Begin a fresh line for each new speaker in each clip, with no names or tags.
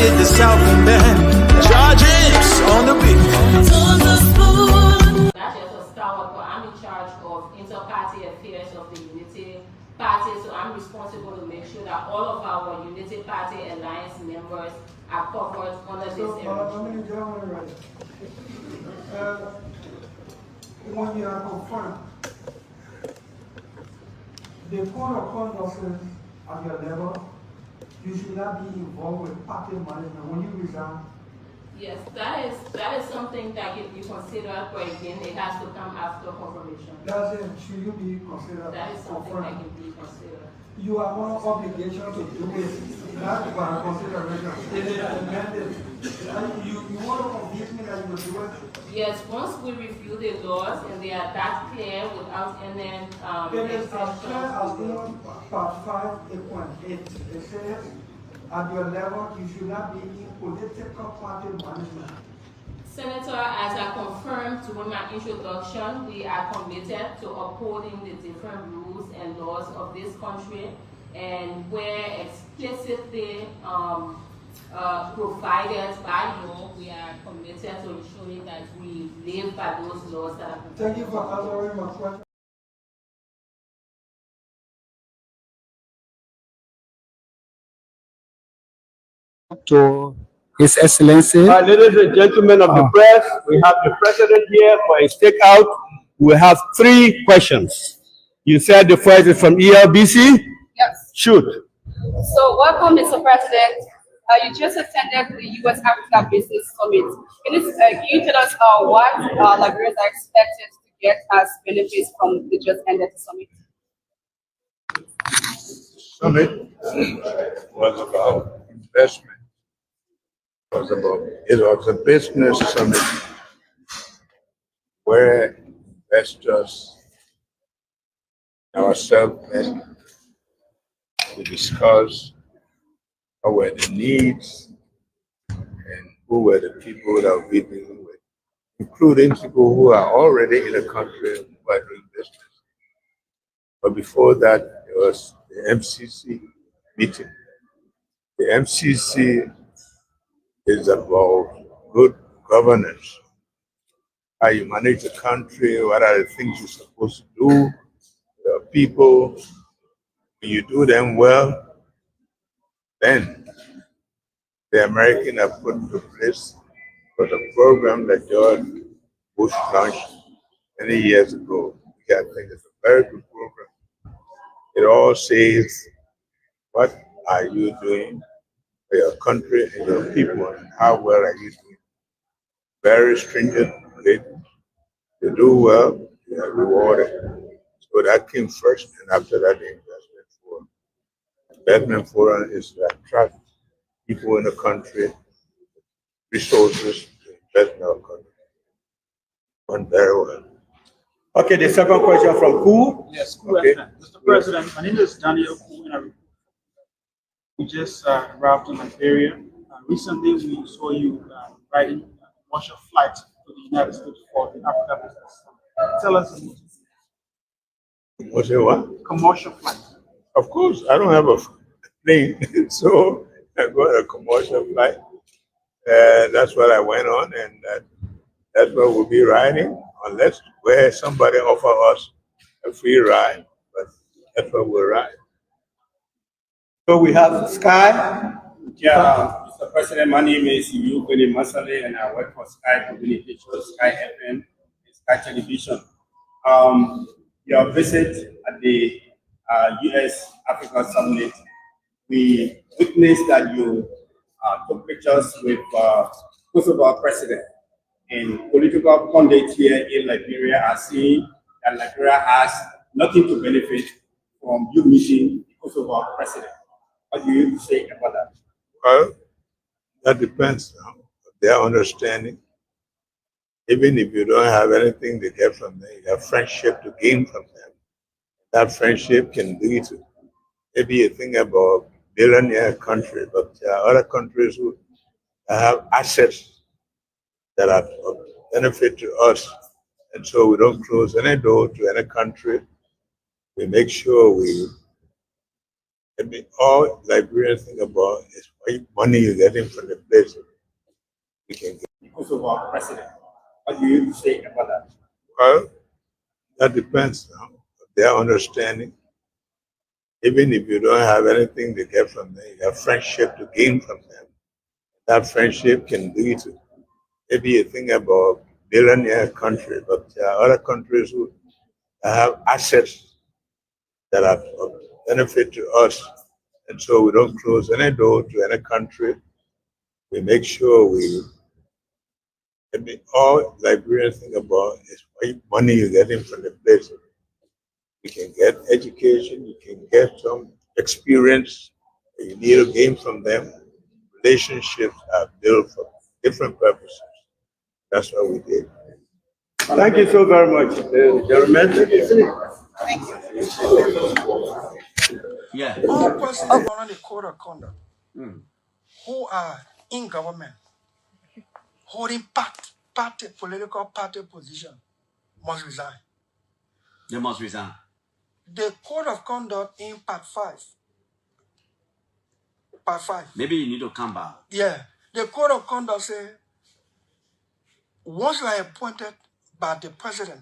get the South and band. Charges on the beat.
Not just a stalwart, but I'm in charge of inter-party affairs of the Unity Party, so I'm responsible to make sure that all of our Unity Party Alliance members are covered under this arrangement.
When you are confirmed, the code of conduct at your level, you should not be involved with party management. When you resign,
Yes, that is something that can be considered, but again, it has to come after confirmation.
that's it. Should you be considered?
That is something that can be considered.
You have no obligation to do it. That's by consideration. It is amended. You want to convince me that you will do it?
Yes, once we review the laws and they are that clear without any
It is as clear as in part 5.8. It says, at your level, you should not be in political party management.
Senator, as I confirmed during my introduction, we are committed to upholding the different rules and laws of this country, and where explicitly provided by law, we are committed to ensuring that we live by those laws that are provided.
Thank you for answering my question.
To His Excellency.
Ladies and gentlemen of the press, we have the president here for a stakeout. We have 3 questions. You said the first is from ELBC?
Yes.
Shoot.
So welcome, Mr. President. You just attended the U.S. Africa Business Summit. Can you tell us what Liberians are expected to get as benefits from the just ended summit?
Summit was about investment. It was a business summit where investors ourselves met to discuss what were the needs and who were the people that we're dealing with, including people who are already in the country who are doing business. But before that, there was the MCC meeting. The MCC is about good governance, how you manage the country, what are the things you're supposed to do, the people. When you do them well, then the American have put into place for the program that George Bush launched many years ago. I think it's a very good program. It all says, what are you doing for your country and your people, and how well are you doing? Very stringent ratings. You do well, you are rewarded. So that came first, and after that, the investment forum. Investment forum is to attract people in the country, resources to invest in our country. Went very well.
Okay, the second question from Ku.
Yes,
Okay.
Mr. President, my name is Daniel Ku, and we just arrived in Liberia. Recently, we saw you riding a commercial flight to the United States for the Africa Business Summit. Tell us about it.
What's it, what?
Commercial flight.
Of course, I don't have a plane, so I got a commercial flight. That's what I went on, and that's what we'll be riding, unless where somebody offer us a free ride. But that's what we'll ride.
So we have Sky.
Yeah, Mr. President, my name is Yukuni Masale, and I work for Sky Communication, Sky FM, and Sky Television. Your visit at the U.S. Africa Summit, we witnessed that you took pictures with Kosovo President. And political pundits here in Liberia are saying that Liberia has nothing to benefit from you meeting the Kosovo President. What do you say about that?
Well, that depends on their understanding. Even if you don't have anything to get from them, you have friendship to gain from them. That friendship can lead to maybe a thing about billionaire country, but there are other countries who have assets that are of benefit to us. And so we don't close any door to any country. We make sure we I mean, all Liberians think about is what money you're getting from the place we can get.
Because of our president. What do you say about that?
Well, that depends on their understanding. Even if you don't have anything to get from them, you have friendship to gain from them. That friendship can lead to maybe you think about billionaire country, but there are other countries who have assets that are of benefit to us. And so we don't close any door to any country. We make sure I mean, all Liberians think about is what money you're getting from the place. You can get education, you can get some experience that you need to gain from them. Relationships are built for different purposes. That's what we did.
Thank you so very much, gentlemen.
Yeah.
All persons on the code of conduct who are in government holding political party position must resign.
They must resign.
The code of conduct in part 5.
Maybe you need to come back.
Yeah. The code of conduct says once you are appointed by the president,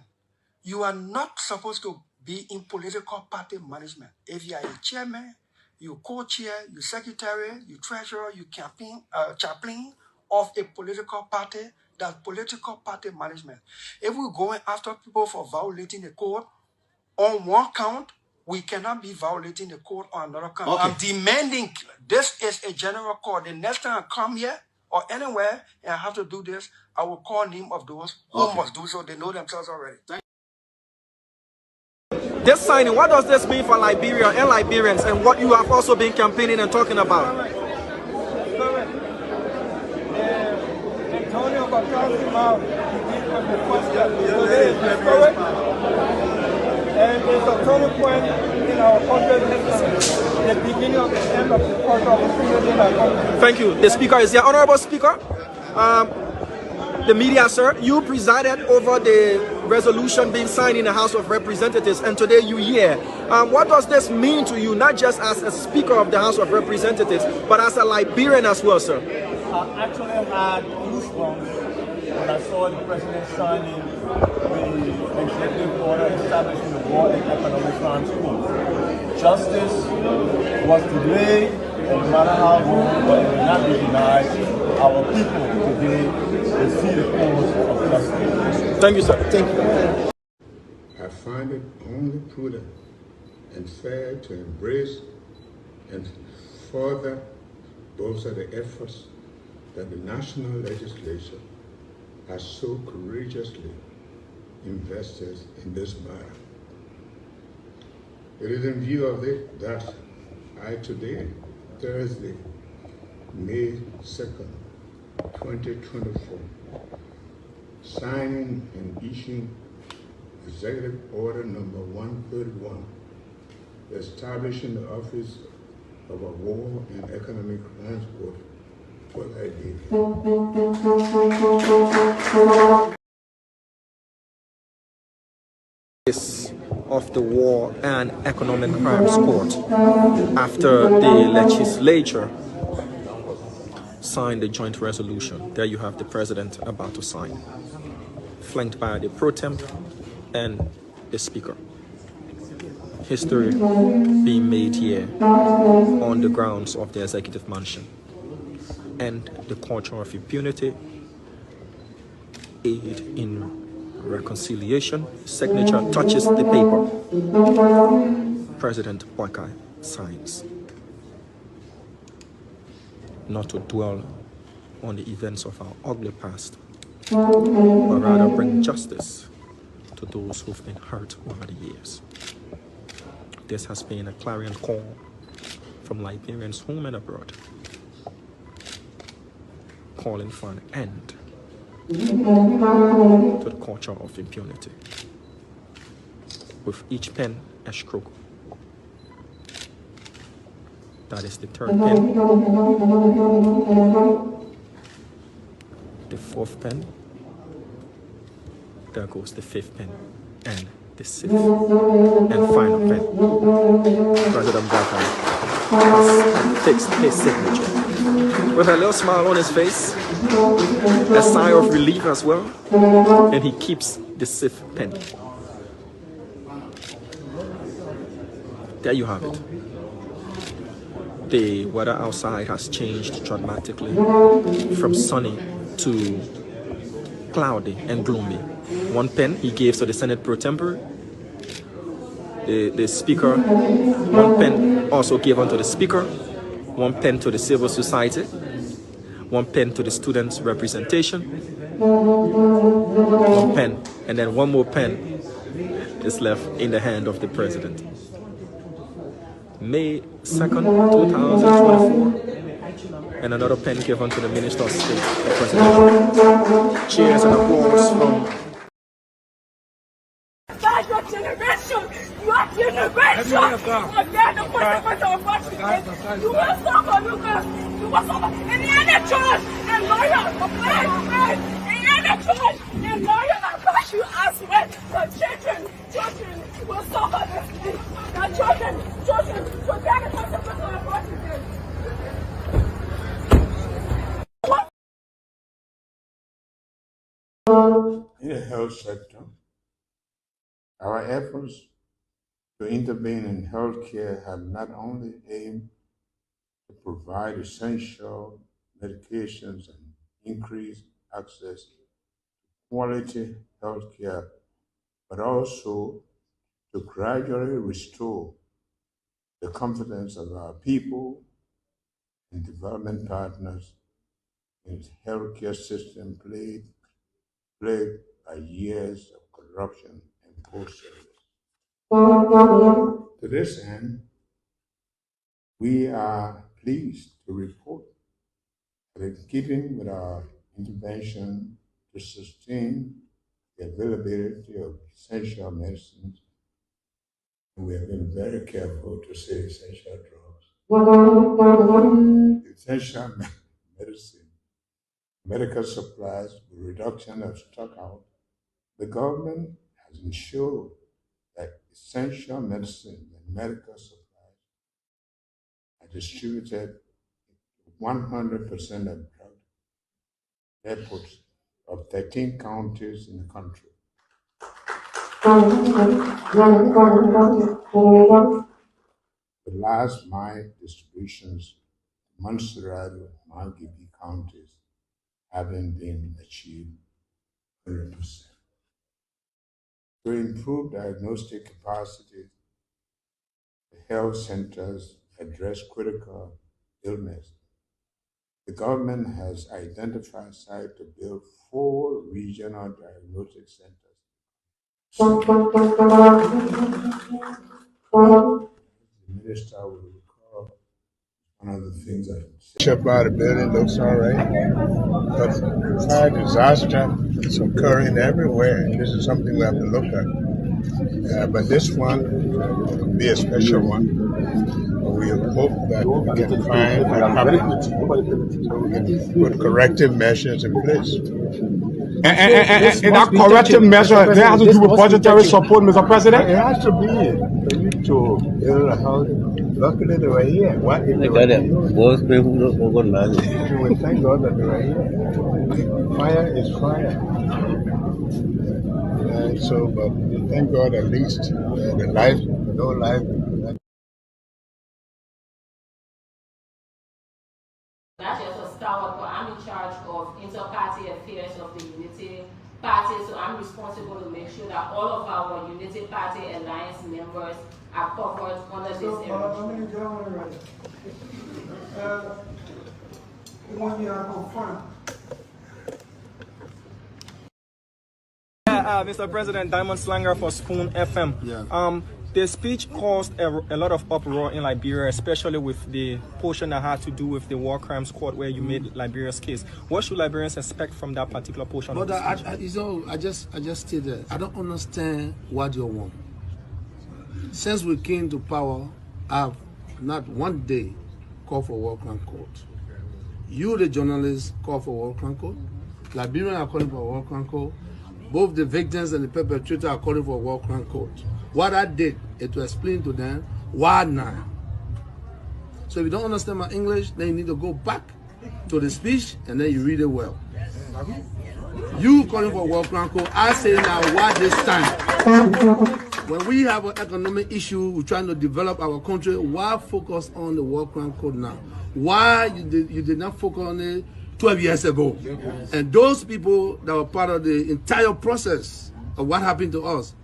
you are not supposed to be in political party management. If you are a chairman, you co-chair, you secretary, you treasurer, you chaplain of a political party, that's political party management. If we're going after people for violating the code, on one count, we cannot be violating the code on another count.
Okay.
I'm demanding, this is a general code. The next time I come here or anywhere and I have to do this, I will call name of those who must do so. They know themselves already.
This signing, what does this mean for Liberia and Liberians and what you have also been campaigning and talking about?
Antonio and it's a turning point in our country's history, the beginning of the end of the culture of freedom in our country.
Thank you. The speaker is here. Honorable Speaker, the media, sir, you presided over the resolution being signed in the House of Representatives, and today you're here. What does this mean to you, not just as a Speaker of the House of Representatives, but as a Liberian as well, sir?
I actually had goosebumps when I saw the President signing the executive order establishing the War and Economic Crimes Court. Justice was delayed, and no matter how long, but it will not be denied. Our people today will see the cause of justice.
Thank you, sir. Thank you.
I find it only prudent and fair to embrace and further bolster the efforts that the national legislature has so courageously invested in this matter. It is in view of it that I today, Thursday, May 2nd, 2024, signing and issuing Executive Order Number 131, establishing the Office of a War and Economic Crimes Court, what I did.
Of the War and Economic Crimes Court after the legislature signed the joint resolution. There you have the president about to sign, flanked by the pro temp and the speaker. History being made here on the grounds of the executive mansion. And the culture of impunity, aid in reconciliation, signature touches the paper. President Boakai signs. Not to dwell on the events of our ugly past, but rather bring justice to those who've been hurt over the years. This has been a clarion call from Liberians home and abroad, calling for an end to the culture of impunity. With each pen a stroke. That is the third pen. The fourth pen. There goes the fifth pen. And the sixth and final pen. President Boakai. takes his signature. With a little smile on his face, a sigh of relief as well, and he keeps the safe pen. There you have it. The weather outside has changed dramatically from sunny to cloudy and gloomy. One pen he gave to the Senate pro tempore. The speaker, one pen also gave unto the speaker, one pen to the civil society, one pen to the students' representation, one pen, and then one more pen is left in the hand of the president. May 2nd, 2024, and another pen given to the Minister of State, the president. Cheers and applause from
Your generation! Your generation! Again, the consequence of what you did. You will suffer, Lucas! You will suffer! And the other church and lawyer, and the church and lawyer that got you as well. The children will suffer this thing. The children, so bear the consequence of what you did.
In the health sector, our efforts to intervene in healthcare have not only aimed to provide essential medications and increase access to quality healthcare, but also to gradually restore the confidence of our people and development partners in the healthcare system plagued by years of corruption and poor service. To this end, we are pleased to report that in keeping with our intervention to sustain the availability of essential medicines, and we have been very careful to say essential drugs, essential medicine, medical supplies, with reduction of stock out, the government has ensured that essential medicine and medical supplies are distributed to 100% of drug depots of 13 counties in the country. The last mile distributions to Montserrat and Malgibi counties having been achieved 100%. To improve diagnostic capacity, the health centers address critical illness. The government has identified sites to build 4 regional diagnostic centers. The minister will recall one of the things that check out the building looks all right, but fire disaster is occurring everywhere. This is something we have to look at. But this one will be a special one. We hope that we can find what happened so we can put corrective measures in place.
And that corrective measure, that has to do with budgetary support, Mr. President?
It has to be for you to build a house. Luckily, they were here. What if they were here? We thank God that they were here. Fire is fire. And so, but we thank God at least the life, no life.
Not just a stalwart, but I'm in charge of inter-party affairs of the Unity Party, so I'm responsible to make sure that all of our Unity Party Alliance members are covered under this arrangement.
Mr. President, Diamond Slanger for Spon FM.
Yeah.
The speech caused a lot of uproar in Liberia, especially with the portion that had to do with the war crimes court where you made Liberia's case. What should Liberians expect from that particular portion of the speech?
I just stated, I don't understand what you want. Since we came to power, I've not one day called for war crime court. You, the journalists, call for war crime court. Liberians are calling for war crime court. Both the victims and the perpetrator are calling for war crime court. What I did is to explain to them why now. So if you don't understand my English, then you need to go back to the speech and then you read it well. You calling for World Crown Code, I say now, why this time? When we have an economic issue, we're trying to develop our country, why focus on the World Crown Code now? Why you did not focus on it 12 years ago? And those people that were part of the entire process of what happened to us,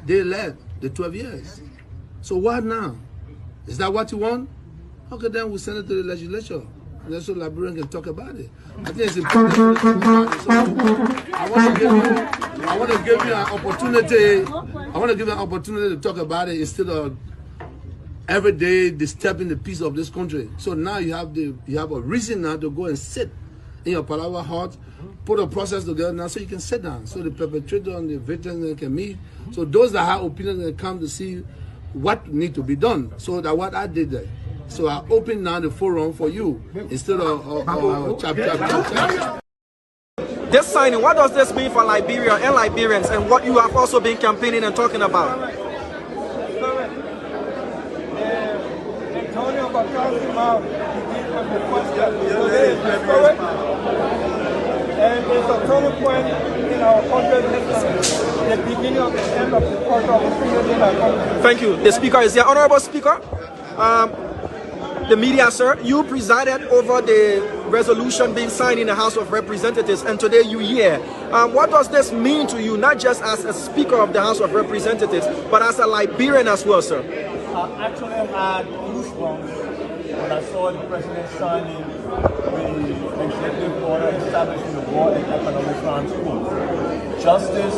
they led the 12 years. So what now? Is that what you want? Okay, then we'll send it to the legislature. And then so Liberian can talk about it. I think it's important. I want to give you an opportunity. I want to give you an opportunity to talk about it instead of every day disturbing the peace of this country. So now you have a reason now to go and sit in your Palawa hut, put a process together now so you can sit down. So the perpetrator and the victim can meet. So those that have opinions can come to see what need to be done. So that what I did there. So I open now the forum for you instead of chapter.
This signing, what does this mean for Liberia and Liberians and what you have also been campaigning and talking about?
And it's a turning point in our country's history, the beginning of the end of the culture of the in our country.
Thank you. The speaker is here. Honorable Speaker, the media, sir, you presided over the resolution being signed in the House of Representatives, and today you here. What does this mean to you, not just as a Speaker of the House of Representatives, but as a Liberian as well, sir?
Actually, I had goosebumps when I saw the President signing the executive order establishing the War and Economic Transport. Justice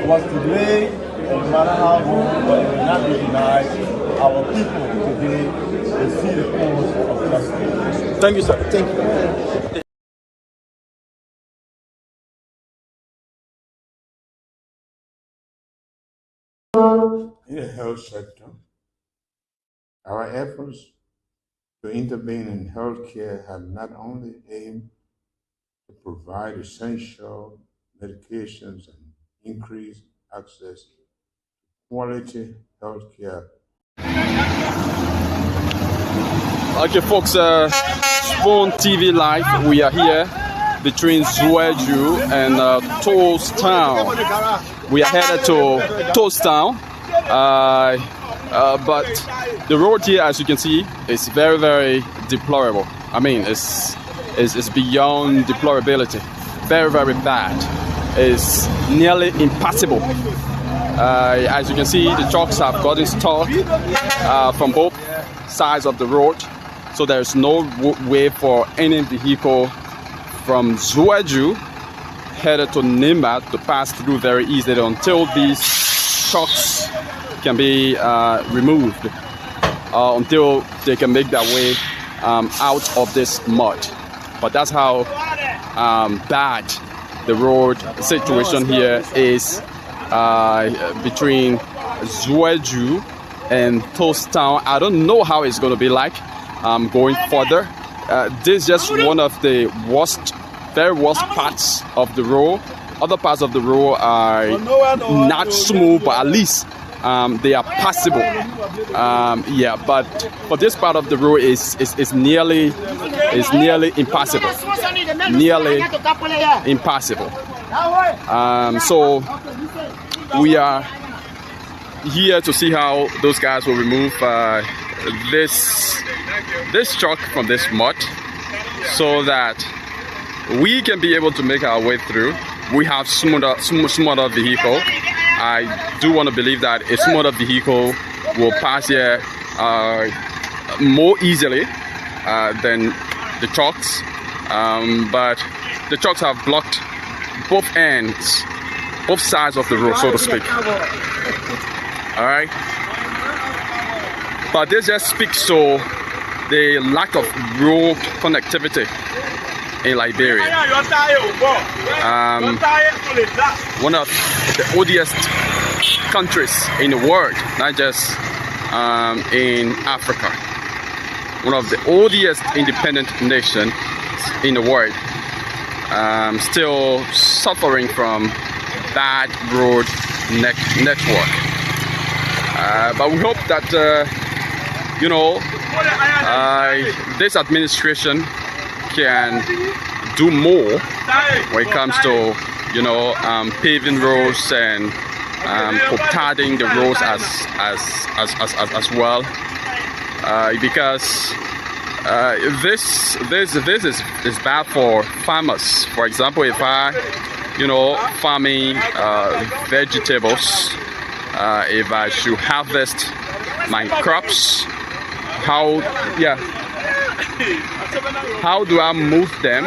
was delayed, and no matter how long, but it will not be denied. Our people today will see the cause of justice.
Thank you, sir. Thank you.
In the health sector, our efforts to intervene in healthcare have not only aimed to provide essential medications and increase access to quality healthcare.
Okay, folks, Spon TV Live, we are here between Zueju and Town. We are headed to Town, but the road here, as you can see, is very, very deplorable. I mean, it's beyond deplorability. Very, very bad. It's nearly impassable. As you can see, the trucks have gotten stuck from both sides of the road, so there's no way for any vehicle from Zueju headed to Nimba to pass through very easily until these trucks can be removed, until they can make their way out of this mud. But that's how bad the road situation here is between Zueju and Town. I don't know how it's going to be like going further. This is just one of the very worst parts of the road. Other parts of the road are not smooth, but at least they are passable. Yeah, but this part of the road is nearly impassable. Nearly impassable. So we are here to see how those guys will remove this truck from this mud, so that we can be able to make our way through. We have smaller vehicle. I do want to believe that a smaller vehicle will pass here more easily than the trucks, but the trucks have blocked both ends, both sides of the road, so to speak. All right, but this just speaks to the lack of road connectivity in Liberia. One of the oldest countries in the world, not just in Africa. One of the oldest independent nations in the world, still suffering from bad road network. But we hope that This administration can do more when it comes to, paving roads and cutting the roads as well, because this is bad for farmers. For example, if I farming vegetables, if I should harvest my crops, how do I move them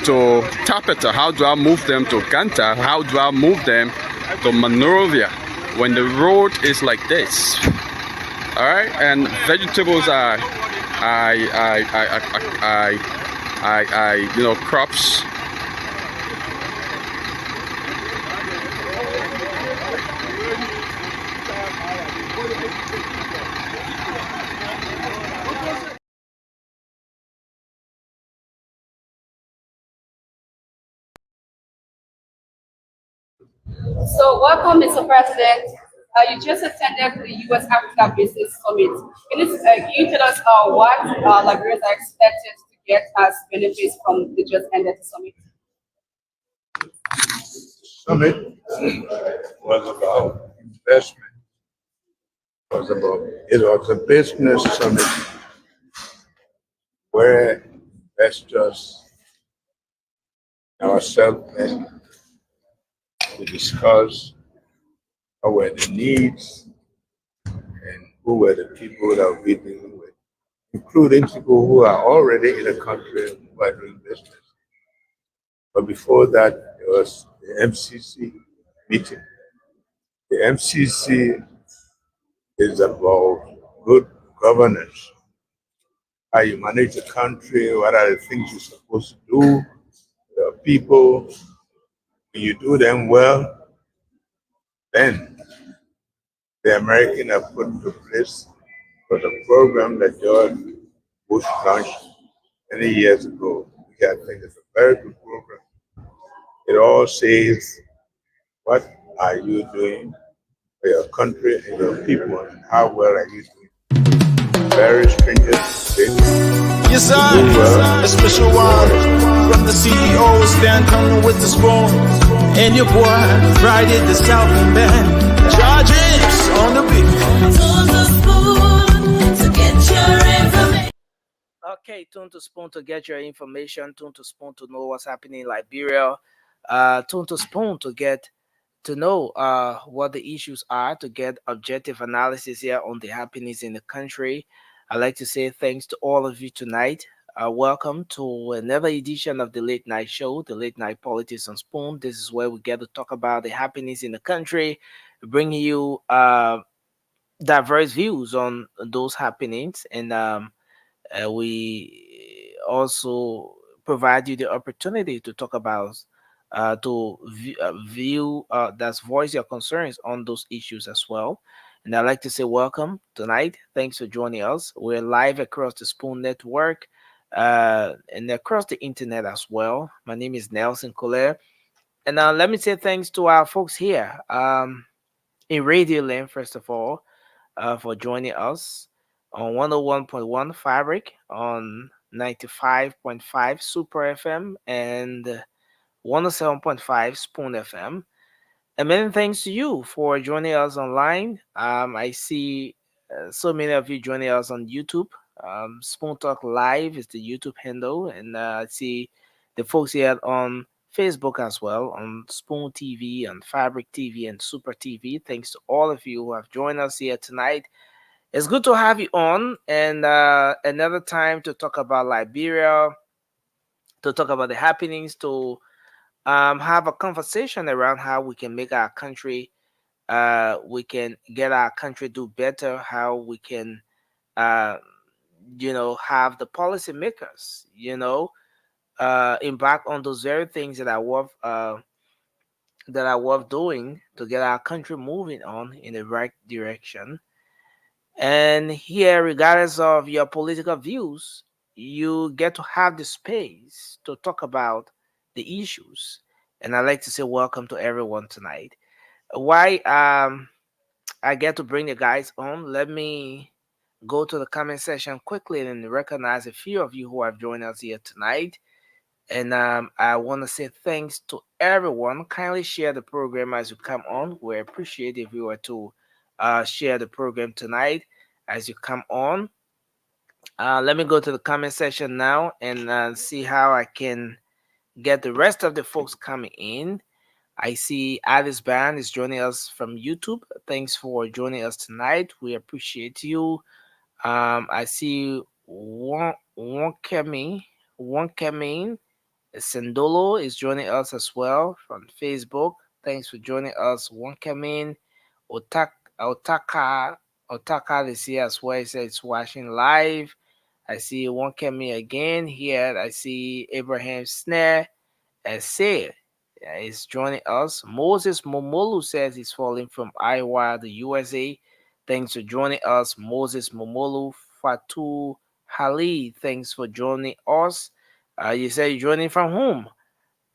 to Tapeta? How do I move them to Ganta? How do I move them to Monrovia when the road is like this? All right, and vegetables are crops.
So, welcome, Mr. President. You just attended the U.S. Africa Business Summit. Can you tell us what Liberians are expected to get as benefits from the just ended summit?
Summit was about investment. It was a business summit where investors ourselves met to discuss what were the needs and who were the people that we're dealing with, including people who are already in the country who are doing business. But before that, there was the MCC meeting. The MCC is about good governance, how you manage the country, what are the things you're supposed to do. The people, when you do them well, then the American have put into place for the program that George Bush launched many years ago. Which I think is a very good program. It all says, what are you doing for your country and your people, and how well are you doing? Very stringent statement.
Yes, sir. A special one from the CEO, Stanton with the Spon, and your boy Friday the Southern Band. Charges on the beat.
Okay, tune to Spon to get your information. Tune to Spon to know what's happening in Liberia. Tune to Spon to know what the issues are, to get objective analysis here on the happenings in the country. I'd like to say thanks to all of you tonight. Welcome to another edition of the Late Night Show, the Late Night Politics on Spoon. This is where we get to talk about the happenings in the country, bringing you diverse views on those happenings, and we also provide you the opportunity to talk about that's voice your concerns on those issues as well. And I'd like to say welcome tonight. Thanks for joining us. We're live across the Spoon Network and across the internet as well. My name is Nelson Collier. And let me say thanks to our folks here in Radio Land, first of all, for joining us on 101.1 Fabric, on 95.5 Super FM, and 107.5 Spoon FM. And many thanks to you for joining us online. I see so many of you joining us on YouTube. Spoon Talk Live is the YouTube handle, and I see the folks here on Facebook as well, on Spoon TV, on Fabric TV, and Super TV. Thanks to all of you who have joined us here tonight. It's good to have you on, and another time to talk about Liberia, to talk about the happenings, to have a conversation around how we can make our country, we can get our country do better, how we can, uh, have the policymakers, embark on those very things that are worth doing to get our country moving on in the right direction. And here, regardless of your political views, you get to have the space to talk about the issues. And I'd like to say welcome to everyone tonight. Why I get to bring the guys on, let me go to the comment section quickly and recognize a few of you who have joined us here tonight. And I want to say thanks to everyone. Kindly share the program as you come on. We appreciate if you were to share the program tonight as you come on. Let me go to the comment section now and see how I can get the rest of the folks coming in. I see Alice Band is joining us from YouTube. Thanks for joining us tonight. We appreciate you. I see one coming. Sendolo is joining us as well from Facebook. Thanks for joining us. One coming. Otaka Otaka is here as well. He says it's watching live. I see one coming again here. I see Abraham Snare say is joining us. Moses Momolu says he's falling from Iowa, the USA. Thanks for joining us, Moses Momolu. Fatu Hali, thanks for joining us. You say you're joining from whom?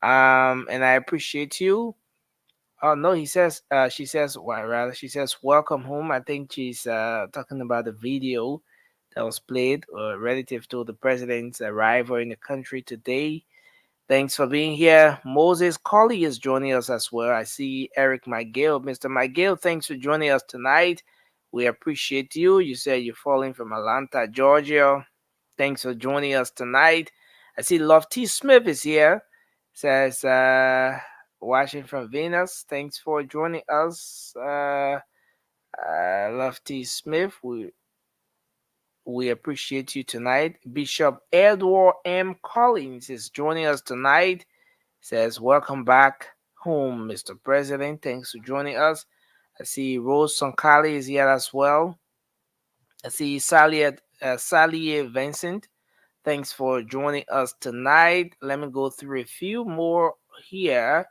And I appreciate you. Oh no, he says. She says. Well, rather, she says, "Welcome home." I think she's talking about the video that was played relative to the president's arrival in the country today. Thanks for being here. Moses Colley is joining us as well. I see Eric McGill. Mr. McGill, thanks for joining us tonight. We appreciate you. You said you're falling from Atlanta, Georgia. Thanks for joining us tonight. I see Love T. Smith is here. Says, watching from Venus. Thanks for joining us. Love T. Smith. We appreciate you tonight. Bishop Edward M. Collins is joining us tonight. Says, welcome back home, Mr. President. Thanks for joining us. I see Rose Sonkali is here as well. I see Sally Vincent. Thanks for joining us tonight. Let me go through a few more here.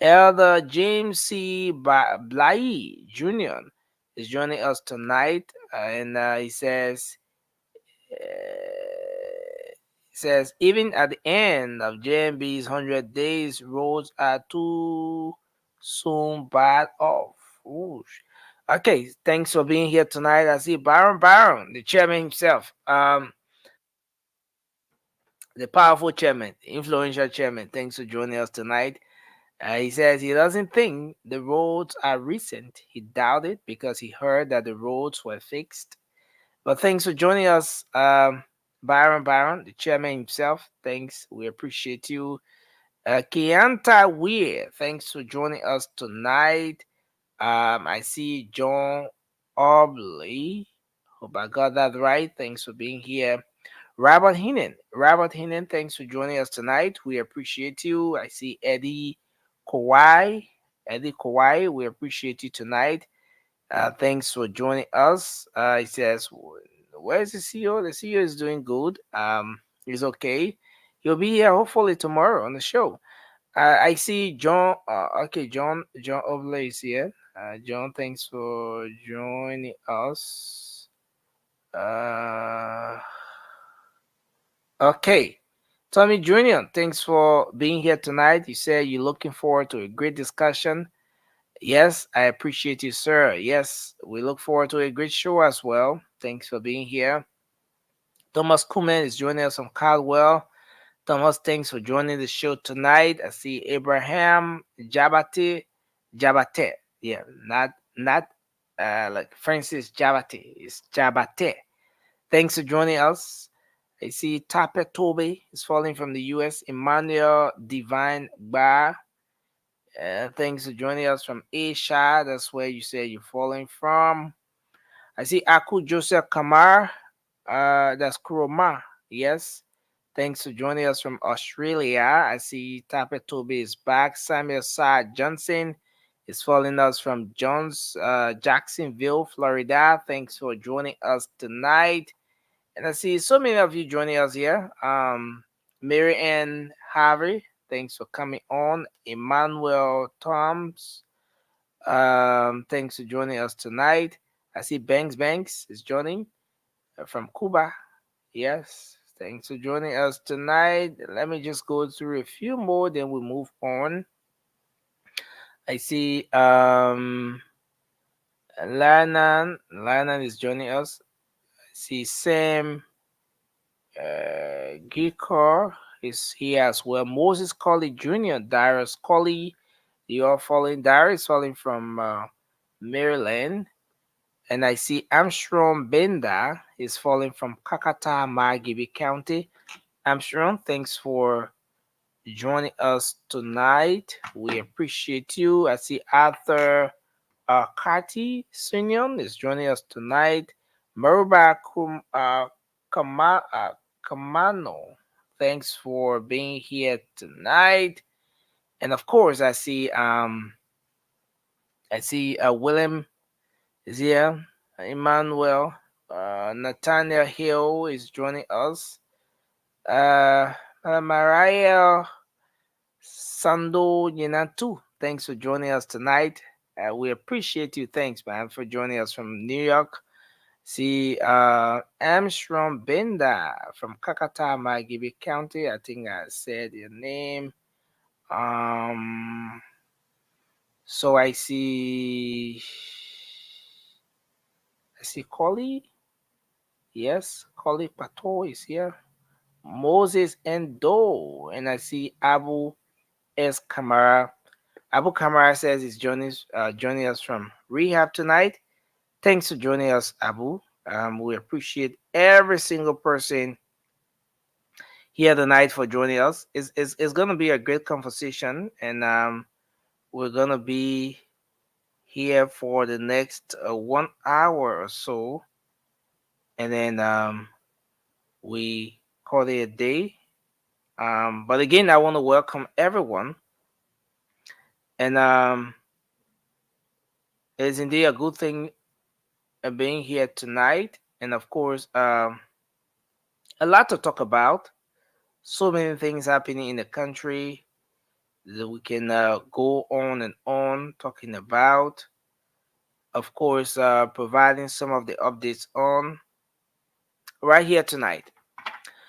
Elder James C. Bly Jr. is joining us tonight. And he says, even at the end of JMB's 100 days, roads are too soon bad off. Ooh. Okay, thanks for being here tonight. I see Baron, the chairman himself, the powerful chairman, the influential chairman. Thanks for joining us tonight. He says he doesn't think the roads are recent. He doubted because he heard that the roads were fixed. But thanks for joining us, Baron, the chairman himself. Thanks. We appreciate you. Kianta Weir, thanks for joining us tonight. I see John Obley. Hope I got that right. Thanks for being here. Robert Heenan, thanks for joining us tonight. We appreciate you. I see Eddie Kawhi. We appreciate you tonight. Thanks for joining us. He says, where's the CEO? The CEO is doing good. He's okay. He'll be here hopefully tomorrow on the show. I see John. John Obley is here. John, thanks for joining us. Okay. Tommy Jr., thanks for being here tonight. You said you're looking forward to a great discussion. Yes, I appreciate you, sir. Yes, we look forward to a great show as well. Thanks for being here. Thomas Kuman is joining us from Caldwell. Thomas, thanks for joining the show tonight. I see Abraham Jabate. Yeah, not like Francis Jabate. It's Jabate. Thanks for joining us. I see Tape Tobe is falling from the US. Emmanuel Divine Bar. Thanks for joining us from Asia. That's where you say you're falling from. I see Aku Joseph Kamar. That's Kuroma. Yes. Thanks for joining us from Australia. I see Tape Toby is back. Samuel Saad Johnson is following us from Jacksonville, Florida. Thanks for joining us tonight. And I see so many of you joining us here. Mary Ann Harvey, thanks for coming on. Emmanuel Toms, thanks for joining us tonight. I see Banks is joining from Cuba. Yes, thanks for joining us tonight. Let me just go through a few more, then we move on. I see Lanan is joining us. I See Sam Gikor is here as well. Moses Colley Jr., Darius Colley. You are following. Darius following from Maryland. And I see Armstrong Benda is following from Kakata, Margibi County. Armstrong, thanks for joining us tonight. We appreciate you. I see Arthur Kati Sunyon is joining us tonight. Maruba Kamano, thanks for being here tonight. And of course, I see William is here. Emmanuel Nathaniel Hill is joining us. Mariah Sando Yenatu, thanks for joining us tonight. We appreciate you. Thanks, man, for joining us from New York. See, Armstrong Benda from Kakata, Margibi County. I think I said your name. So I see Collie. Yes, Collie Pato is here. Moses Endo, and I see Abu S. Kamara. Abu Kamara says he's joining us from rehab tonight. Thanks for joining us, Abu. We appreciate every single person here tonight for joining us. It's going to be a great conversation, and we're going to be here for the next 1 hour or so, and then we call it a day. But again, I want to welcome everyone, and it's indeed a good thing being here tonight, and of course, a lot to talk about. So many things happening in the country that we can go on and on talking about. Of course, providing some of the updates on right here tonight.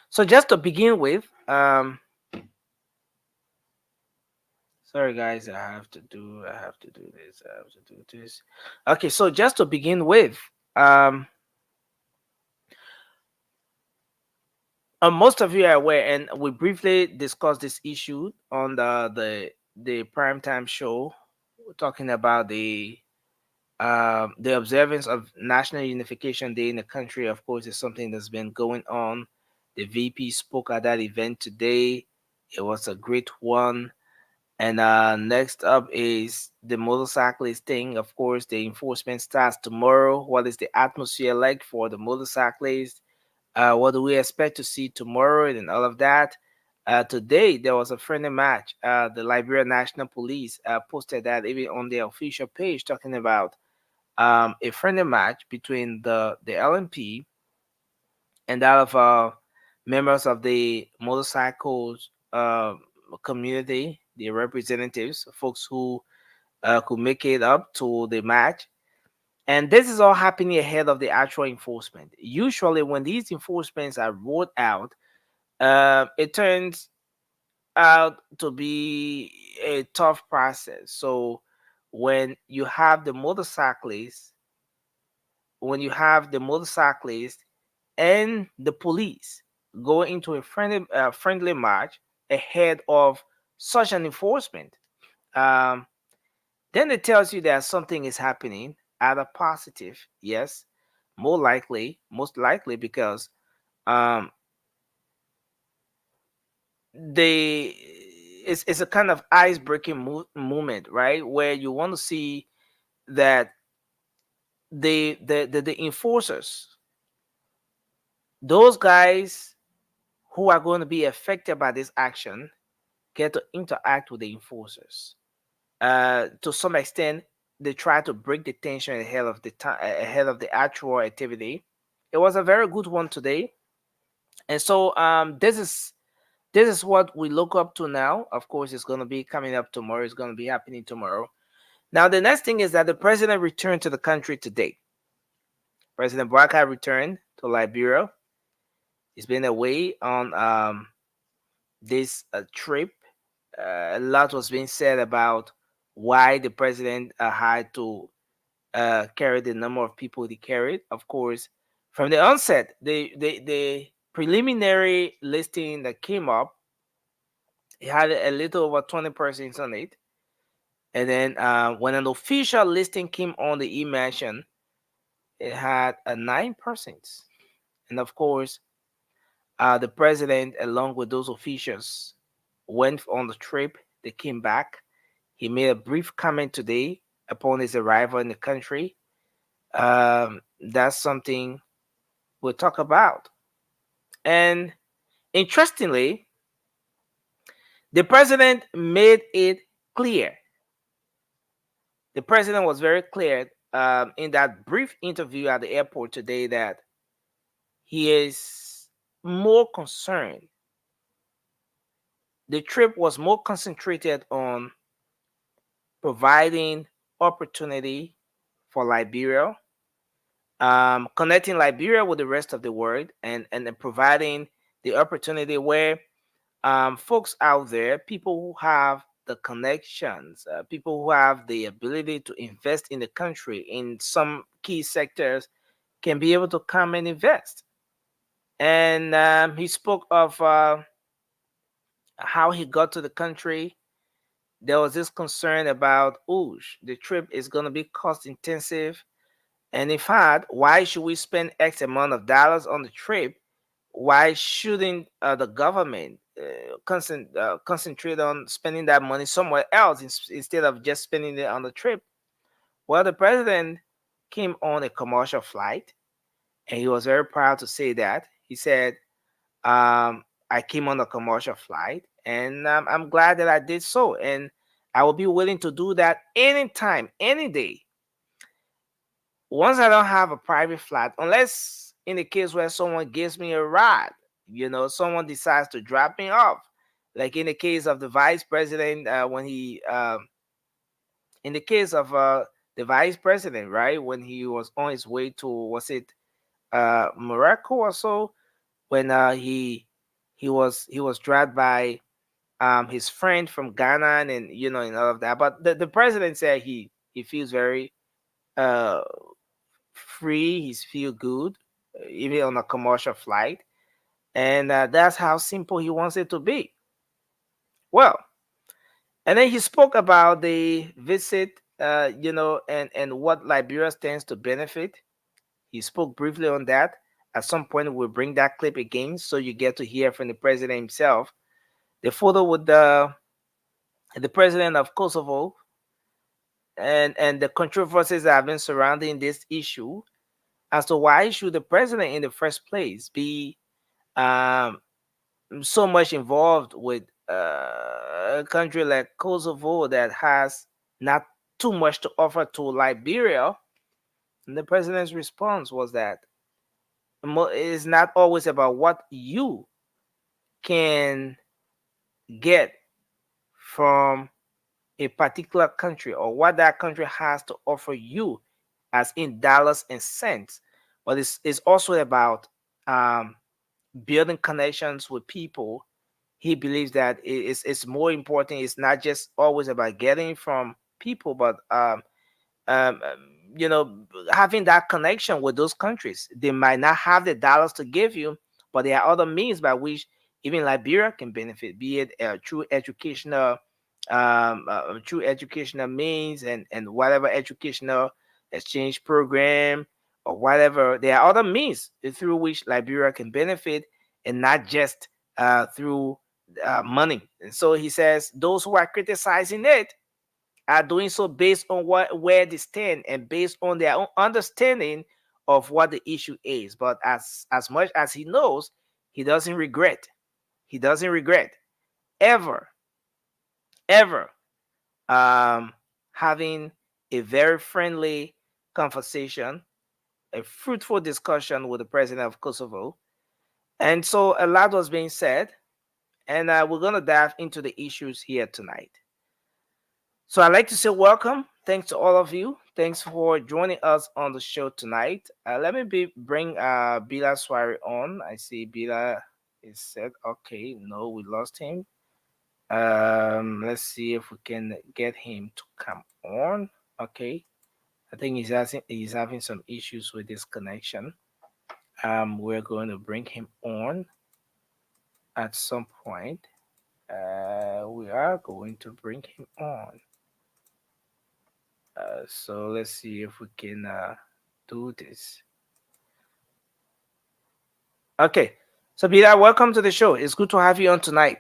So just to begin with, sorry guys, I have to do this. Okay, so just to begin with, most of you are aware, and we briefly discussed this issue on the primetime show, talking about the observance of National Unification Day in the country. Of course, is something that's been going on. The VP spoke at that event today. It was a great one. And next up is the motorcyclist thing. Of course, the enforcement starts tomorrow. What is the atmosphere like for the motorcyclists? What do we expect to see tomorrow and all of that? Today, there was a friendly match. The Liberia National Police posted that even on their official page, talking about a friendly match between the LMP and that of members of the motorcycles community, the representatives, folks who could make it up to the match. And this is all happening ahead of the actual enforcement. Usually, when these enforcements are rolled out, it turns out to be a tough process. So, when you have the motorcyclists, and the police go into a friendly match ahead of such an enforcement, then it tells you that something is happening, either positive, yes, most likely, because um, it's a kind of ice breaking moment, right? Where you want to see that the enforcers, those guys who are going to be affected by this action, get to interact with the enforcers. To some extent, they try to break the tension ahead of the actual activity. It was a very good one today, and so this is what we look up to now. Of course, it's going to be coming up tomorrow. It's going to be happening tomorrow. Now, the next thing is that the president returned to the country today. President Baraka returned to Liberia. He's been away on this trip. A lot was being said about why the president had to carry the number of people he carried. Of course, from the onset, the preliminary listing that came up, it had a little over 20 persons on it. And then when an official listing came on the e-mansion, it had 9 persons. And of course, the president, along with those officials, went on the trip. They came back. He made a brief comment today upon his arrival in the country. That's something we'll talk about. And interestingly, the president made it clear. The president was very clear in that brief interview at the airport today that he is more concerned. The trip was more concentrated on providing opportunity for Liberia, connecting Liberia with the rest of the world, and then providing the opportunity where folks out there, people who have the connections, people who have the ability to invest in the country in some key sectors, can be able to come and invest. And he spoke of how he got to the country. There was this concern about, the trip is going to be cost intensive. And in fact, why should we spend X amount of dollars on the trip? Why shouldn't the government concentrate on spending that money somewhere else instead of just spending it on the trip? Well, the president came on a commercial flight, and he was very proud to say that. He said, I came on a commercial flight, and I'm glad that I did so. And I will be willing to do that anytime, any day. Once I don't have a private flight, unless in the case where someone gives me a ride, someone decides to drop me off, like in the case of the vice president, in the case of the vice president, right, when he was on his way to, was it Morocco or so, when he was dragged by his friend from Ghana, and and all of that. But the president said he feels very free. He's feel good, even on a commercial flight, and that's how simple he wants it to be. Well, and then he spoke about the visit, and what Liberia stands to benefit. He spoke briefly on that. At some point, we'll bring that clip again, so you get to hear from the president himself. The photo with the president of Kosovo, and the controversies that have been surrounding this issue as to why should the president in the first place be so much involved with a country like Kosovo that has not too much to offer to Liberia. And the president's response was that it is not always about what you can get from a particular country or what that country has to offer you as in dollars and cents, but it's also about building connections with people. He believes that it's more important. It's not just always about getting from people, but um, having that connection with those countries. They might not have the dollars to give you, but there are other means by which even Liberia can benefit, be it through educational means, and whatever educational exchange program or whatever. There are other means through which Liberia can benefit, and not just through money. And so he says those who are criticizing it are doing so based on where they stand and based on their own understanding of what the issue is. But as much as he knows, he doesn't regret. He doesn't regret ever having a very friendly conversation, a fruitful discussion with the president of Kosovo. And so a lot was being said, and we're going to dive into the issues here tonight. So I'd like to say welcome. Thanks to all of you. Thanks for joining us on the show tonight. Let me bring Bila Swari on. I see Bila is said, okay, no, we lost him. Let's see if we can get him to come on. Okay. I think he's having some issues with his connection. We're going to bring him on at some point. We are going to bring him on. So let's see if we can do this. Okay. So Peter, welcome to the show. It's good to have you on tonight.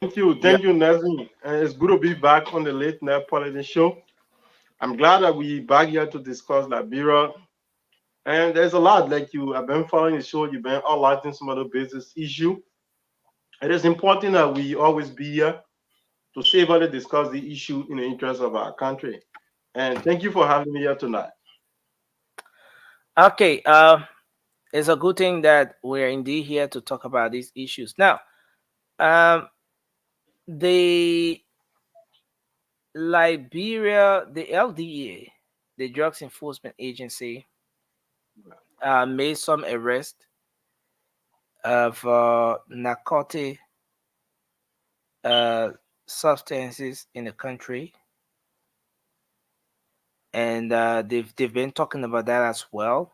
Thank you, Nelson. It's good to be back on the Late Night Politics Show. I'm glad that we back here to discuss Liberia. And there's a lot, like you have been following the show, you've been highlighting some of the business issue. It is important that we always be here to safely discuss the issue in the interest of our country. And thank you for having me here tonight.
Okay. It's a good thing that we're indeed here to talk about these issues. Now, the Liberia, the LDA, the Drugs Enforcement Agency, made some arrest of narcotic substances in the country, and they've been talking about that as well.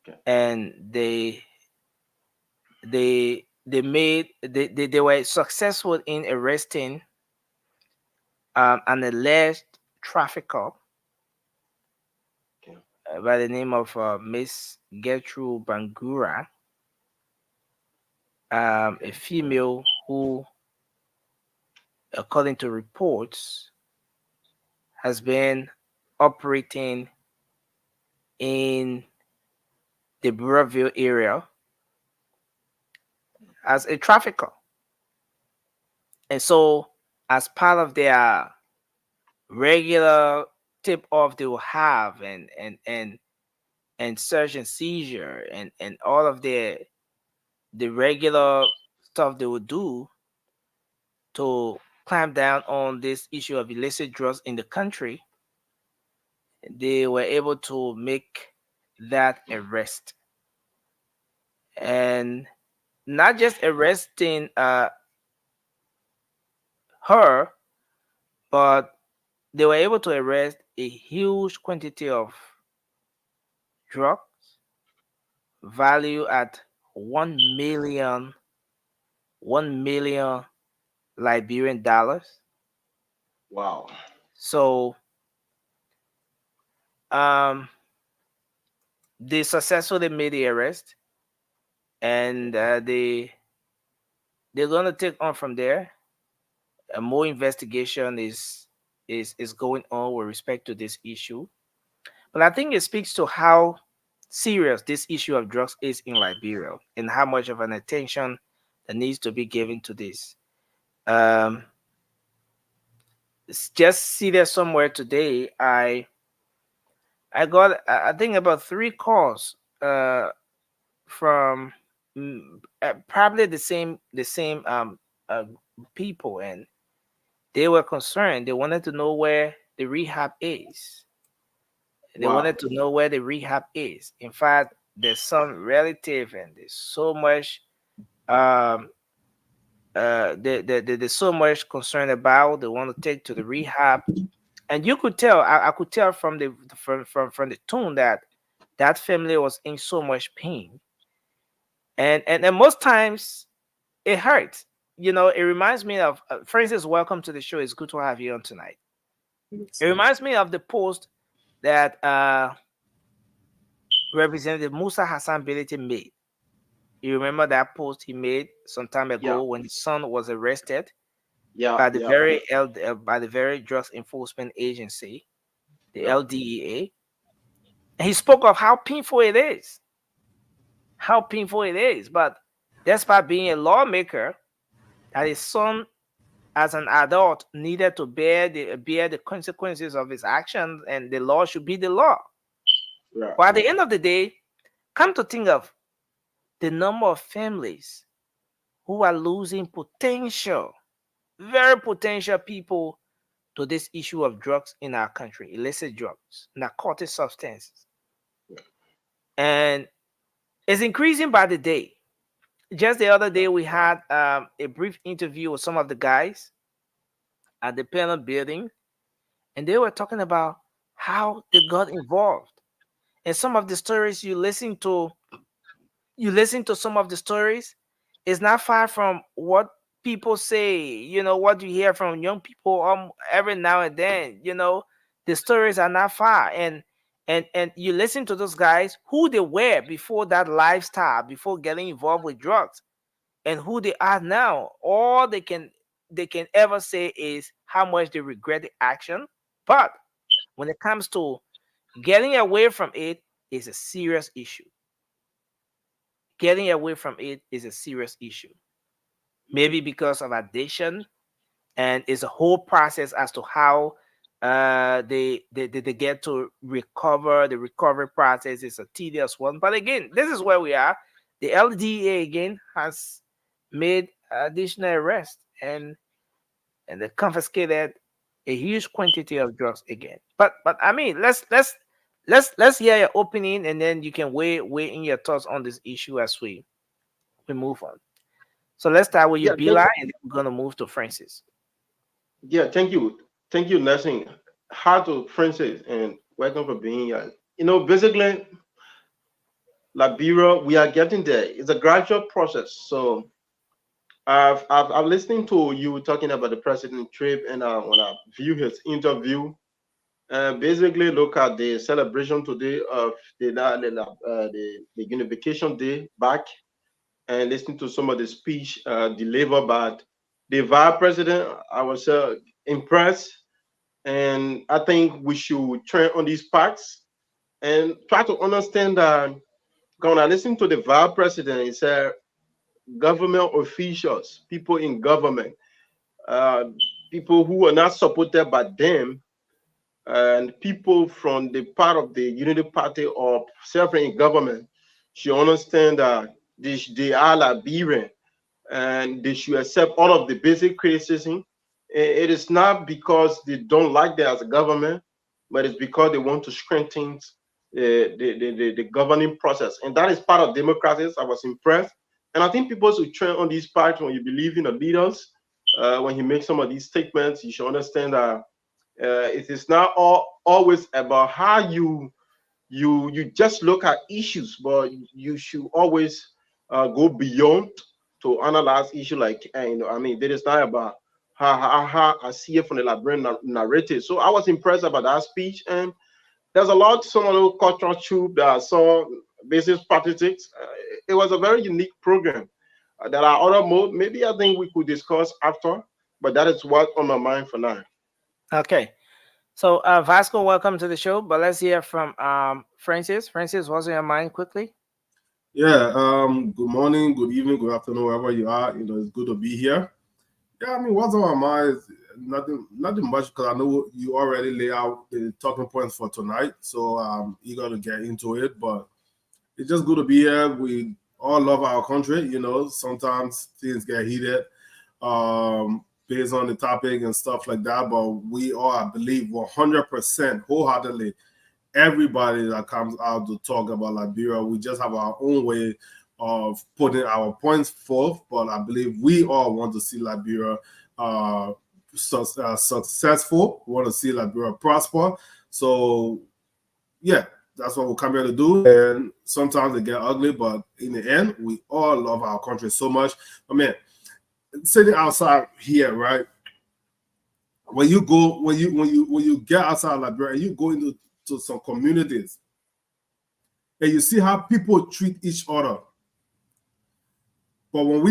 Okay. And they were successful in arresting an alleged trafficker by the name of Miss Gertrude Bangura, a female who, according to reports, has been operating in the Burraville area as a trafficker. And so, as part of their regular tip off they will have and search and seizure and all of the regular stuff they would do to clamp down on this issue of illicit drugs in the country, they were able to make that arrest. And not just arresting her, but they were able to arrest a huge quantity of drugs value at 1 million Liberian dollars.
Wow.
So they successfully made the arrest, and they're gonna take on from there. More investigation is going on with respect to this issue. But I think it speaks to how serious this issue of drugs is in Liberia and how much of an attention that needs to be given to this. Just see there somewhere today, I got I think about 3 calls from probably the same people, and they were concerned. They wanted to know where the rehab is. They wanted to know where the rehab is. In fact, there's some relative, and there's so much there's so much concern about. They want to take to the rehab, and you could tell. I could tell from the from the tone that that family was in so much pain, and most times it hurts. You know, it reminds me of, for instance, welcome to the show. It's good to have you on tonight. It reminds me of the post that Representative Musa Hassan Bility made. You remember that post he made some time ago when his son was arrested by the very Drugs Enforcement Agency, the LDEA. And he spoke of how painful it is. How painful it is. But despite being a lawmaker, that his son, as an adult, needed to bear the consequences of his actions, and the law should be the law. Yeah. But at the end of the day, come to think of the number of families who are losing potential, very potential people to this issue of drugs in our country, illicit drugs, narcotic substances. Yeah. And it's increasing by the day. Just the other day, we had a brief interview with some of the guys at the panel building, and they were talking about how they got involved. And some of the stories you listen to some of the stories, it's not far from what people say, what you hear from young people every now and then, the stories are not far. And you listen to those guys, who they were before that lifestyle, before getting involved with drugs, and who they are now. All they can ever say is how much they regret the action. But when it comes to getting away from it, is a serious issue. Getting away from it is a serious issue. Maybe because of addiction, and it's a whole process as to how they get to recover. The recovery process is a tedious one. But again, this is where we are. The LDA again has made additional arrests, and they confiscated a huge quantity of drugs again. But I mean, let's hear your opinion, and then you can weigh in your thoughts on this issue as we move on. So let's start with you,
Yeah,
Bila, and then we're gonna move to Francis.
yeah, thank you, Nelson. Hi to Francis, and welcome for being here. Basically, Liberia, we are getting there. It's a gradual process. So I've listening to you talking about the president trip, and when I view his interview, basically look at the celebration today of the Unification Day back, and listen to some of the speech delivered by the vice president. I was impressed, and I think we should turn on these parts and try to understand that. When I listen to the vice president, he said government officials, people in government, uh, people who are not supported by them, and people from the part of the Unity Party or serving in government should understand that they are Liberian, and they should accept all of the basic criticism. It is not because they don't like them as a government, but it's because they want to strengthen the governing process. And that is part of democracy. I was impressed. And I think people should train on these parts when you believe in the leaders. When he makes some of these statements, you should understand that it is not always about how you just look at issues, but you should always go beyond to analyze issue like I mean, it is not about how I see it from the Liberian narrative. So I was impressed about that speech, and there's a lot some of the cultural tube that I saw business politics. It was a very unique program. There are other mode. Maybe I think we could discuss after, but that is what on my mind for now.
Okay. So Vasco, welcome to the show. But let's hear from Francis. Francis, what's on your mind quickly?
Yeah, good morning, good evening, good afternoon, wherever you are. It's good to be here. Yeah, I mean, what's on my mind is nothing much, because I know you already lay out the talking points for tonight. So I'm eager to get into it. But it's just good to be here. We all love our country. Sometimes things get heated based on the topic and stuff like that. But we all, I believe, 100% wholeheartedly, everybody that comes out to talk about Liberia, we just have our own way of putting our points forth. But I believe we all want to see Liberia successful. We want to see Liberia prosper. So, yeah, that's what we come here to do. And sometimes they get ugly, but in the end, we all love our country so much. I mean, sitting outside here, right? When you get outside Liberia, and you go into some communities, and you see how people treat each other. But when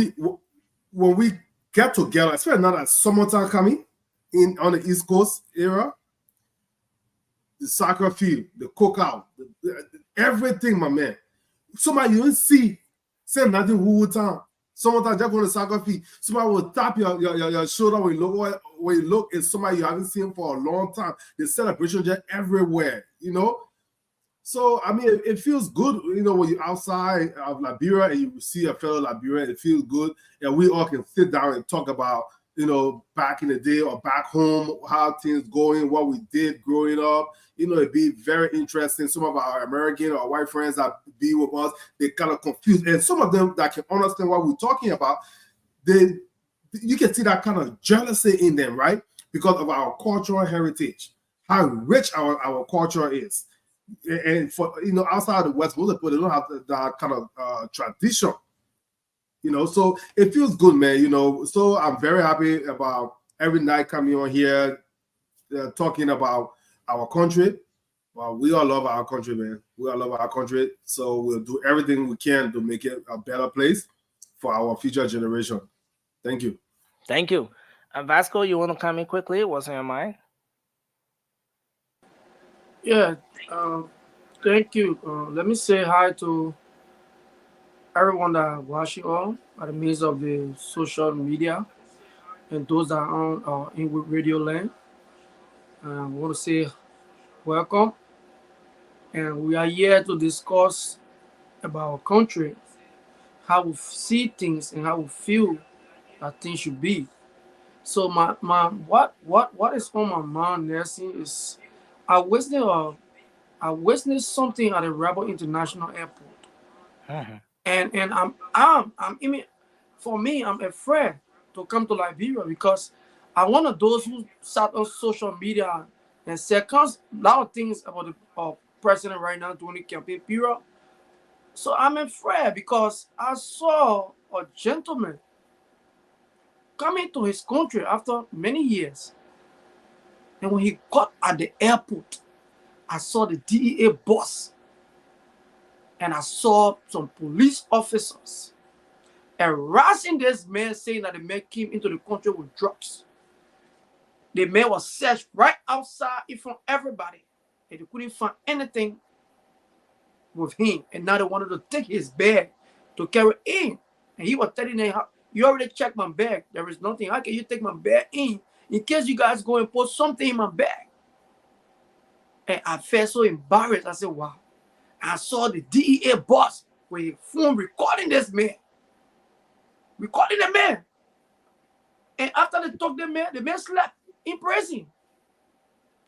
we get together, especially now that summertime coming in on the East Coast area, the soccer field, the cookout, everything, my man. Somebody you don't see, say nothing who town. Sometimes just go to the soccer field, somebody will tap your shoulder when you look at somebody you haven't seen for a long time. The celebration just everywhere, So, I mean, it feels good, when you're outside of Liberia and you see a fellow Liberian, it feels good. And we all can sit down and talk about, back in the day or back home, how things going, what we did growing up. It'd be very interesting. Some of our American or white friends that be with us, they kind of confused. And some of them that can understand what we're talking about, you can see that kind of jealousy in them, right? Because of our cultural heritage, how rich our culture is. And for outside the West, most people they don't have that kind of tradition. So it feels good, man. So I'm very happy about every night coming on here, talking about our country. Well, we all love our country, man. We all love our country. So we'll do everything we can to make it a better place for our future generation. Thank you.
Thank you. Vasco, you want to come in quickly? What's on your mind?
Yeah, thank you. Let me say hi to everyone that watching all by the means of the social media and those that are on in with Radio Land. I want to say welcome, and we are here to discuss about our country, how we see things, and how we feel that things should be. So what is on my mind, Nelson, is I witnessed something at the Rebel International Airport, and I'm I mean, for me, I'm afraid to come to Liberia because I'm one of those who sat on social media and said a lot of things about the president right now during the campaign period. So I'm afraid because I saw a gentleman coming to his country after many years. And when he got at the airport, I saw the DEA boss and I saw some police officers harassing this man, saying that the man came into the country with drugs. The man was searched right outside in front of everybody, and they couldn't find anything with him. And now they wanted to take his bag to carry in. And he was telling them, you already checked my bag. There is nothing. How can you take my bag in case you guys go and put something in my bag? And I felt so embarrassed. I said, wow. I saw the DEA boss with his phone recording this man. Recording the man. And after they took the man slept in prison.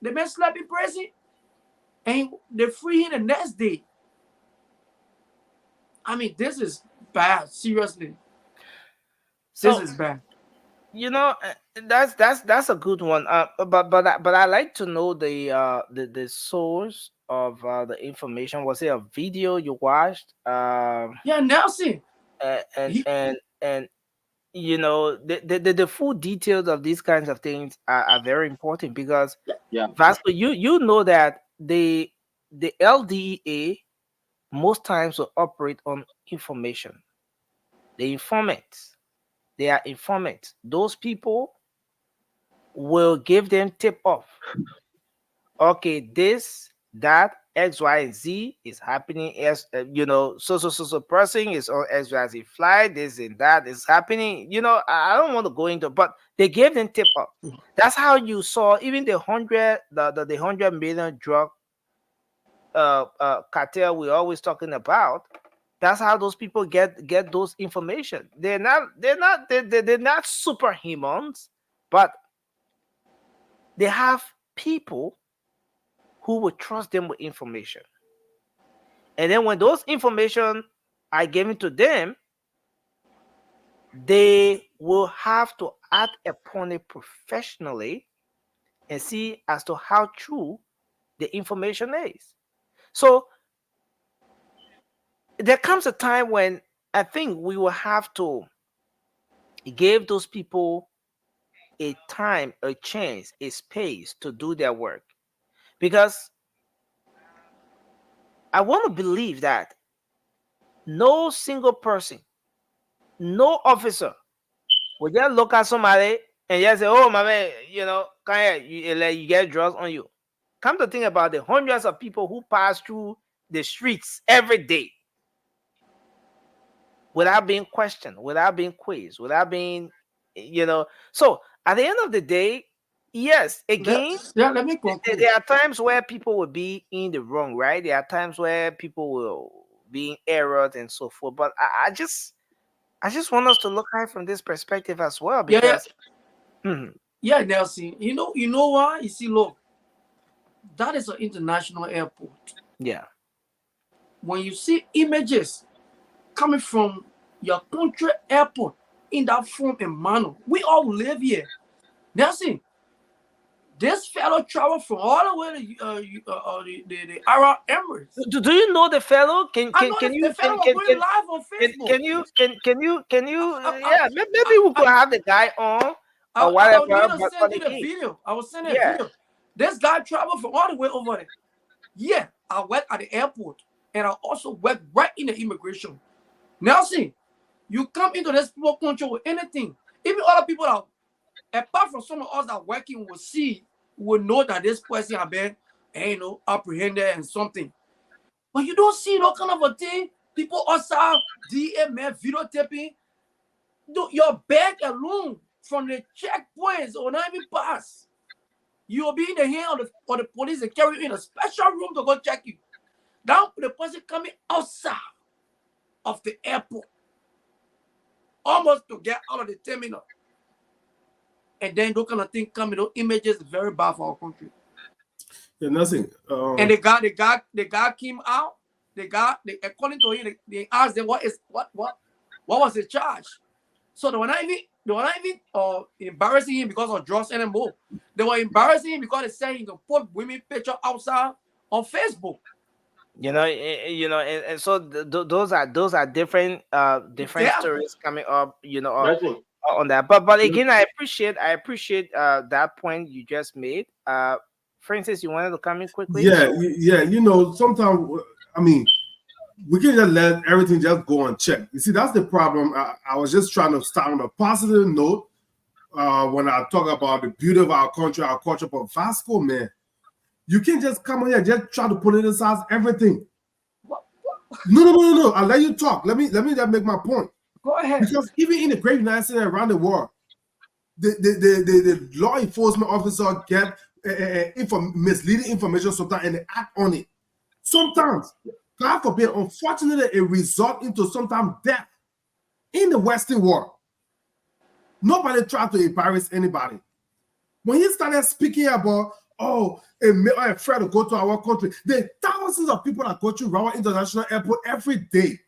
The man slept in prison. And they free him the next day. I mean, this is bad. Seriously. This is bad.
That's a good one. But I like to know the source of the information. Was it a video you watched?
Yeah, Nelson.
And the full details of these kinds of things are very important because Vasco, you know that the LDEA most times will operate on information. The informants, they are informants. Those people will give them tip off. Okay, this, that, X, Y, and Z is happening. As so person is on X, Y, Z flight. This and that is happening. I don't want to go into, but they gave them tip off. That's how you saw even the 100 million drug cartel we're always talking about. That's how those people get those information. They're not superhumans, but they have people who will trust them with information. And then when those information are given to them, they will have to act upon it professionally and see as to how true the information is. So there comes a time when I think we will have to give those people a time, a chance, a space to do their work. Because I want to believe that no single person, no officer will just look at somebody and just say, oh, my man, come here, you get drugs on you. Come to think about the hundreds of people who pass through the streets every day without being questioned, without being quizzed, without being, So at the end of the day, yes, again,
let me conclude.
There are times where people will be in the wrong, right? There are times where people will be in errors and so forth. But I just want us to look at it from this perspective as well, because
yeah, Nelson. You know why? You see, look, that is an international airport.
Yeah.
When you see images coming from your country airport in that form and manner, we all live here. Nelson, This fellow traveled from all the way to the Arab Emirates.
Do you know the fellow? Can
I know
you
the fellow was going live on Facebook.
yeah, maybe we could have the guy on or whatever.
I need to
But
send you the
again,
video. I was sending a
yeah.
video. This guy traveled from all the way over there. Yeah, I work at the airport and I also work right in the immigration. Nelson, you come into this poor country with anything. Even other people that, apart from some of us that working, will know that this person have been, apprehended and something. But you don't see no kind of a thing. People outside, DM, man, videotaping. Your bag alone from the checkpoints or not even pass. You will be in the hand of the police and carry you in a special room to go check you. Now the person coming outside of the airport, almost to get out of the terminal. And then those kind of things coming, those images is very bad for our country.
Yeah, nothing.
And the guy came out. According to him, they asked them what was the charge. So they were not even embarrassing him because of drugs anymore. They were embarrassing him because they said he can put women picture outside on Facebook.
And so those are different stories coming up, on that. But again, I appreciate that point you just made. Francis, you wanted to come in quickly?
Yeah. Sometimes, I mean, we can just let everything just go unchecked. You see, that's the problem. I was just trying to start on a positive note when I talk about the beauty of our country, our culture. But Vasco, man, you can't just come here and just try to politicize everything. No. I'll let you talk. Let me just make my point.
Go ahead.
Because even in the great United States and around the world, the law enforcement officer get misleading information sometimes and they act on it. Sometimes, God forbid, unfortunately, it results into sometimes death in the Western world. Nobody tried to embarrass anybody. When he started speaking about, a friend to go to our country, there are thousands of people that go to Rawa International Airport every day.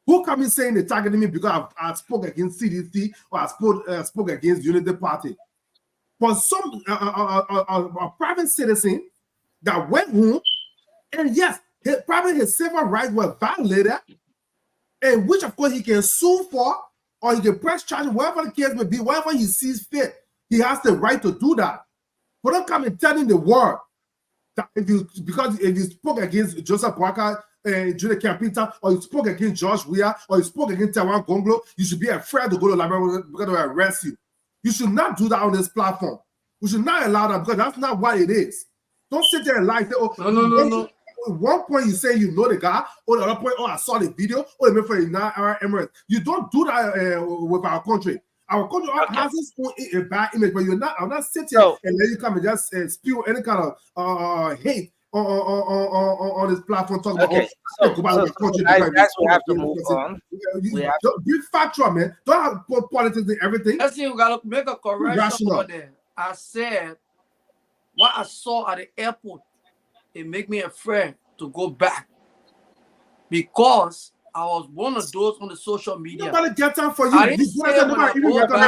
Who come in saying they targeted me because I spoke against CDC or I spoke against Unity Party? But some a private citizen that went home, and yes, probably his civil rights were violated, and which of course he can sue for, or he can press charges, whatever the case may be, whatever he sees fit, he has the right to do that. But don't come and telling the world that if you spoke against Joseph Parker and Julie Campita, or you spoke against George Weah, or you spoke against Tawan Gonglo, you should be afraid to go to Liberia because they will arrest you. You should not do that on this platform. We should not allow that because that's not what it is. Don't sit there and lie. Say, no. At one point you say you know the guy, or the other point, I saw the video, or the for Arab Emirates. You don't do that with our country. Our country has its own bad image, but I'm not sitting and let you come and just spew any kind of hate on this platform. Talk about the country.
Guys, we have to move on.
Be factual, man. Don't have put politics in everything.
Let's see, we gotta make a correction over there. I said what I saw at the airport, it made me afraid to go back because I was one of those on the social media.
Nobody get time for you.
I didn't say when I go back,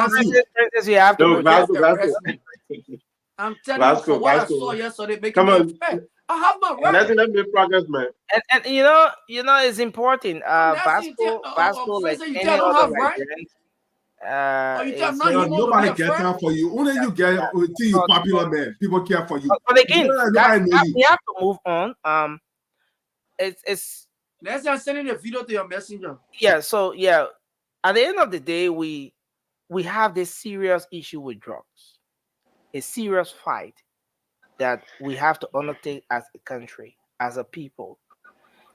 I'm telling you, for what I saw yesterday, making me afraid. I have my right.
Let me progress, man.
And it's important. Vasco, like any other Nigerians,
nobody get time for you. Only you get until you popular man. People care for you.
But again, we have to move on. It's
let's just send a video to your messenger.
Yeah. So at the end of the day, we have this serious issue with drugs, a serious fight that we have to undertake as a country, as a people.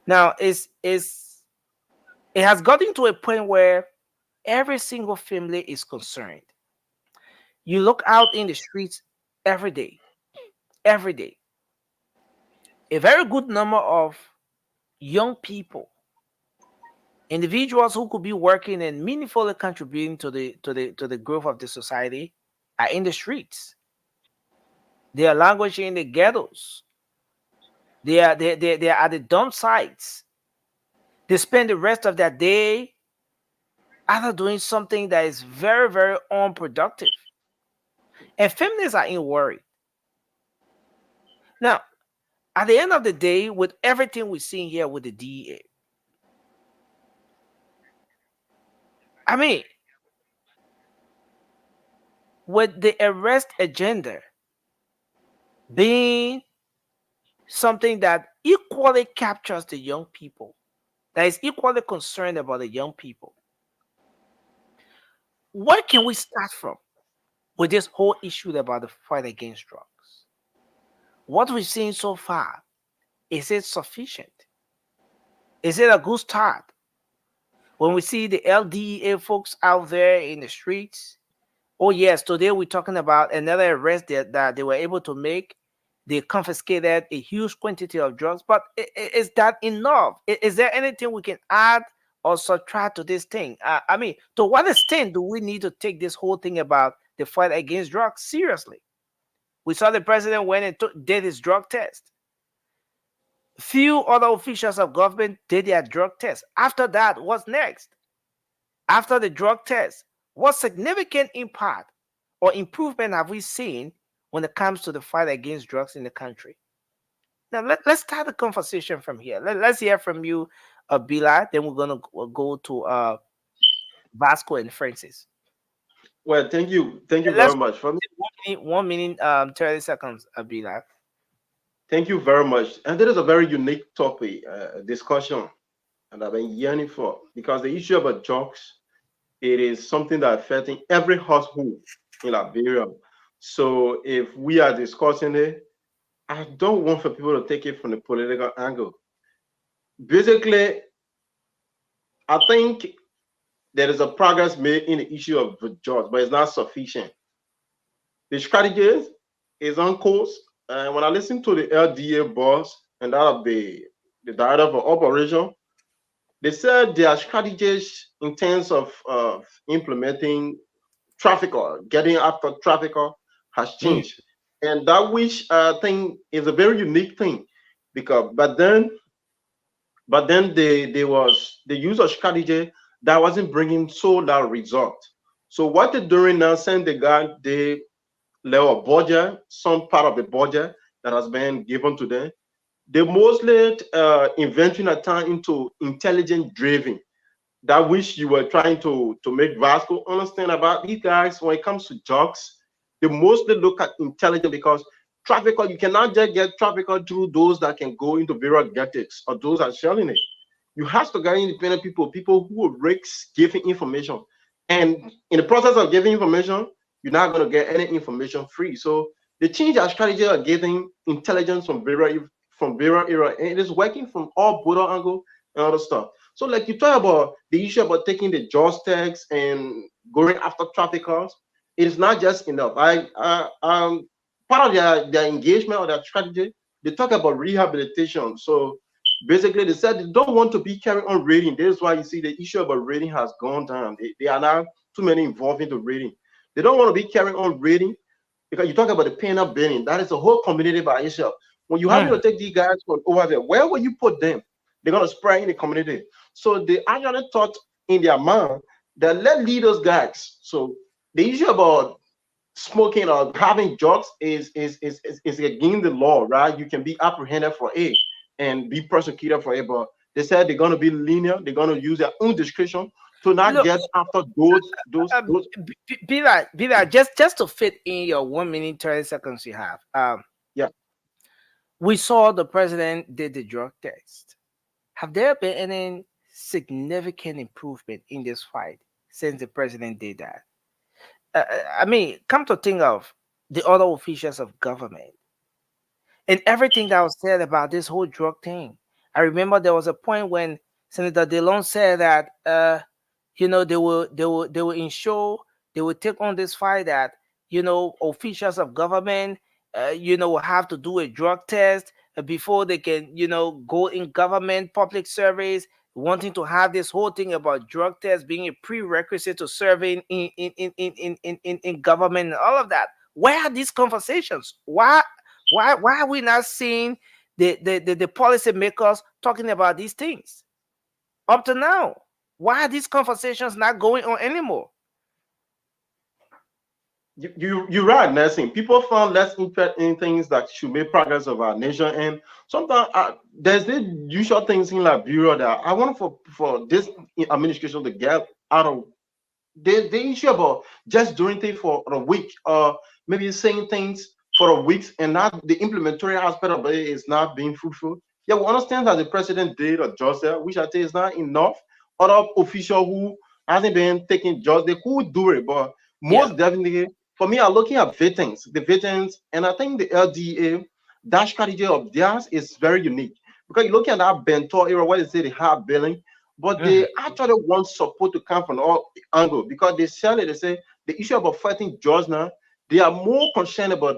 Now, it has gotten to a point where every single family is concerned. You look out in the streets every day. A very good number of young people, individuals who could be working and meaningfully contributing to the growth of the society, are in the streets. They are languishing in the ghettos. They are at the dump sites. They spend the rest of their day either doing something that is very, very unproductive. And families are in worry. Now, at the end of the day, with everything we're seeing here with the DEA, I mean, with the arrest agenda being something that equally captures the young people, that is equally concerned about the young people, where can we start from with this whole issue about the fight against drugs? What we've seen so far, is it sufficient? Is it a good start? When we see the LDEA folks out there in the streets, oh yes, today we're talking about another arrest that they were able to make. They confiscated a huge quantity of drugs, but is that enough? Is there anything we can add or subtract to this thing? I mean, to what extent do we need to take this whole thing about the fight against drugs seriously? We saw the president went and did his drug test. Few other officials of government did their drug test. After that, what's next? After the drug test, what significant impact or improvement have we seen when it comes to the fight against drugs in the country? Now, let's start the conversation from here. Let's hear from you, Bila. Then we're going to go to Vasco and Francis.
Well, thank you
Let's
very much. For me,
1 minute, 30 seconds, Bila.
thank you very much. And there is a very unique topic discussion, and I've been yearning for, because the issue about drugs, it is something that affecting every household in Liberia. So if we are discussing it, I don't want for people to take it from the political angle. Basically, I think there is a progress made in the issue of the drugs, but it's not sufficient. The strategy is on course. And when I listen to the LDA boss and that of the director of operation, they said their strategies in terms of implementing trafficker, getting after trafficker has changed. And that which I think is a very unique thing, because but then they use a strategy that wasn't bringing so that result. So what they're doing now, send the guy the level budget, some part of the budget that has been given to them. They mostly inventing a time into intelligent driving. That which you were trying to make Vasco understand about these guys when it comes to drugs, they mostly look at intelligence, because trafficker, you cannot just get trafficker through those that can go into various gadgets or those that are selling it. You have to get independent people who will risk giving information. And in the process of giving information, you're not going to get any information free. So they change our strategy of getting intelligence from various area, and it is working from all border angle and other stuff. So like you talk about the issue about taking the jaws tags and going after traffickers, it is not just enough. Part of their engagement or their strategy, they talk about rehabilitation. So basically they said they don't want to be carrying on raiding. That's why you see the issue about raiding has gone down. They are now too many involved into raiding. They don't want to be carrying on raiding, because you talk about the pain of burning. That is a whole community by itself. When you have to take these guys from over there, where will you put them? They're gonna spread in the community. So they actually thought in their mind that let lead those guys. So the issue about smoking or having drugs is against the law, right? You can be apprehended for it and be prosecuted for it. But they said they're gonna be lenient. They're gonna use their own discretion to not get after those.
Be that just to fit in your 1 minute 30 seconds you have.
Yeah.
We saw the president did the drug test. Have there been any significant improvement in this fight since the president did that? I mean, come to think of the other officials of government and everything that was said about this whole drug thing. I remember there was a point when Senator DeLone said that they will ensure they will take on this fight, that officials of government will have to do a drug test before they can go in government public service, wanting to have this whole thing about drug tests being a prerequisite to serving in government and all of that. Where are these conversations? Why are we not seeing the policy makers talking about these things up to now? Why are these conversations not going on anymore?
You're right, Nelson. People found less interest in things that should make progress of our nation, and sometimes there's the usual things in Liberia that I want for this administration to get out of. They issue about just doing things for a week, or maybe saying things for a week, and not the implementary aspect of it is not being fruitful. Yeah, we understand that the president did a just there, which I think is not enough. Other official who hasn't been taking just, they could do it, but most definitely for me, I'm looking at the veterans, and I think the LDA, that strategy of theirs is very unique, because you look at that Bento era where they say they have billing, but they actually want support to come from all angle, because they say the issue about fighting drugs now, they are more concerned about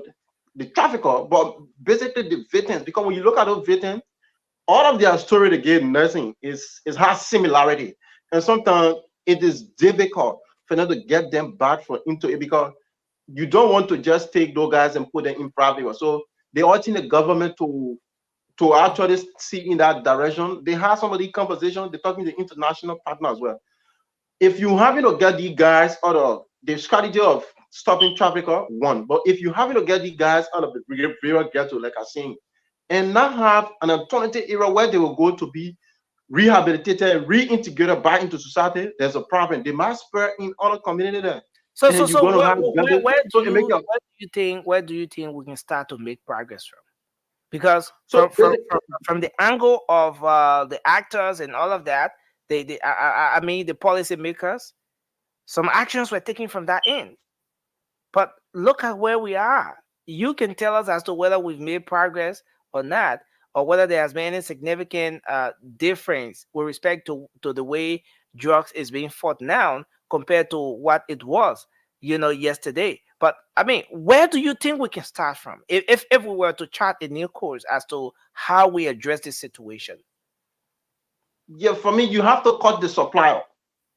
the trafficker, but basically the veterans, because when you look at those veterans, all of their story they get in nursing is has similarity, and sometimes it is difficult for them to get them back into it, because you don't want to just take those guys and put them in private work. So they urging the government to actually see in that direction. They have some of these conversations. They're talking to international partners as well. If you having to get these guys out of the strategy of stopping traffic, one, but if you having to get these guys out of the real ghetto, like I saying, and not have an alternative era where they will go to be rehabilitated, reintegrated back into society, there's a problem. They might spur in other community there.
So
And you're going to have
where do you think we can start to make progress from? Because
So
from the angle of the actors and all of that, I mean the policymakers, some actions were taken from that end. But look at where we are. You can tell us as to whether we've made progress or not, or whether there has been any significant difference with respect to the way drugs is being fought now compared to what it was, yesterday. But I mean, where do you think we can start from if we were to chart a new course as to how we address this situation?
Yeah, for me, you have to cut the supply.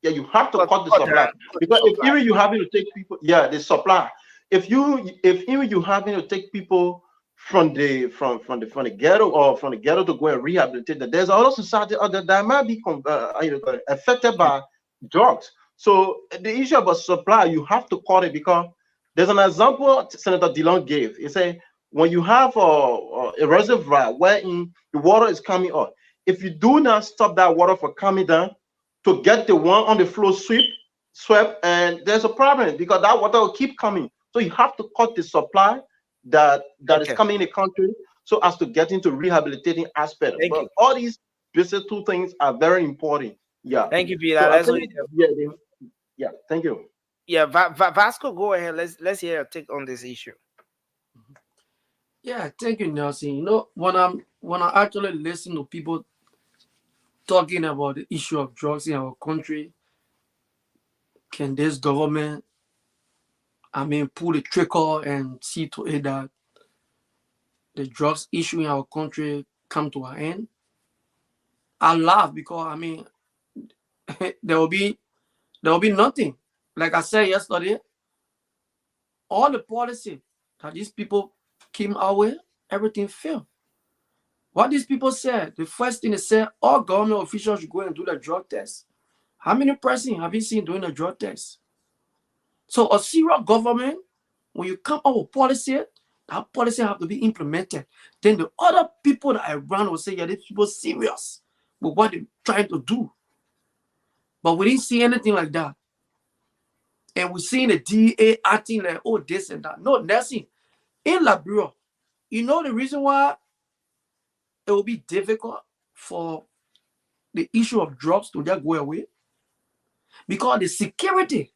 Yeah, you have to cut the supply, because if even you having to take people, the supply. If even you having to take people from the ghetto, or from the ghetto to go and rehabilitate them, there's other society that might be affected by drugs. So the issue about supply, you have to cut it, because there's an example Senator Dillon gave. He said when you have a reservoir wherein the water is coming up, if you do not stop that water from coming down to get the one on the floor swept, and there's a problem, because that water will keep coming. So you have to cut the supply that is coming in the country, so as to get into rehabilitating aspect. But all these basic two things are very important. Yeah.
Thank you, Peter.
So thank you.
Yeah, Vasco, go ahead. Let's hear your take on this issue.
Yeah, thank you, Nelson. When I actually listen to people talking about the issue of drugs in our country, can this government, pull the trigger and see to it that the drugs issue in our country come to an end? I laugh, because there will be nothing. Like I said yesterday, all the policy that these people came our way, everything failed. What these people said, the first thing they said, all government officials should go and do the drug test. How many persons have you seen doing the drug test? So a serious government, when you come up with policy, that policy have to be implemented. Then the other people that are around will say, yeah, these people serious with what they're trying to do. But we didn't see anything like that. And we're seeing the DA acting like, oh, this and that. No, nothing. In Liberia, the reason why it will be difficult for the issue of drugs to just go away? Because the security,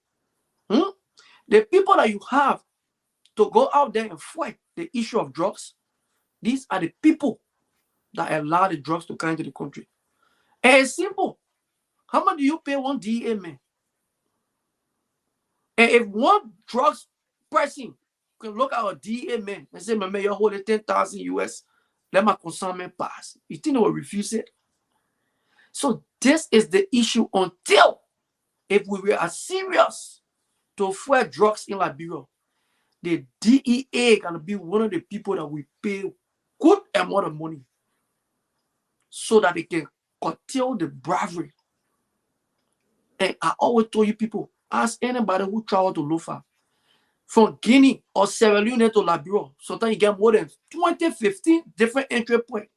the people that you have to go out there and fight the issue of drugs, these are the people that allow the drugs to come into the country. And it's simple. How much do you pay one DA man? And if one drugs person can look at a DA man and say, man, you're holding 10,000 US, let my consignment pass, you think they will refuse it? So this is the issue. Until if we were serious to fight drugs in Liberia, the DEA can be one of the people that we pay good amount of money so that they can curtail the bravery. And I always told you people, ask anybody who traveled to Lofa, from Guinea or Sierra Leone to Liberia. Sometimes you get more than 20, 15 different entry points.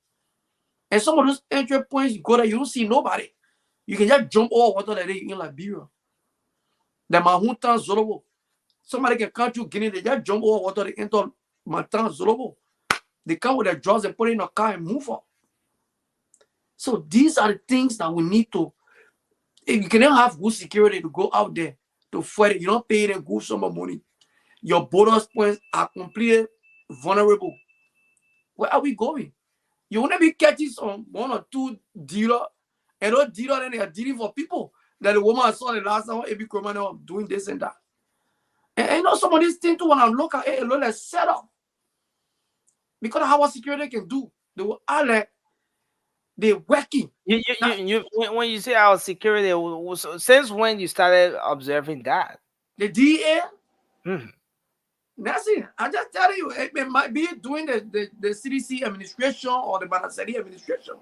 And some of those entry points, you go there, you don't see nobody. You can just jump all water like they in Liberia. The Mahuntan Zolobo. Somebody can come to Guinea, they just jump all water, they enter Mantan Zolobo. They come with their drugs and put it in a car and move up. So these are the things that we need to. If you cannot have good security to go out there to fight it, you don't pay them good sum of money. Your bonus points are completely vulnerable. Where are we going? You want to be catching some 1 or 2 dealers, and those dealers then they are dealing for people. That the woman I saw the last time, every criminal doing this and that. And you know some of these things too, when I look at it, it looks like setup. Because of how our security can do, they will all like they're working.
When you say our security, since when you started observing that?
The DA? That's it. I just tell you, it might be doing the CDC administration or the Banasari administration.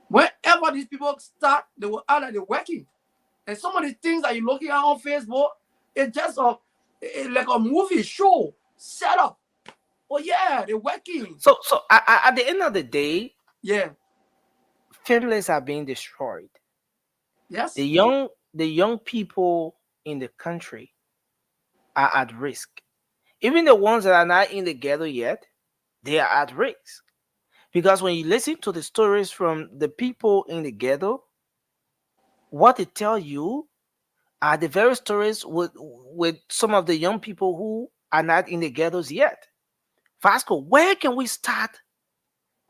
Whenever these people start, they will add that they're working. And some of the things that you're looking at on Facebook, it's just like a movie show set up. Oh yeah, they're working.
So at the end of the day,
yeah,
families are being destroyed.
Yes.
The young people in the country are at risk. Even the ones that are not in the ghetto yet, they are at risk. Because when you listen to the stories from the people in the ghetto, what they tell you are the very stories with some of the young people who are not in the ghettos yet. Vasco, where can we start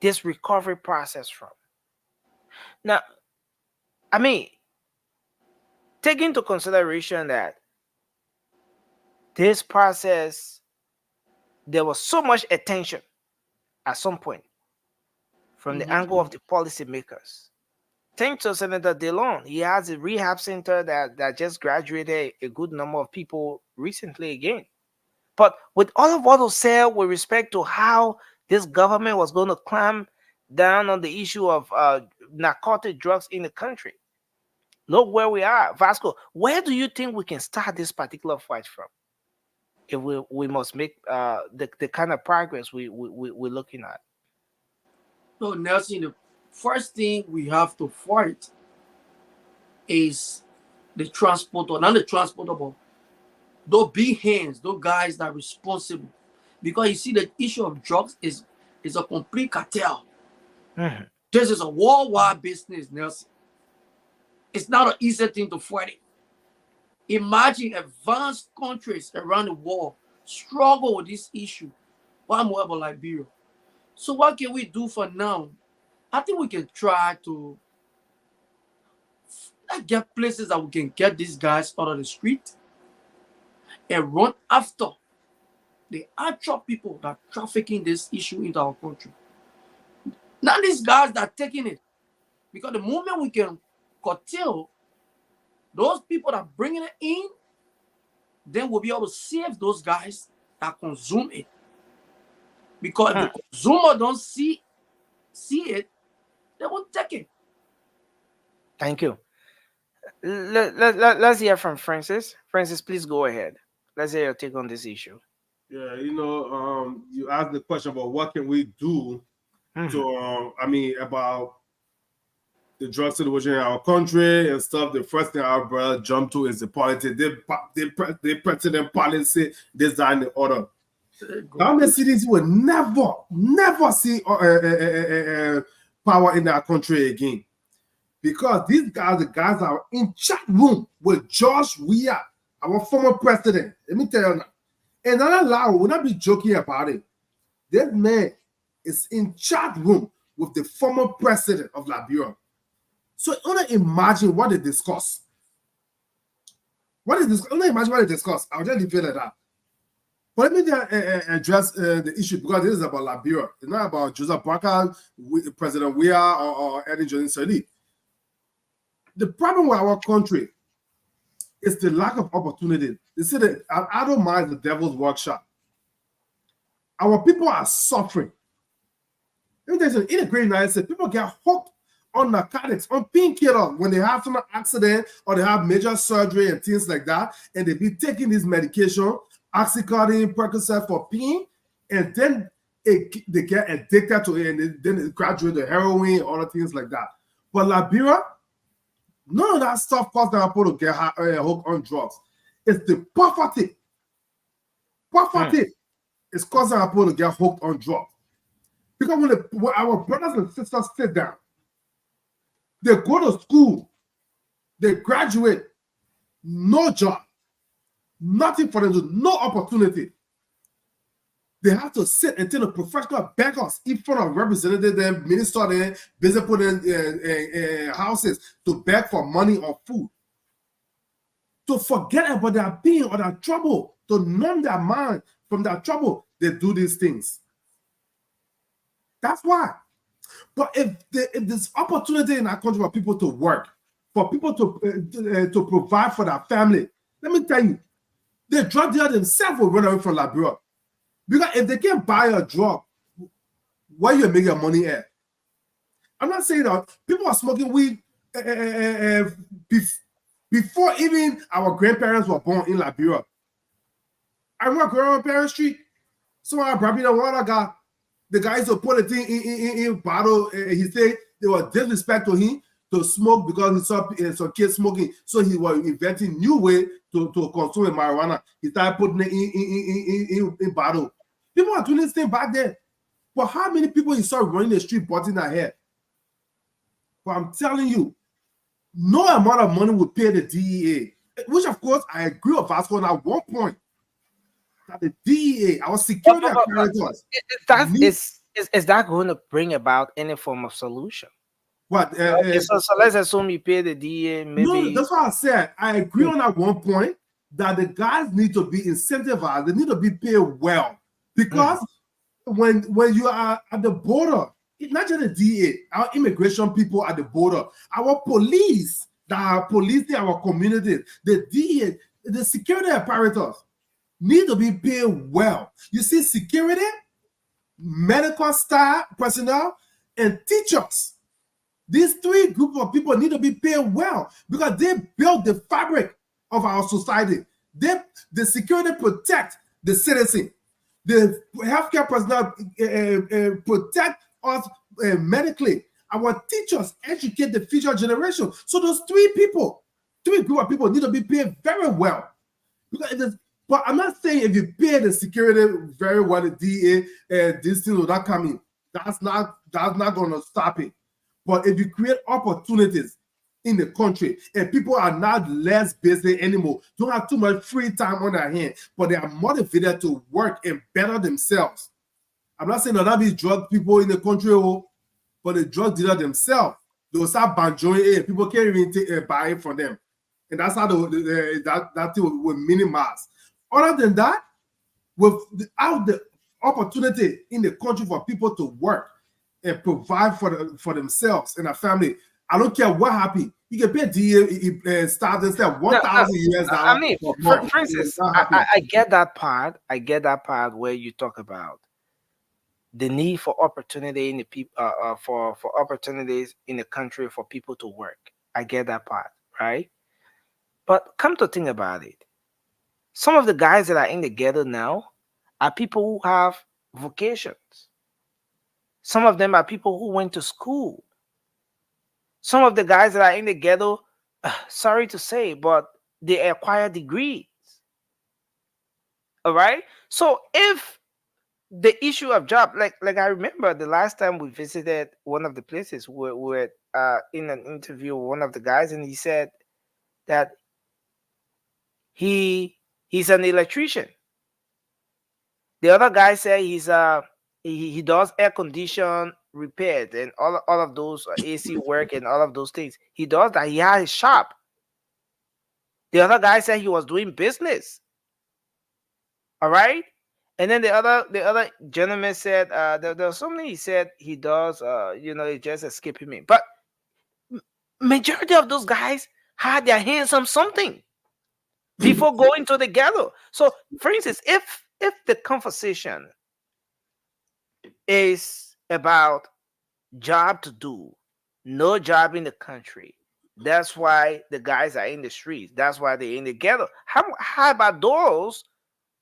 this recovery process from? Now, I mean, take into consideration that this process, there was so much attention at some point from the angle of the policymakers. Thanks to Senator DeLon, he has a rehab center that just graduated a good number of people recently again. But with all of what was said with respect to how this government was going to clamp down on the issue of narcotic drugs in the country, look where we are. Vasco, where do you think we can start this particular fight from? If we must make the kind of progress we're looking at.
So Nelson, the first thing we have to fight is the transporter, not the transporter, but those big hands, those guys that are responsible. Because you see, the issue of drugs is a complete cartel. This is a worldwide business, Nelson. It's not an easy thing to fight it. Imagine advanced countries around the world struggle with this issue. Why more about Liberia? So what can we do for now? I think we can try to get places that we can get these guys out of the street and run after the actual people that are trafficking this issue into our country. Not these guys that are taking it. Because the moment we can curtail those people that are bringing it in, then we'll be able to save those guys that consume it. Because if the consumer don't see it, they won't take it.
Thank you. Let's hear from Francis. Francis, please go ahead. Let's hear your take on this issue.
Yeah, you asked the question about what can we do to, about the drug situation in our country and stuff. The first thing our brother jump to is the politics. The president policy, this, that, and the other. Government cities will never see power in our country again. Because these guys, the guys are in chat room with George Weah, our former president. Let me tell you now. And we'll not be joking about it. This man is in chat room with the former president of Liberia. So I want to imagine what they discuss. Imagine what they discuss. I'll just leave it at that. But let me address the issue, because this is about Liberia. It's not about Joseph Parker, President Weah, or Eddie Johnson Sirleaf. The problem with our country is the lack of opportunity. They say that I don't mind the devil's workshop. Our people are suffering. In the Great United States, people get hooked on narcotics, on painkillers when they have some accident or they have major surgery and things like that, and they be taking this medication, oxycodone, Percocet for pain, and then they get addicted to it, and then they graduate to heroin, other things like that. But Liberia, none of that stuff causes them to get hooked on drugs. It's the poverty. Poverty is causing people to get hooked on drugs. Because when our brothers and sisters sit down, they go to school, they graduate, no job, nothing for them to do, no opportunity. They have to sit until the professional beggars in front of representatives, them, minister, them, busy putting in houses to beg for money or food. To forget about their pain or their trouble, to numb their mind from their trouble, they do these things. That's why. But if there's opportunity in our country for people to work, for people to provide for their family, let me tell you, the drug dealer themselves will run away from Liberia. Because if they can't buy a drug, where you make your money at? I'm not saying that people are smoking weed before even our grandparents were born in Liberia. I remember Grandparent Street, so I brought me the water guy. The guy used to put a thing in bottle, and he said there was disrespect to him to smoke because he saw some kids smoking. So he was inventing new way to consume marijuana. He started putting it in bottle. People are doing this thing back then. But how many people you saw running the street butting their head? But I'm telling you, no amount of money will pay the DEA, which of course I agree with Vasco at one point. That the DEA, our security apparatus,
is that going to bring about any form of solution?
What?
So let's assume you pay the DEA. Maybe
no, that's what I said. I agree on that one point that the guys need to be incentivized. They need to be paid well because when you are at the border, it's not just the DEA, our immigration people at the border, our police that are policing our communities, the DEA, the security apparatus need to be paid well. You see, security, medical staff, personnel, and teachers. These three groups of people need to be paid well because they build the fabric of our society. The security protect the citizen. The healthcare personnel protect us medically. Our teachers educate the future generation. So those three group of people need to be paid very well. But I'm not saying if you pay the security very well, the DA, this thing will not come in. That's not going to stop it. But if you create opportunities in the country and people are not less busy anymore, don't have too much free time on their hand, but they are motivated to work and better themselves. I'm not saying that be drug people in the country, but the drug dealer themselves, they will start banjoing it. People can't even buy it from them. And that's how that thing will minimize. Other than that, without the opportunity in the country for people to work and provide for themselves and their family, I don't care what happened. You can pay DA staff instead 1,000 US dollars.
I mean, for instance, I get that part. I get that part where you talk about the need for opportunity in the people for opportunities in the country for people to work. I get that part, right? But come to think about it, some of the guys that are in the ghetto now are people who have vocations. Some of them are people who went to school. Some of the guys that are in the ghetto, sorry to say, but they acquire degrees. All right. So if the issue of job, like I remember the last time we visited one of the places, we were in an interview with one of the guys, and he said that he's an electrician. The other guy said he does air condition repairs and all of those AC work and all of those things. He does that. He has a shop. The other guy said he was doing business. All right. And then the other gentleman said there was something he said he does. It just escaping me. But majority of those guys had their hands on something before going to the ghetto. So, for instance, if the conversation is about job to do, no job in the country. That's why the guys are in the streets. That's why they're in the ghetto. How about those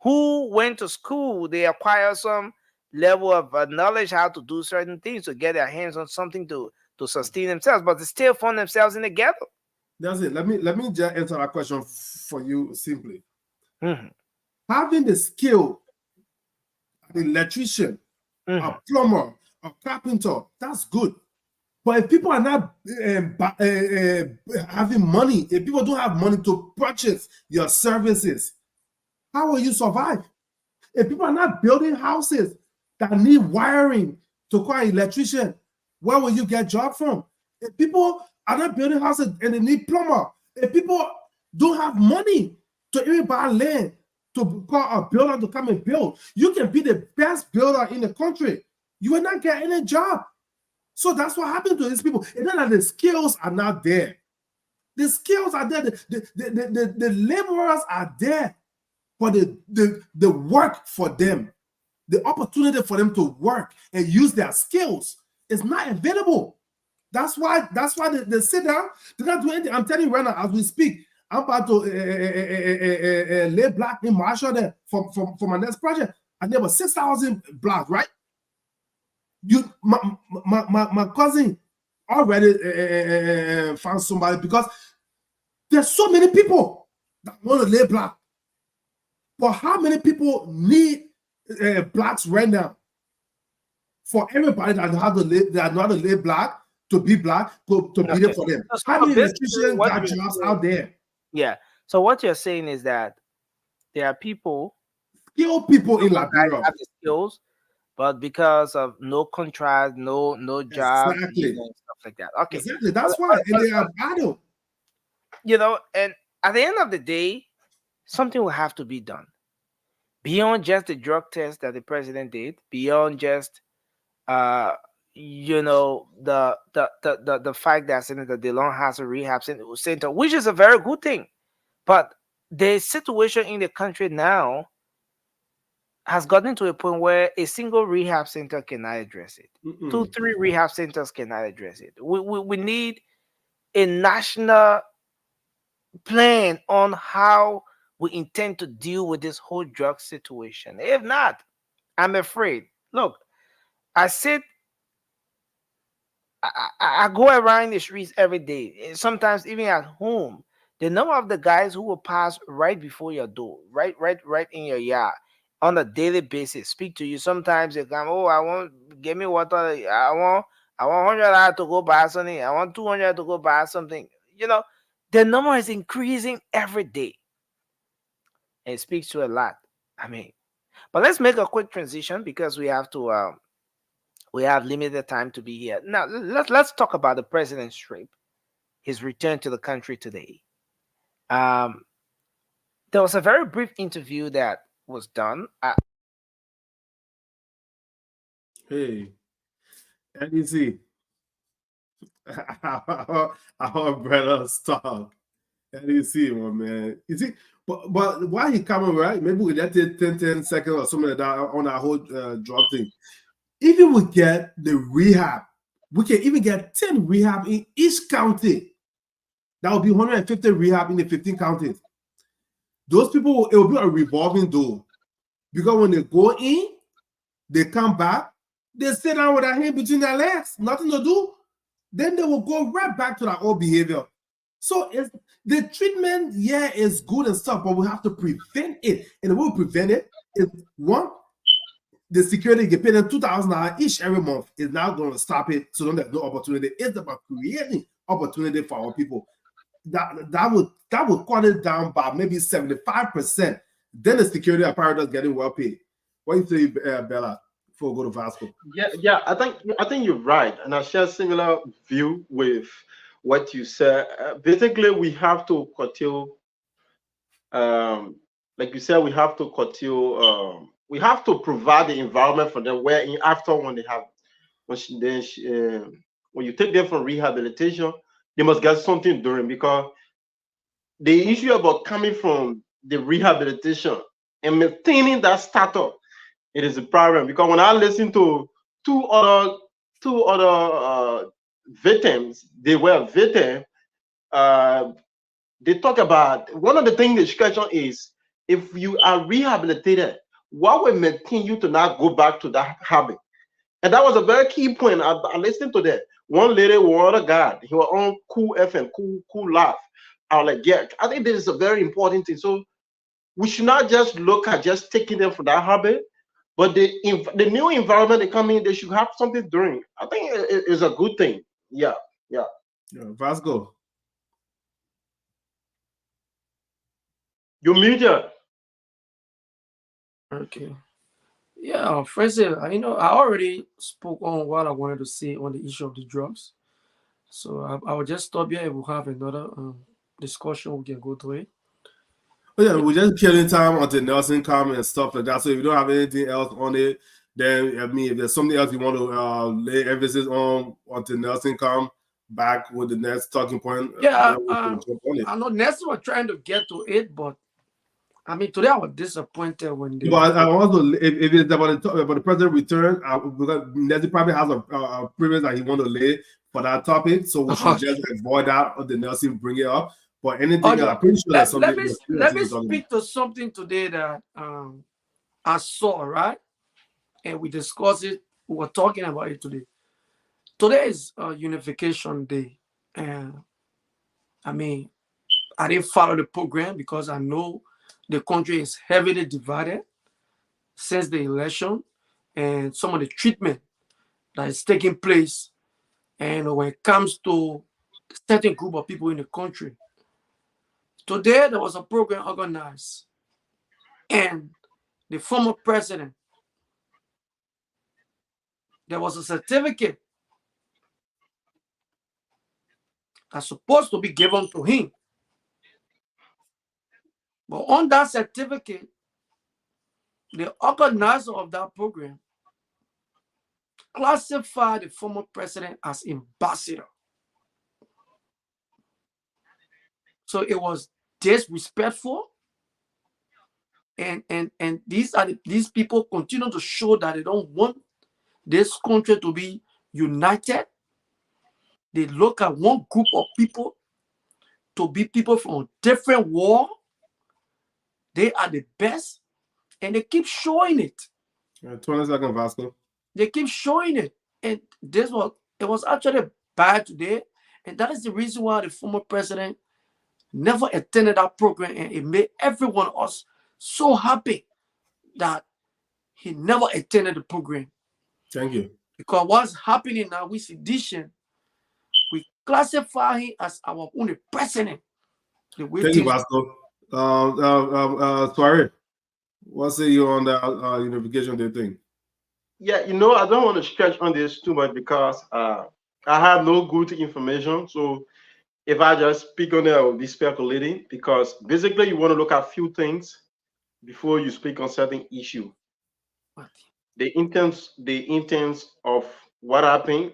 who went to school? They acquire some level of knowledge how to do certain things to get their hands on something to sustain themselves, but they still find themselves in the ghetto.
That's it. Let me just answer that question for you simply.
Mm-hmm.
Having the skill, an electrician,
Mm-hmm.
a plumber, a carpenter, that's good. But if people are not having money, if people don't have money to purchase your services, how will you survive? If people are not building houses that need wiring to call an electrician, where will you get job from? If people are not building houses and they need plumber, if people don't have money to even buy land to call a builder to come and build, you can be the best builder in the country. You will not get any job. So that's what happened to these people. It's not that the skills are not there. The skills are there. The laborers are there. But the work for them, the opportunity for them to work and use their skills is not available. That's why they sit down. They're not doing anything. I'm telling you right now, as we speak, I'm about to lay block in Marshall there for my next project. And there were 6,000 blocks, right? My cousin already found somebody because there's so many people that want to lay block. But how many people need blacks right now? For everybody that have to lay, that know how to lay black, to be black, to be there for them.
So
how many
basically
electricians
what
got
you're
jobs
saying-
out there?
Yeah. So what you're saying is that there are people,
skilled people in
guys
Liberia,
have the skills, but because of no contract, no job,
exactly,
and stuff like that. Okay.
exactly. That's why, and they are battle.
You know, and at the end of the day, something will have to be done beyond just the drug test that the president did, beyond just you know, the fact that Senator DeLong has a rehab center, which is a very good thing. But the situation in the country now has gotten to a point where a single rehab center cannot address it. 2, 3 rehab centers cannot address it. We need a national plan on how we intend to deal with this whole drug situation. If not, I'm afraid. Look, I sit, I go around the streets every day, sometimes even at home. The number of the guys who will pass right before your door, right in your yard on a daily basis, speak to you. Sometimes they come, oh, I want, give me water. I want $100 to go buy something. I want $200 to go buy something. You know, the number is increasing every day. It speaks to a lot. I mean, but let's make a quick transition because we have to. We have limited time to be here. Now let's talk about the president's trip, his return to the country today. There was a very brief interview that was done.
Hey, NEC, our brother stop. NEC, my man. You see, but why he coming, right? Maybe we let it 10 seconds or something like that on our whole drug thing. Even we get the rehab, we can even get 10 rehab in each county. That would be 150 rehab in the 15 counties. Those people, it will be a revolving door. Because when they go in, they come back, they sit down with their hand between their legs, nothing to do. Then they will go right back to their old behavior. So the treatment, yeah, is good and stuff, but we have to prevent it. And the way we prevent it is, one, the security get paid them $2,000 each every month is now going to stop it, so there's no opportunity. It's about creating opportunity for our people. That would cut it down by maybe 75%. Then the security apparatus getting well paid. What do you say, Bella? Before we go to Vasco.
Yeah. I think you're right, and I share a similar view with what you said. Basically, we have to curtail. Like you said, we have to curtail. We have to provide the environment for them where after when you take them from rehabilitation, they must get something doing, because the issue about coming from the rehabilitation and maintaining that status, it is a problem. Because when I listen to two other victims, they were victims. They talk about one of the things the discussion is if you are rehabilitated, what will maintain you to not go back to that habit? And that was a very key point. I listened to that. One lady, one other guy, he was on Cool FM, cool laugh. I was like, yeah, I think this is a very important thing. So we should not just look at just taking them from that habit, but the new environment they come in, they should have something doing. I think it's a good thing. Yeah.
Vasco.
You muted.
Okay. Yeah, first, I already spoke on what I wanted to say on the issue of the drugs. So I will just stop here and we'll have another discussion. We can go through it.
Oh, yeah, we're just killing time until Nelson comes and stuff like that. So if you don't have anything else on it, then I mean, if there's something else you want to lay emphasis on until Nelson comes back with the next talking point,
Yeah,
we can jump on it.
I know Nelson was trying to get to it, but I mean, today I was disappointed when they.
But I also, if it's about the president return, because Nelson probably has a premise that he want to lay for that topic, so we should just avoid that or the Nelson bring it up. But anything, I'm pretty sure that's something.
Let me speak to something today that I saw, right? And we discussed it. We were talking about it today. Today is Unification Day. And I mean, I didn't follow the program because I know the country is heavily divided since the election and some of the treatment that is taking place. And when it comes to a certain group of people in the country, today there was a program organized and the former president, there was a certificate that's supposed to be given to him. But on that certificate, the organizer of that program classified the former president as ambassador. So it was disrespectful. And these people continue to show that they don't want this country to be united. They look at one group of people to be people from a different war. They are the best, and they keep showing it.
20 seconds, Vasco.
They keep showing it, and it was actually bad today, and that is the reason why the former president never attended that program, and it made everyone else so happy that he never attended the program.
Thank you.
Because what's happening now with sedition, we classify him as our only president.
Thank you, Vasco. Sorry, what say you on the Unification Day thing?
Yeah, I don't want to stretch on this too much because I have no good information. So if I just speak on it, I will be speculating because basically you want to look at a few things before you speak on certain issue. The intents of what happened,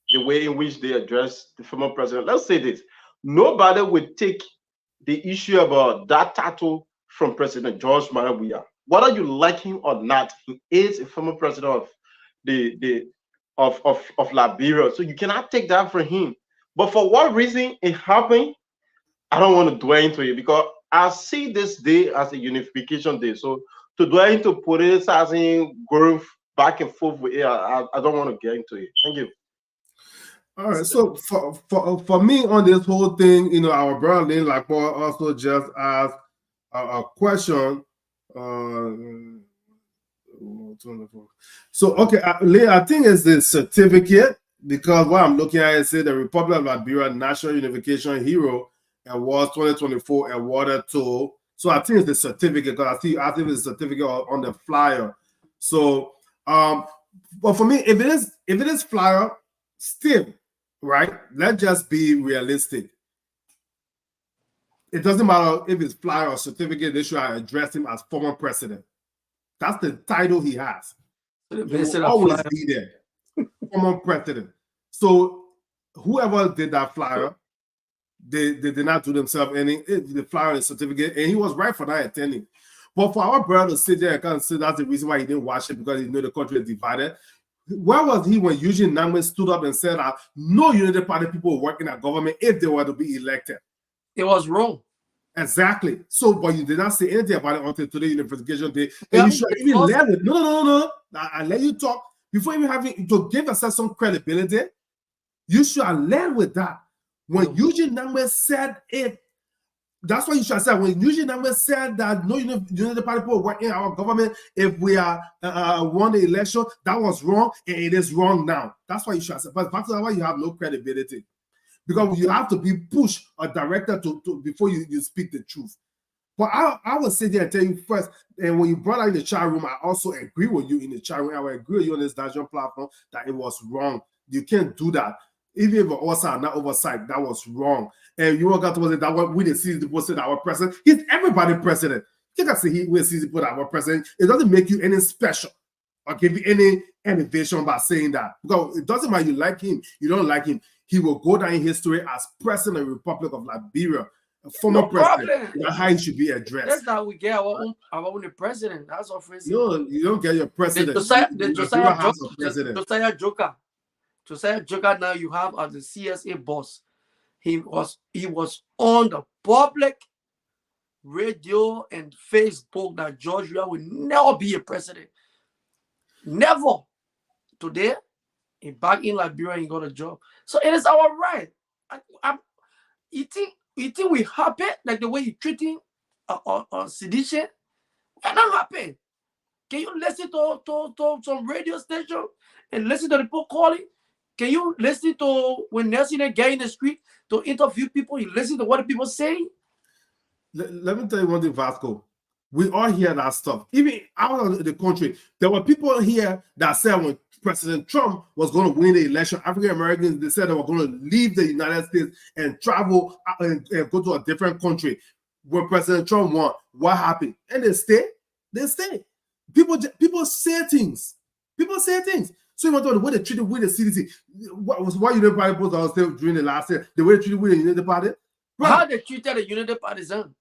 the way in which they address the former president. Let's say this: nobody would take the issue about that title from President George Marabuya. Whether you like him or not, he is a former president of Liberia. So you cannot take that from him. But for what reason it happened, I don't want to dwell into it because I see this day as a unification day. So to dwell into politicizing, going back and forth with it, I don't want to get into it. Thank you.
All right. So for me on this whole thing, our brother Lynn Laporte also just asked a question. So okay, Lynn, I think it's the certificate because what I'm looking at is the Republic of Liberia National Unification Hero Awards 2024 awarded to. So I think it's the certificate because I think it's a certificate on the flyer. So, but for me, if it is flyer, still, right? Let's just be realistic. It doesn't matter if it's flyer or certificate. They should address him as former president. That's the title he has. He will always be there, former president. So whoever did that flyer, they did not do themselves any. The flyer and the certificate, and he was right for not attending. But for our brother to sit there and kind of say that's the reason why he didn't watch it because he knew the country is divided. Where was he when Eugene Nangwe stood up and said that no United Party people were working at government if they were to be elected?
It was wrong.
Exactly. So, but you did not say anything about it until today, Unification Day. And you should even let it. No. I let you talk before even having to give yourself some credibility. You should have led with that. When Eugene Nangwe said it, that's what you should have said. When Eugene Nangwe said that no United Party people were in our government if we are won the election, that was wrong, and it is wrong now. That's why you should have said. But back to that one, you have no credibility. Because you have to be pushed or directed to before you speak the truth. But I will sit there and tell you first, and when you brought out in the chat room, I also agree with you in the chat room. I will agree with you on this national platform that it was wrong. You can't do that. Even if it was not oversight, that was wrong. And you got to say that when we see the person our president, he's everybody president. You can say he will see the person our president. It doesn't make you any special or give you any elevation by saying that. Because it doesn't matter you like him, you don't like him. He will go down in history as president of the Republic of Liberia, a former president. That's how he should be addressed.
That's how we get our own president. That's our president.
No, you don't get your president.
The Josiah Joker. Josiah Joker now you have as the CSA boss. He was on the public radio and Facebook that George Weah will never be a president. Never. Today, he back in Liberia and he got a job. So it is our right. You think we happy like the way you treating sedition? We're not happy. Can you listen to some radio station and listen to the people calling? Can you listen to when Nelson and guy in the street to interview people? You listen to what the people say?
Let me tell you one thing, Vasco. We all hear that stuff. Even out of the country, there were people here that said when President Trump was going to win the election, African Americans, they said they were going to leave the United States and travel and go to a different country. When President Trump won, what happened? And they stay. They stay. People say things. People say things. So you want to know the way they treated with the CDC. Why United Party was out there during the last year? The way they treated with the United Party?
Right. How they treated the United Partisan?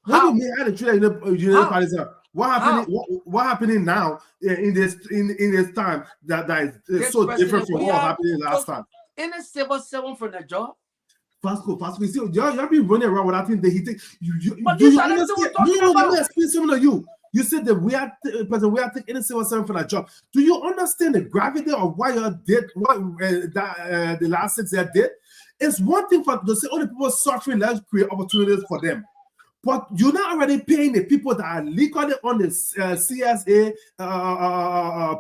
What do you mean how they treated the United Partisan? What happening now in this time that is so different from what happened last time?
Any 7 from the job?
Vasco. You see, y'all be running around with that thing that he think.
But you understand?
Let me explain something to you. You said that we are taking any 7 for that job. Do you understand the gravity of why you did what the last 6 years did? It's one thing for to say all the people suffering, let's create opportunities for them. But you're not already paying the people that are legally on the CSA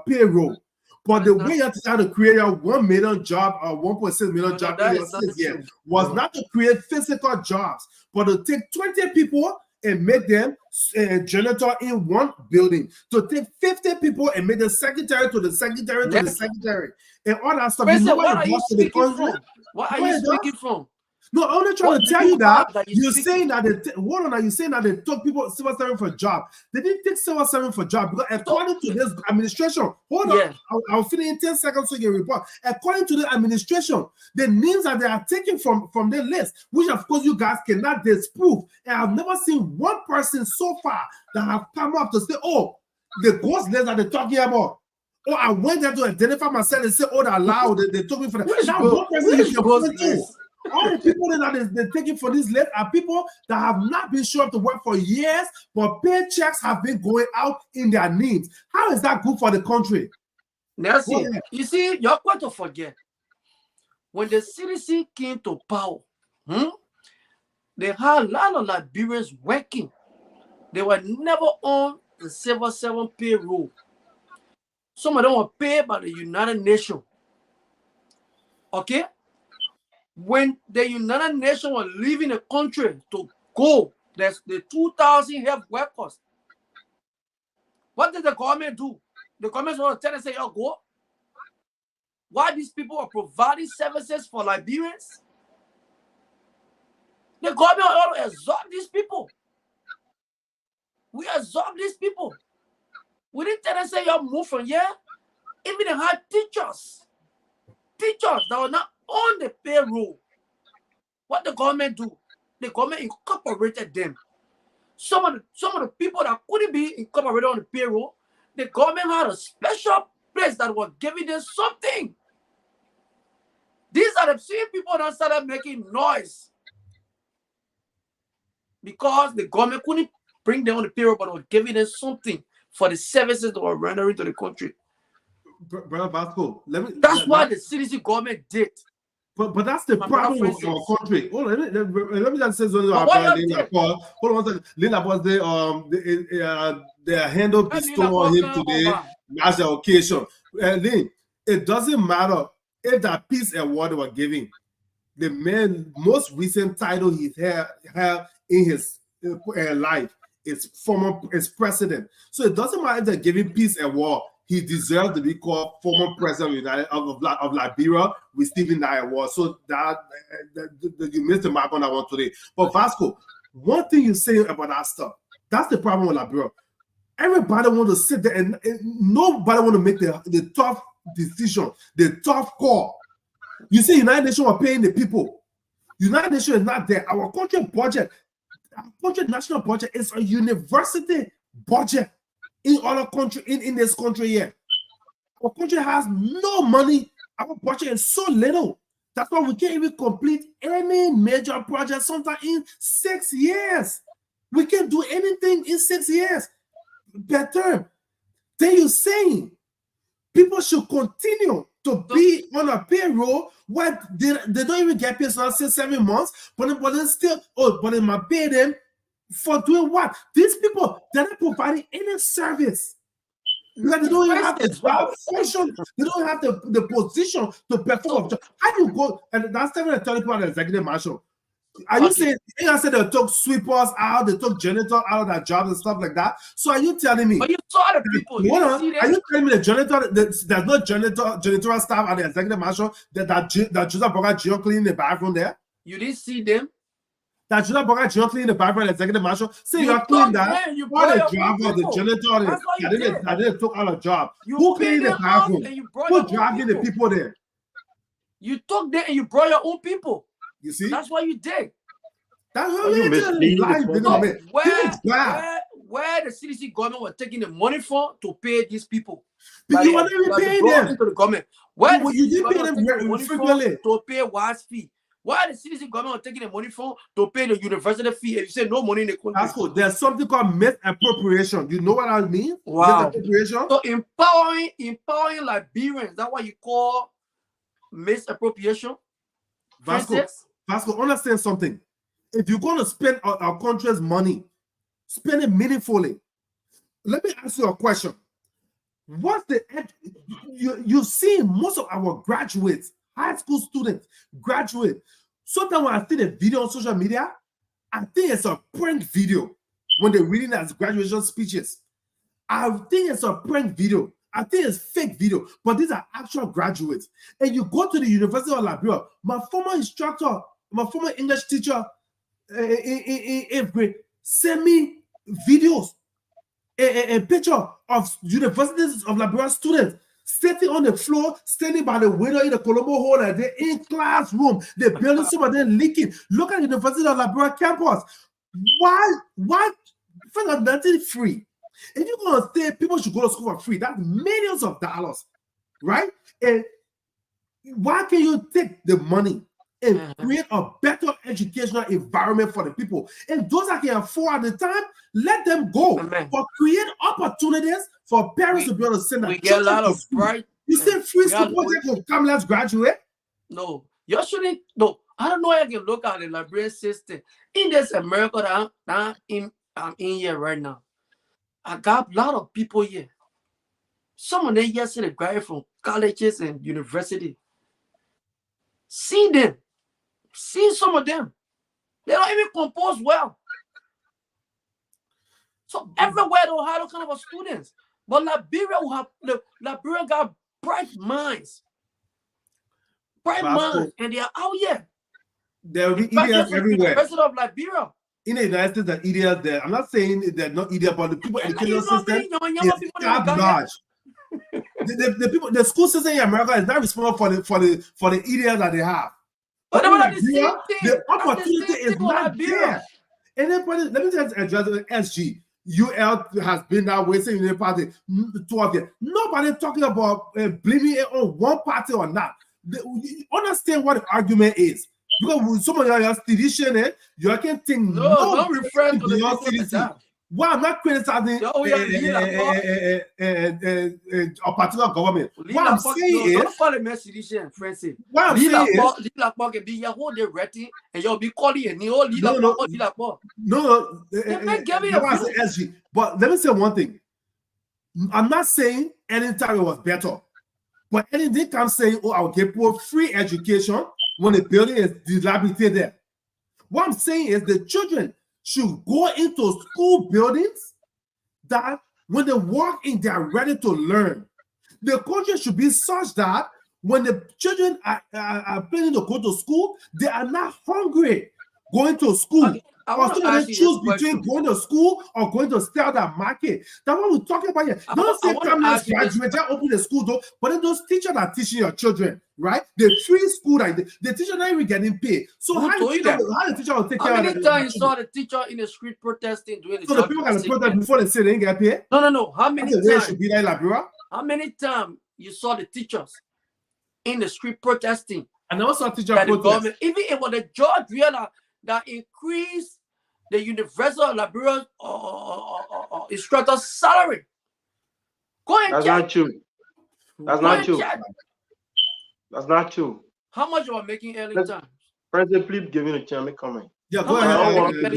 payroll. But the way you're trying to create a 1 million job or 1.6 million job in your 6 years was not to create physical jobs, but to take 20 people and make them janitor in one building, to take 50 people and make them secretary to the secretary to the secretary, and all that stuff.
What are you speaking from? What are you speaking from?
No, I'm only trying to tell you that you're saying that you're saying that they took people civil servant for job. They didn't take civil servant for job because according to this administration, hold on, I'll finish in 10 seconds so you can report. According to the administration, the names that they are taking from the list, which of course you guys cannot disprove, and I've never seen one person so far that have come up to say, oh, the ghost list that they're talking about. Oh, I went there to identify myself and say, oh, they're loud. They took me for that. Now, one person is your all the people that they're taking for this list are people that have not been sure to work for years, but paychecks have been going out in their names. How is that good for the country?
Nelson, you see, you're going to forget. When the CDC came to power, they had a lot of Liberians working. They were never on the civil servant payroll. Some of them were paid by the United Nations. Okay? When the United Nations were leaving the country to go, there's the 2,000 health workers. What did the government do? The government want to tell them, say, yo, go. Why these people are providing services for Liberians? The government ought to absorb these people. We absorb these people. We didn't tell them, say, yo, move from here. Even they had teachers that were not on the payroll. What the government do? The government incorporated them. Some of the people that couldn't be incorporated on the payroll, the government had a special place that were giving them something. These are the same people that started making noise because the government couldn't bring them on the payroll, but were giving them something for the services they were rendering to the country.
Brother Vasco,
That's what the CDC government did.
But that's the problem with our country. Hold on, let me just say something about hold on a second. Lila was the handle bestowed on him today as the occasion. And then it doesn't matter if that peace award they were giving. The most recent title he had in his life is president. So it doesn't matter if they're giving peace award. He deserves to be called former president of Liberia, receiving that award. So that you missed the mark on that one today. But Vasco, one thing you say about that stuff, that's the problem with Liberia. Everybody want to sit there and nobody want to make the tough decision, the tough call. You see, United Nations are paying the people. United Nations is not there. Our country budget, our country national budget is a university budget. In other country, in this country here, our country has no money. Our budget is so little. That's why we can't even complete any major project sometimes in 6 years. We can't do anything in 6 years per term. Then you're saying people should continue to be on a payroll where they don't even get paid for 7 months, but they still, but they might pay them for doing what? These people, they're not providing any service. Like they don't even have the job function. They don't have the position to perform a job. How you go, and that's 730 people at the executive marshal. Are you saying, I said they took sweepers out, they took janitors out of their jobs and stuff like that? So are you telling me?
But you saw the people.
Are you telling me the janitor, there's no janitorial staff at the executive marshal that Joseph Boga Gio cleaning the bathroom there?
You didn't see them?
That Joseph Boga Gio cleaning the bathroom at the executive marshal? Say you're cleaning that. All the driver, the janitor, that didn't took out a job. Who cleaned the bathroom? Who driving the people there?
You took them and you brought your own people.
You see?
That's what you did.
That's what you did.
Where the CDC government was taking the money for to pay these people.
But you weren't even paying them.
Into the government. Where
you did pay them frequently
to pay WAS fee. Why the CDC government was taking the money for to pay the university fee? And you say no money in the country.
That's cool. There's something called misappropriation. You know what I mean?
Wow.
Misappropriation.
So empowering Liberians. That's what you call misappropriation.
Vasco, understand something. If you're going to spend our country's money, spend it meaningfully. Let me ask you a question. What's the you see most of our graduates, high school students, graduate. Sometimes when I see the video on social media, I think it's a prank video when they're reading as graduation speeches. I think it's a prank video. I think it's fake video, but these are actual graduates. And you go to the University of Liberia. My former instructor, my former English teacher in 8th grade sent me videos, a picture of Universities of Liberia students sitting on the floor, standing by the window in the Colombo Hall, and they're in classroom. The building, some of them leaking. Look at the University of Liberia campus. Why? For nothing free. If you're going to say people should go to school for free, that's millions of dollars, right? And why can't you take the money and create a better educational environment for the people? And those that can afford at the time, let them go. But create opportunities for parents to be able to send their children to school. We get a lot of pride. You say free school project will come, let's graduate?
No, you shouldn't. No, I don't know how you can look at the Liberian system. In this America that I'm in here right now, I got a lot of people here. Some of them yesterday graduated from colleges and university. See them. See some of them. They don't even compose well. So everywhere they have those kind of students. But Liberia got bright minds. Bright minds. And they are out here.
There will be idiots everywhere.
President of Liberia.
In the United States, there are idiots there. I'm not saying they're not idiots, but the people educational system is large. The school system in America is not responsible for the idiots that they have. But the opportunity is not there. And then let me just address SG. UL has been that way since the party 12 years. Nobody talking about blaming it on one party or not. You understand what the argument is? Because some of y'all CDC, you can think
no, don't refer to the people like that.
Well, I'm not criticizing a particular government. What I'm saying is,
don't call it Mercedes and Francis.
What I'm saying is,
can be your whole day ready, and you'll be calling and you all
no, but let me say one thing. I'm not saying anytime it was better, but anything I'm saying, oh, I'll give people free education when the building is dilapidated. What I'm saying is the children should go into school buildings that when they walk in, they are ready to learn. The culture should be such that when the children are planning to go to school, they are not hungry going to school.
Okay,
or so they choose between going to school or going to start that market. That's what we're talking about here. Don't say come graduate, just open the school door, but then those teachers are teaching your children, right? The free school, like the teacher not even getting paid. So how the teacher will take care of it?
How many times you saw the teacher in the street protesting doing the
so the people can protest before they say they didn't get paid?
No. How many times?
Should be like
how many times you saw the teachers in the street protesting?
And also teacher protest.
Even it was the George Rihanna that increased the Universal Liberal instructor's salary. Go and
That's
check.
not true. That's not true. That's not true.
How much you are making early time?
President, please give me a chance to comment.
Yeah, go ahead.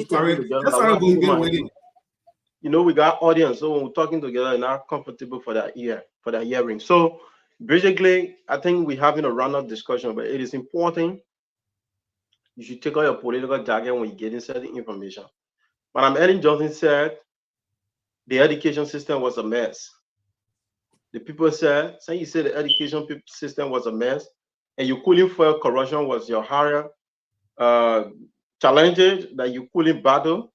You know, we got audience, so when we're talking together, they're not comfortable for that ear, for that hearing. So basically, I think we're having a round-up discussion, but it is important. You should take out your political jargon when you get inside the information. Madam Ellen Johnson said the education system was a mess. The people said, you said the education system was a mess, and you couldn't fight corruption was your higher challenges that you couldn't battle.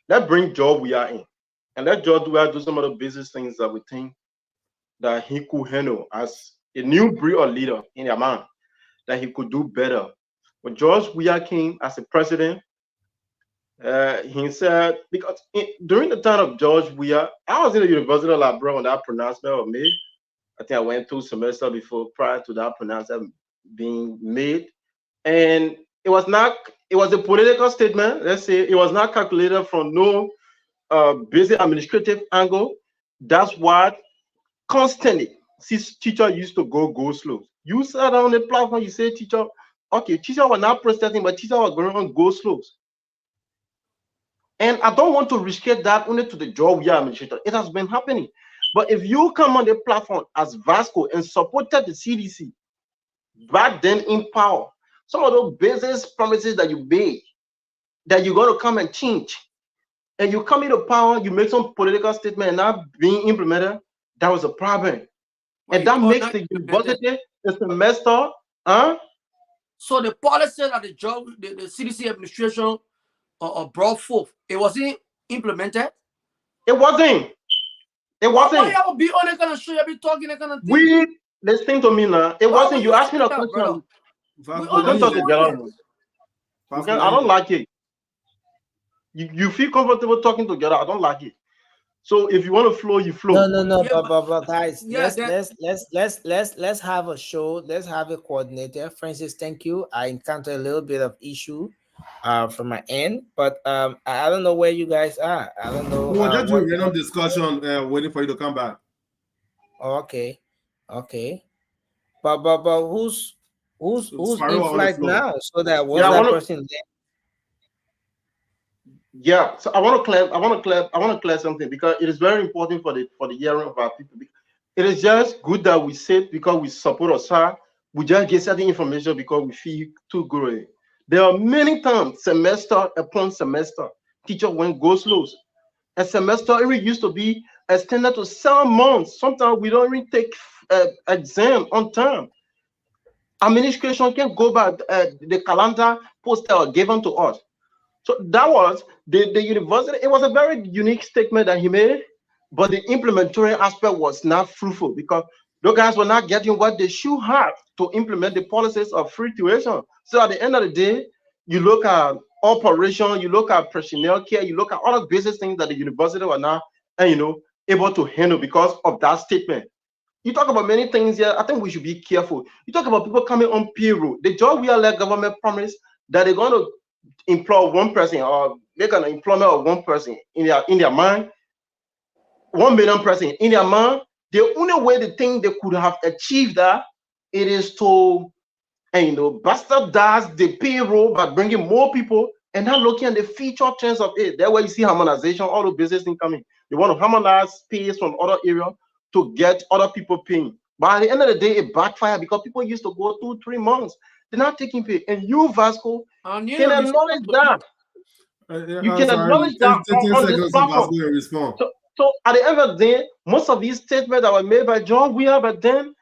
Let's bring job we are in. And let George do some of the business things that we think that he could handle as a new breed of leader in their mind, that he could do better. When George Weah came as a president, he said, because during the time of George Weah, I was in the University of Labrador when that pronouncement was made. I think I went 2 semesters prior to that pronouncement being made. And it was a political statement. Let's say it was not calculated from no basic administrative angle. That's what constantly teacher used to go slow. You sat on the platform, you say teacher, okay, teacher was not protesting, but teacher was going on go slow. And I don't want to restrict that only to the job we are administrator. It has been happening. But if you come on the platform as Vasco and supported the CDC back then in power, some of those business promises that you made, that you're going to come and change, and you come into power, you make some political statement and not being implemented, that was a problem. And that makes the university, the semester,
So the policy that the CDC administration brought forth, it wasn't implemented?
It wasn't. It wasn't.
Why y'all be on that kind of show? You be talking that kind of thing.
We listen to me now. It wasn't. You asked me a question. I don't like it. You feel comfortable talking together. I don't like it. So if you want to flow, you flow.
No. But guys, let's have a show. Let's have a coordinator. Francis, thank you. I encountered a little bit of issue from my end, but I don't know where you guys are. I don't know.
We're just doing random discussion, waiting for you to come back.
Okay. But who's in flight now? So that person there.
Yeah, so I want to clear something, because it is very important for the hearing of our people. It is just good that we sit because we support us. We just get certain information because we feel too good. There are many times, semester upon semester, teacher went go slow. A semester it used to be extended to 7 months. Sometimes we don't even take exam on time. Administration can go by the calendar posted or given to us. So that was the university. It was a very unique statement that he made, but the implementary aspect was not fruitful because those guys were not getting what they should have to implement the policies of free tuition. So at the end of the day, you look at operation, you look at personnel care, you look at other basic things that the university were not, able to handle because of that statement. You talk about many things here. I think we should be careful. You talk about people coming on payroll. The job we are let government promise that they're going to employ one person or make an employment of one person in their mind, 1 million person in their mind. The only way they think they could have achieved that, it is to bastardize the payroll by bringing more people and not looking at the feature trends of it. That's where you see harmonization, all the business things coming. They want to harmonize pays from other areas to get other people paying. But at the end of the day, it backfired because people used to go 2-3 months. They're not taking pay. And you, Vasco, can acknowledge that. You can
Sorry,
acknowledge that
10
on this
seconds to
platform.
Vasco and respond.
So at the end of the day, most of these statements that were made by John Weir, but then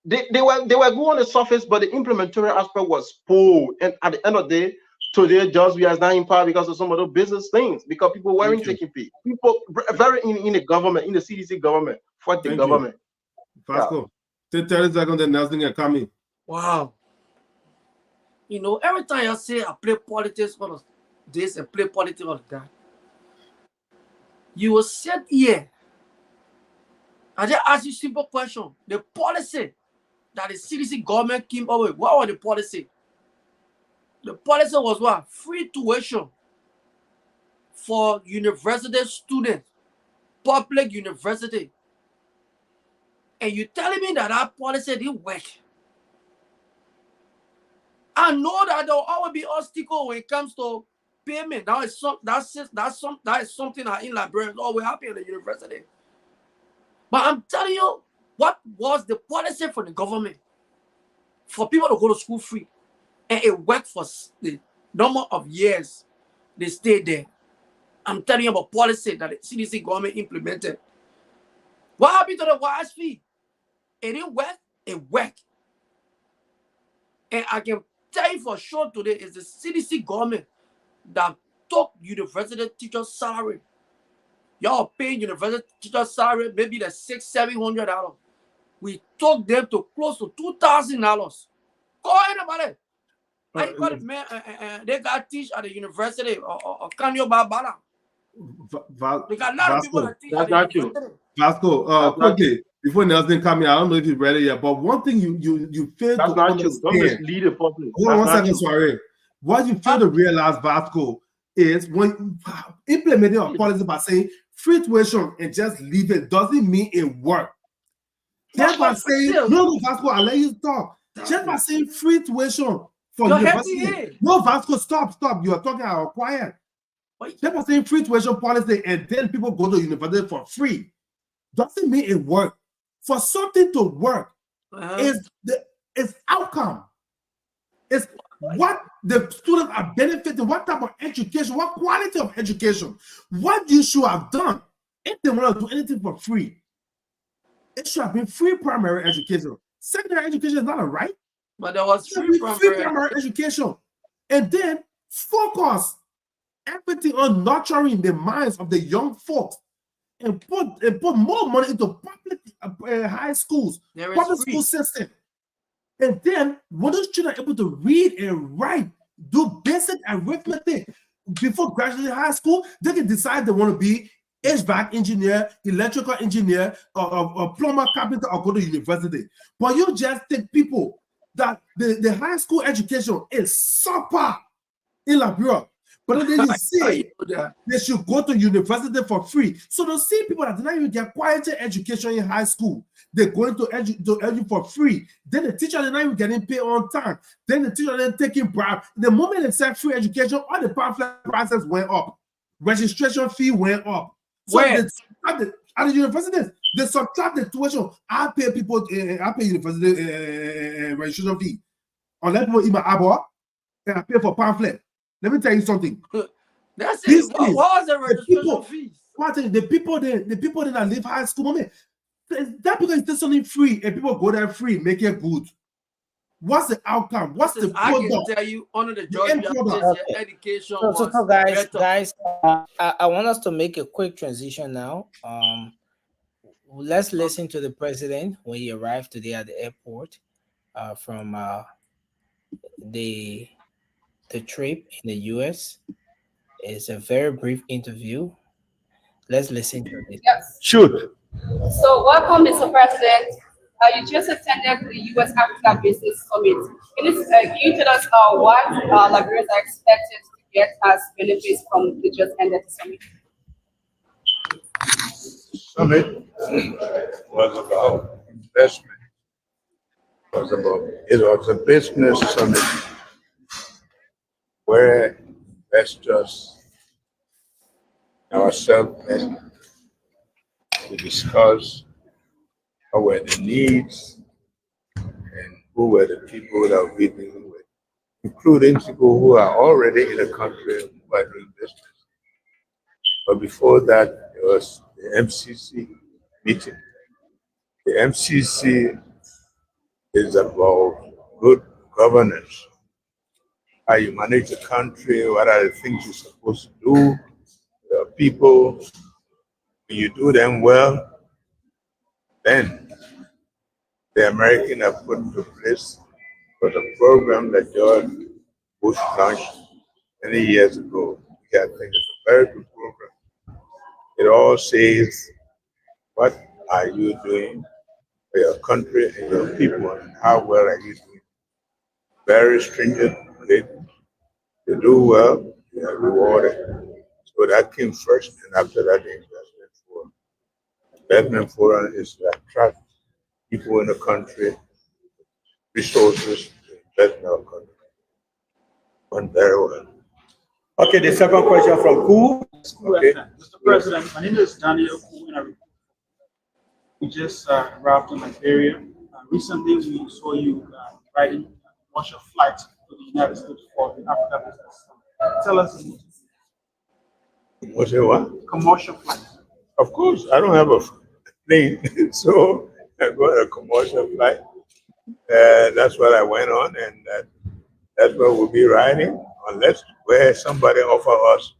they were good on the surface, but the implementary aspect was poor. And at the end of the day, today John Weir is not in power because of some of those business things, because people weren't taking pay. People very in the government, in the CDC government, for the government.
Vasco, 30 seconds, then Nelson can come in.
Wow. Every time I say I play politics on this and play politics on that, you will sit here. I just ask you a simple question. The policy that the CDC government came up with, what was the policy? The policy was what? Free tuition for university students, public university. And you telling me that policy didn't work? I know that there will always be obstacle when it comes to payment. That is something that in Liberia always happen in the university. But I'm telling you, what was the policy for the government for people to go to school free? And it worked for the number of years they stayed there. I'm telling you about policy that the CDC government implemented. What happened to the WAS fee? It didn't work. It worked. And I can tell you for sure today is the CDC government that took university teachers' salary. Y'all paying university teachers' salary maybe the $600-700. We took them to close to $2,000. Call anybody. I got it, man. They got teach at the university or Kanyo Babala. They got a lot of people that teach at the university.
Vasco, quickly, before Nelson come here, I don't know if you're ready yet, but one thing you fail to understand.
Don't mislead the public.
Hold on 1 second, sorry. What you fail to realize, Vasco, is when implementing a policy by saying free tuition and just leave it doesn't mean it works. Just by saying, no, Vasco, I'll let you talk. Just by saying free tuition for university. No, Vasco, stop. You are talking out quiet. Just by saying free tuition policy and then people go to university for free doesn't mean it works. For something to work, is outcome. It's what the students are benefiting, what type of education, what quality of education, what you should have done if they want to do anything for free. It should have been free primary education. Secondary education is not a right.
But there was free
primary education. And then focus everything on nurturing the minds of the young folks and put more money into public high schools, public school system. And then when those children are able to read and write, do basic arithmetic before graduating high school, they can decide they want to be HVAC engineer, electrical engineer, or plumber, carpenter, or go to university. But you just take people that the high school education is super in Liberia. But then you see they should go to university for free. So they'll see people that do not even get quality education in high school. They're going to edu for free. Then the teacher is not even getting paid on time. Then the teacher is taking bribe. The moment they said free education, all the pamphlet prices went up. Registration fee went up. So at the universities, they subtract the tuition. I pay university registration fee. Unless people eat my abo, and I pay for pamphlet. Let me tell you something.
That's it. What was the registration fees?
The people that leave high school, man, that because it's still something free and people go there free, make it good. What's the outcome? What's the product?
I can tell you under the judgment education.
So guys, I want us to make a quick transition now. Let's listen to the president when he arrived today at the airport from the the trip in the US. It's a very brief interview. Let's listen to it.
Yes.
Shoot.
So, welcome, Mr. President. You just attended the U.S. Africa Business Summit. Can you tell us what Liberians are expected to get as benefits from the just ended summit?
Summit was about investment. It was a business summit where investors ourselves met to discuss what were the needs and who were the people that we're dealing with, including people who are already in the country who are doing business. But before that, there was the MCC meeting. The MCC is about good governance, how you manage the country, what are the things you're supposed to do, the people. When you do them well, then the American have put into place was a program that George Bush launched many years ago. I think it's a very good program. It all says, what are you doing for your country and your people, and how well are you doing? Very stringent. You do well, you are rewarded. So that came first, and after that, the investment forum. Investment forum is to attract people in the country, resources to invest in our country. Went very well.
Okay, the second question from who?
Okay. Mr. President, my name is Daniel Ku, and we just arrived in Liberia. Recently, we saw you riding a commercial flight to the United States for the Africa Business Summit. Tell us.
What's it what?
Commercial flight.
Of course, I don't have a plane, so I got a commercial flight. That's what I went on, and that's what we'll be riding, unless where somebody offer us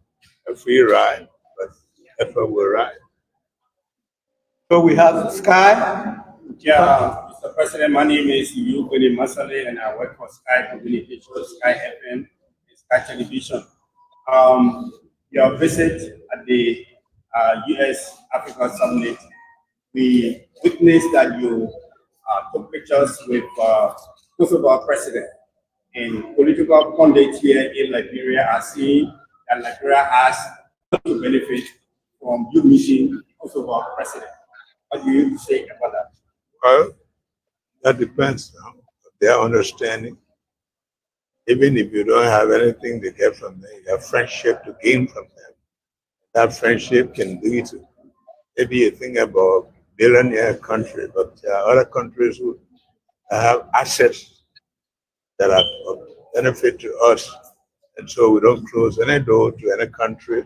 a free ride, but that's what we'll ride.
So we have Sky.
Yeah, Mr. President, my name is Unification, and I work for Sky Communication, Sky FM, and Sky Television. Your visit at the U.S. Africa Summit, we witnessed that you took pictures with Kosovo president, and political pundits here in Liberia are saying that Liberia has to benefit from you meeting Kosovo president. What do you say about that?
Well, that depends on their understanding. Even if you don't have anything to get from them, you have friendship to gain from them. That friendship can lead to maybe you think about billionaire country, but there are other countries who have assets that are of benefit to us. And so we don't close any door to any country.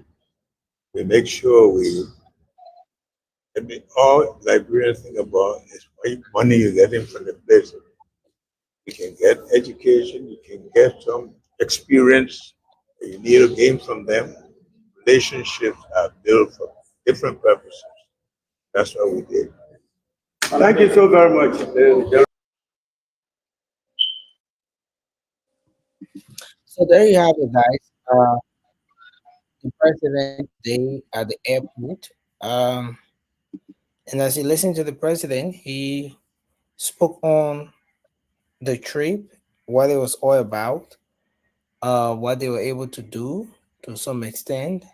We make sure all Liberians think about is what money you're getting from the place. You can get education, you can get some experience that you need to gain from them. Relationships are built for different purposes. That's what we did.
Thank you so very much.
So there you have it, guys. The president today at the airport. And as you listen to the president, he spoke on the trip, what it was all about, what they were able to do to some extent,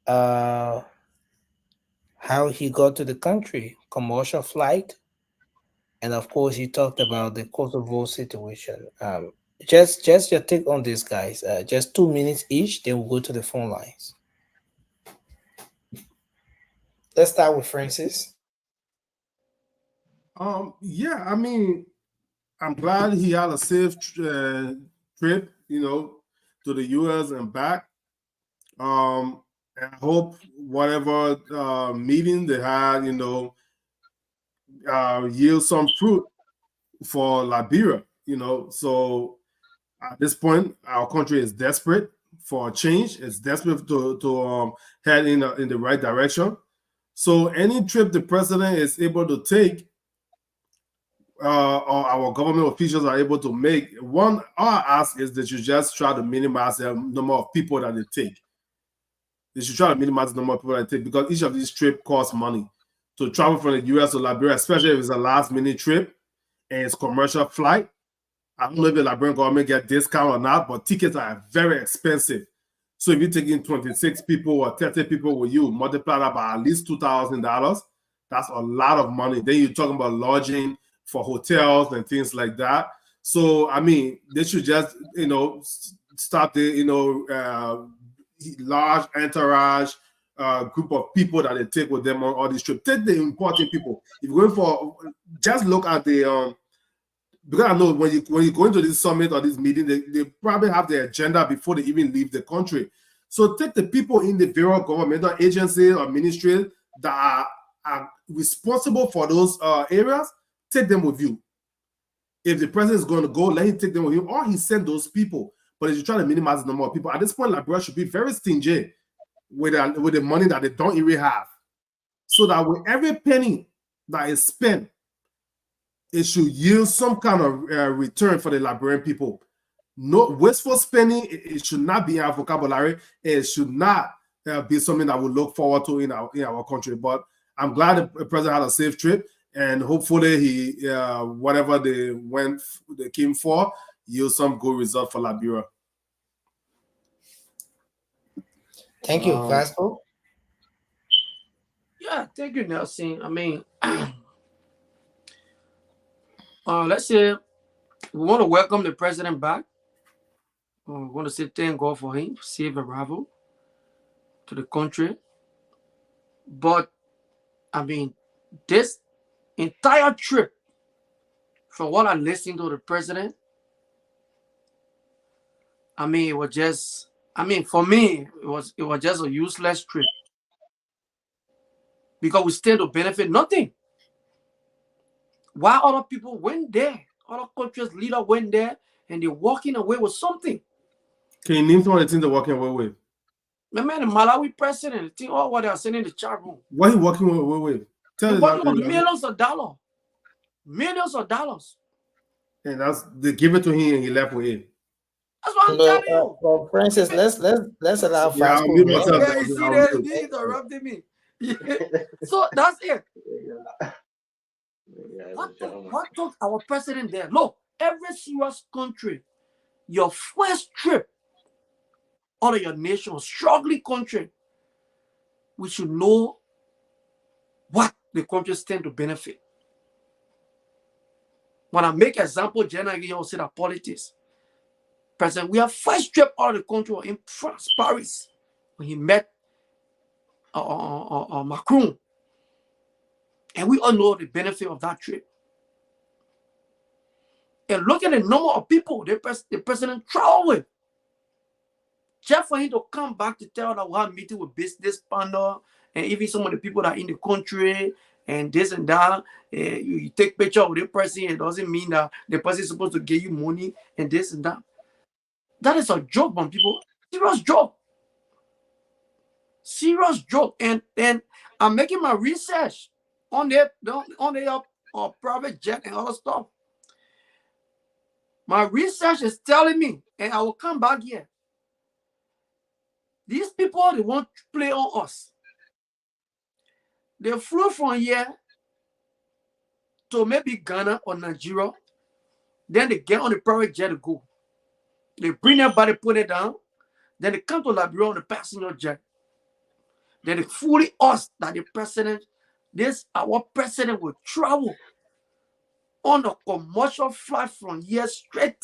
how he got to the country, commercial flight, and of course he talked about the Kosovo situation. Just your take on this, guys. Just 2 minutes each, then we'll go to the phone lines. Let's start with Francis.
Yeah, I mean, I'm glad he had a safe trip, to the U.S. and back. And I hope whatever meeting they had, yield some fruit for Liberia. So at this point, our country is desperate for a change. It's desperate to head in the right direction. So any trip the president is able to take or our government officials are able to make. One, our ask is that you just try to minimize the number of people that they take. They should try to minimize the number of people that they take, because each of these trips costs money. To travel from the US to Liberia, especially if it's a last-minute trip and it's commercial flight, I don't know if the Liberian government get discount or not, but tickets are very expensive. So if you're taking 26 people or 30 people with you, multiply that by at least $2,000, that's a lot of money. Then you're talking about lodging for hotels and things like that. So, I mean, they should just, start the, large entourage group of people that they take with them on all these trips. Take the important people. If you're going for, just look at the, because I know when you go into this summit or this meeting, they probably have the agenda before they even leave the country. So take the people in the various governmental agencies or ministries that are responsible for those areas. Take them with you. If the president is going to go, let him take them with him, or he send those people. But if you try to minimize the number of people, at this point, Liberia should be very stingy with the money that they don't even have, so that with every penny that is spent, it should yield some kind of return for the Liberian people. No wasteful spending. It should not be our vocabulary. It should not be something that we look forward to in our country. But I'm glad the president had a safe trip, and hopefully he whatever they came for, yield some good result for Liberia.
Thank you, Vasco.
Yeah, thank you, Nelson. I mean, let's say we want to welcome the president back. We want to say thank God for him, safe arrival to the country. But, I mean, this entire trip, from what I listened to the president, I mean, it was just, for me, it was just a useless trip. Because we stand to benefit nothing. Why other people went there, other countries' leader went there, and they're walking away with something.
Can you name some of the things they're walking away with?
My man, the Malawi president, think all what they are saying in the chat room.
What are you walking away with?
They're walking with millions of dollars. Millions of dollars.
And they give it to him and he left with it.
That's what I'm telling you.
Well, Francis, let's allow Vasco.
Yeah, you see that? He interrupted me. So that's it. What took our president there? Look, every serious country, your first trip out of your nation, struggling country, we should know what the country stand to benefit. When I make example, generally you say that politics. President, we have first trip out of the country in France, Paris, when he met Macron. And we all know the benefit of that trip. And look at the number of people the president traveled with. Just for him to come back to tell that we have a meeting with business partner and even some of the people that are in the country and this and that. You take picture with the person, it doesn't mean that the person is supposed to give you money and this and that. That is a joke, man, people. Serious joke. Serious joke. And I'm making my research on their private jet and other stuff. My research is telling me, and I will come back here. These people, they want to play on us. They flew from here to maybe Ghana or Nigeria. Then they get on the private jet to go. They bring their body, put it down. Then they come to Liberia on the passenger jet. Then they fully us that our president will travel on a commercial flight from here straight.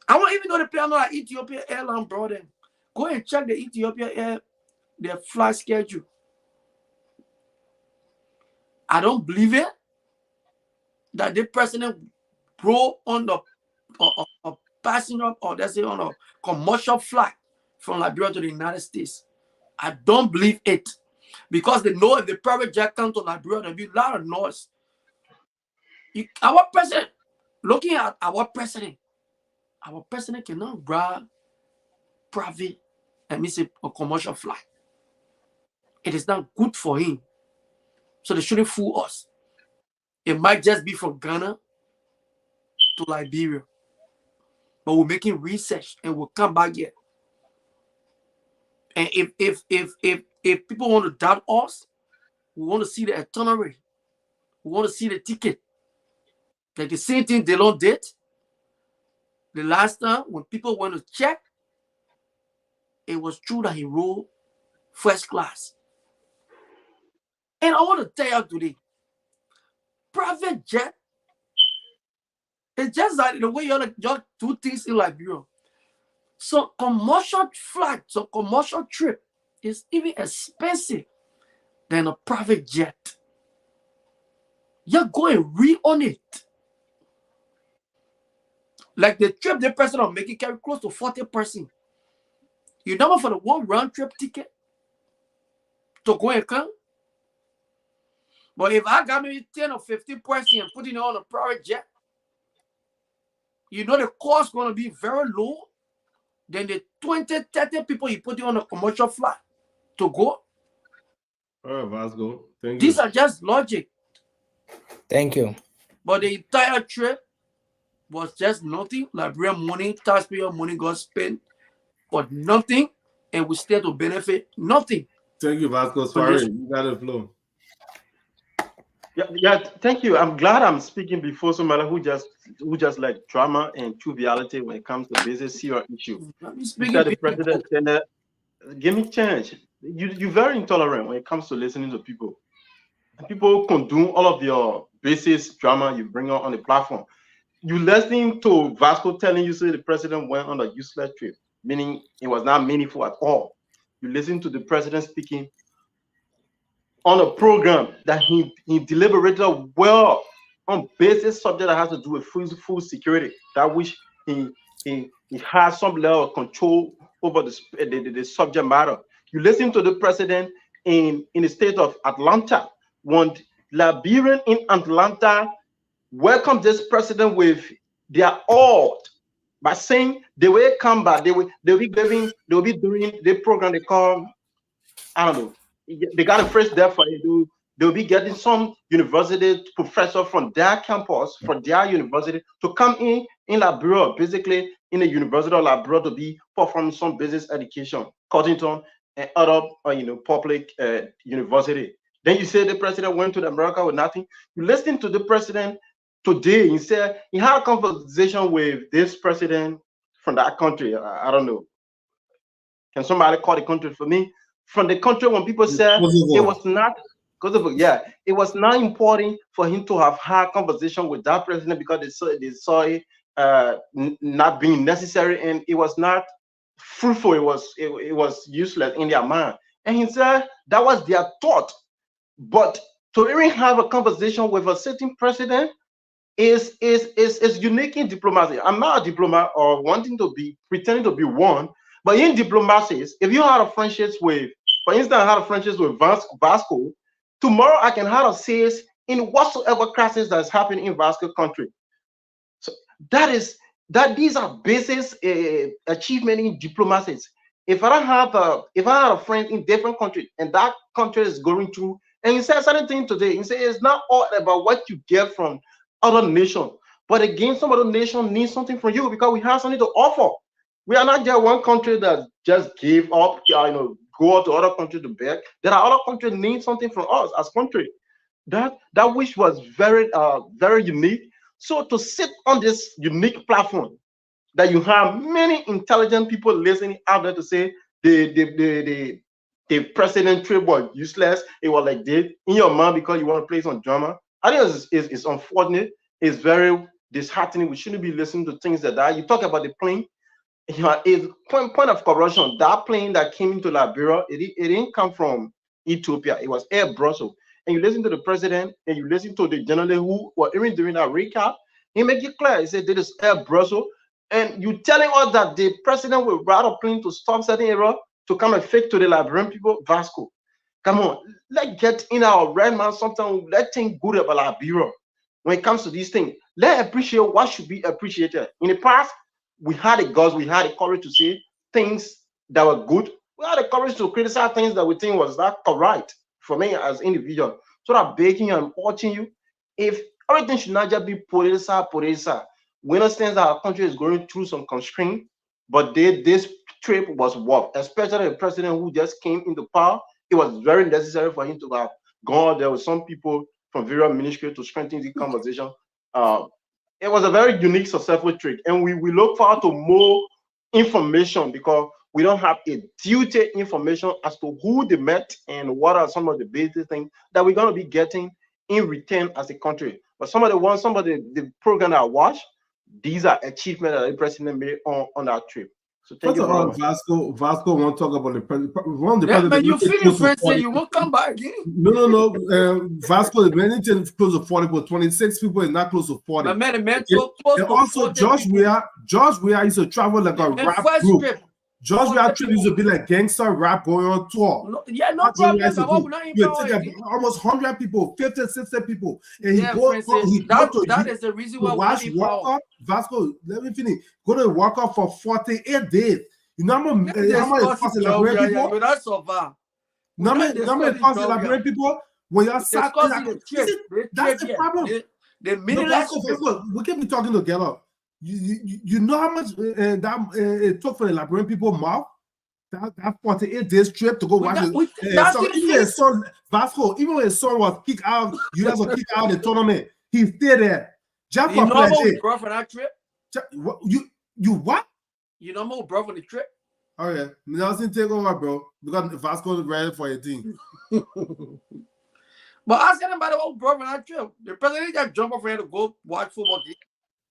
I won't even know the plane that Ethiopia Airline brought them. Go and check the Ethiopia Air, their flight schedule. I don't believe it that the president brought on a passenger or let's say on a commercial flight from Liberia to the United States. I don't believe it. Because they know if the private jet comes to Liberia, there'll be a lot of noise. Our president, looking at our president cannot grab private, a commercial flight. It is not good for him. So they shouldn't fool us. It might just be from Ghana to Liberia. But we're making research and we'll come back here. And if people want to doubt us, we want to see the itinerary. We want to see the ticket. Like the same thing Delon did. The last time when people went to check, it was true that he rode first class. And I want to tell you today, private jet, it's just like the way y'all do things in Liberia. So commercial flight, so commercial trip is even expensive than a private jet. You're going read on it. Like the trip the person I'm making carry close to 40%. You know for the one round trip ticket to go and come. But if I got maybe 10 or 15% and putting it on a private jet, you know the cost going to be very low than the 20, 30 people you put it on a commercial flight to go.
All right, Vasco. Thank
These
you.
are just logic.
Thank you.
But the entire trip was just nothing. Liberian money, taxpayer money got spent for nothing, and we still to benefit nothing.
Thank you, Vasco. Sorry, you got the flow.
Yeah, thank you. I'm glad I'm speaking before somebody who just like drama and triviality when it comes to basic serious issue. Mr. The president said, give me chance. You're very intolerant when it comes to listening to people. And people condone all of your basic drama you bring on the platform. You listening to Vasco telling you, say the president went on a useless trip, meaning it was not meaningful at all. You listen to the president speaking on a program that he deliberated well on basic subject that has to do with food security, that which he has some level of control over the subject matter. You listen to the president in the state of Atlanta, when Liberian in Atlanta welcomed this president with their all by saying they will come back, they'll be doing the program they call, I don't know, they got a phrase there for you. They'll be getting some university professor from their campus, from their university, to come in Liberia, basically in the University of Liberia, to be performing some business education, Cottington and other public university. Then you say the president went to America with nothing. You listen to the president today. He said he had a conversation with this president from that country. I don't know. Can somebody call the country for me? From the country, when people said it was not, it was not important for him to have had a conversation with that president because they saw it not being necessary, and it was not fruitful. It was useless in their mind. And he said that was their thought. But to even have a conversation with a certain president is unique in diplomacy. I'm not a diplomat or pretending to be one, but in diplomacy, if you have a friendship with, for instance, I had a friendship with Vasco, tomorrow I can have a say in whatsoever crisis that's happening in Vasco country. So these are basic achievement in diplomacy. If I have a friend in different country and that country is going through, and he said certain thing today, he said it's not all about what you get from other nations, but again, some other nation needs something from you because we have something to offer. We are not just one country that just gave up, go out to other countries to beg. There are other countries need something from us as country. That wish was very very unique. So to sit on this unique platform, that you have many intelligent people listening out there to say the president trip was useless, it was like this in your mind because you want to play some drama. I think it's unfortunate. It's very disheartening. We shouldn't be listening to things like that. You talk about the plane. It's point of corruption. That plane that came into Liberia, it didn't come from Ethiopia. It was Air Brussels. And you listen to the president and you listen to the general who were even doing that recap. He make it clear. He said this is Air Brussels. And you telling us that the president will ride a plane to stop certain error to come and fake to the Liberian people? Vasco, come on. Let's get in our red man. Sometimes let's think good about Liberia when it comes to these things. Let's appreciate what should be appreciated. In the past, we had the guts, we had the courage to say things that were good. We had the courage to criticize things that we think was not correct for me as individual. So I'm begging you and urging you, if Everything should not just be politicized. We understand that our country is going through some constraint, but this trip was worth, especially the president who just came into power. It was very necessary for him to have gone there with some people from various ministries to strengthen the conversation. It was a very unique, successful trip, and we look forward to more information because we don't have a detailed information as to who they met and what are some of the basic things that we're going to be getting in return as a country. But some of the program I watched, these are achievements that the president made on that trip. So thank
First
you
of
very
all,
much.
Vasco want to talk about the president. One of the
Yeah,
president.
man, you finish French, say you won't come back again.
No. Vasco, the many things close to 40, but 26 people is not close to 40.
My man, the man so close
and
to
also
40
George
people.
Weah used to travel like a
And
rap
first
group.
trip.
George Weah trip used to be like gangster rap going on tour.
No, yeah, no problem. But what would not
You
empower
take
again?
almost 100 people, 50, 60 people, and
Yeah, Francis, that is the reason why we
watch
not
World
empower.
Cup. Vasco, let me finish. Go to the World Cup for 48 days. You know how much it costs to liberate people?
You will not survive.
How much it costs to liberate people? When you're sat, that's the problem.
The minute
Vasco, we can be talking together. You know how much it took for the Liberian people mouth? That 48 days trip to go watch it. Even his son, Vasco, even when his son was kicked out, you guys were kicked out of the tournament. He stayed there. Just
you
for
know
pledge.
what we brought for that trip?
You what?
You know what we brought for the trip?
Okay, Nelson, take over, bro. Because Vasco is ready for your team.
But ask anybody what we brought for that trip. The president just jumped off here to go watch football game.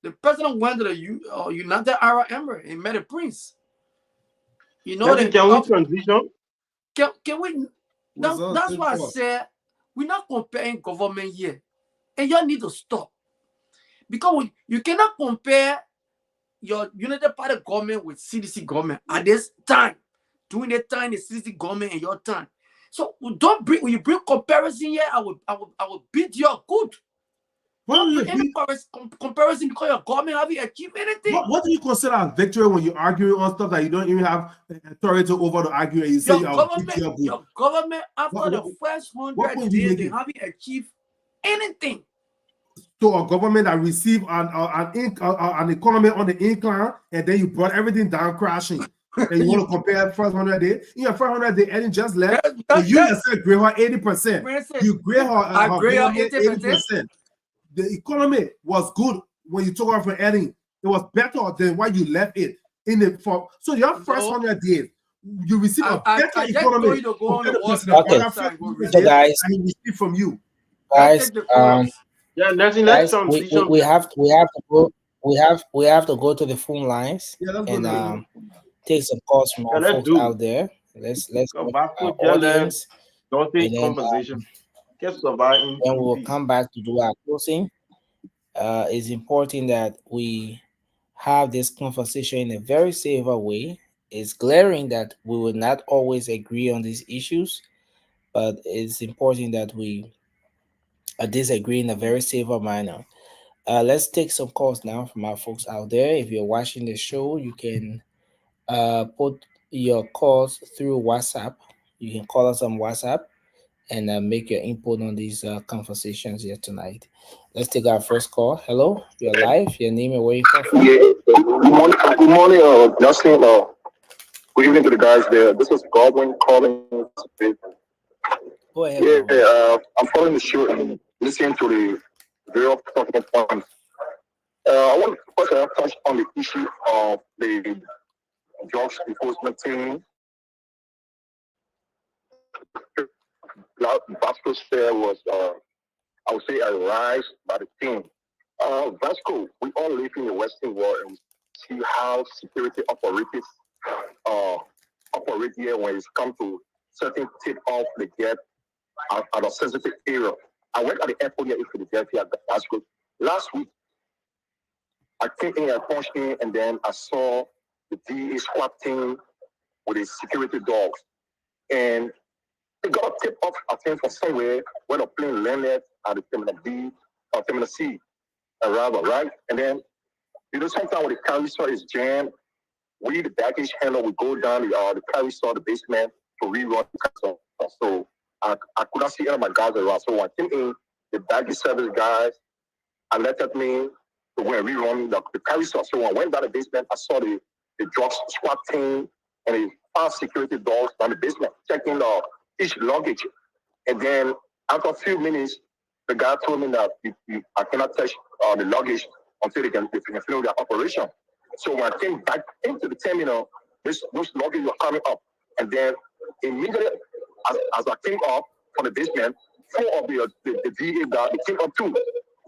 The president went to the United Arab Emirates and met a prince. You know that.
Can we transition?
Can we? That's why I said we're not comparing government here, and y'all need to stop because you cannot compare your United Party government with CDC government at this time. During the time, the CDC government and your time. So don't bring when you bring comparison here. I will beat you up good. Any comparison because your government haven't achieved anything.
What do you consider a victory when you're arguing on stuff that you don't even have authority over to argue and you say
your government after the first 100 days they haven't achieved anything.
So a government that received an economy on the incline and then you brought everything down crashing. And you want to compare first 100 days? In your first 100 days, Eddie just left. And you yourself grade her 80%. You grade her
grade her 80%.
The economy was good when you took her from Eddie. It was better than why you left it in the form. So your first 100 days, you receive a better economy.
So guys,
and he received from you.
Guys,
let's transition.
We have to go to the phone lines and take some calls from our folks out there. Let's our audience.
Don't take conversation.
Then we will come back to do our closing. It's important that we have this conversation in a very safer way. It's glaring that we will not always agree on these issues, but it's important that we disagree in a very safer manner. Let's take some calls now from our folks out there. If you're watching the show, you can put your calls through WhatsApp. You can call us on WhatsApp and make your input on these conversations here tonight. Let's take our first call. Hello, you're live. Your name and where you come from.
Good morning, Justin. Good evening to the guys there. This is Godwin calling.
Go ahead.
I'm following the show and listening to the various talking points. I want to touch on the issue of the drugs enforcement team. Vasco share was, I would say, a rise by the team. Vasco, we all live in the Western world and we see how security operatives operate here when it's come to certain tip-off they get at a sensitive area. I went at the airport here in Philadelphia at Vasco last week. I came in, I punched in, and then I saw the DA squad team with the security dogs. And they got a tip off, I think, from somewhere where the plane landed at the Terminal B or Terminal C arrival, right? And then, sometimes when the carousel is jammed, we, the baggage handler, we go down the carousel, the basement, to rerun the carousel. So I could not see any of my guys around. So when I came in, the baggage service guys alerted me to go and rerun the carousel. So I went down the basement, I saw the drugs squad team and the fast security doors down the basement, checking each luggage. And then after a few minutes, the guy told me that I cannot touch the luggage until they can finish their operation. So when I came back into the terminal, those luggage were coming up. And then immediately, as I came up from the basement, 4 of the DA guards came up too.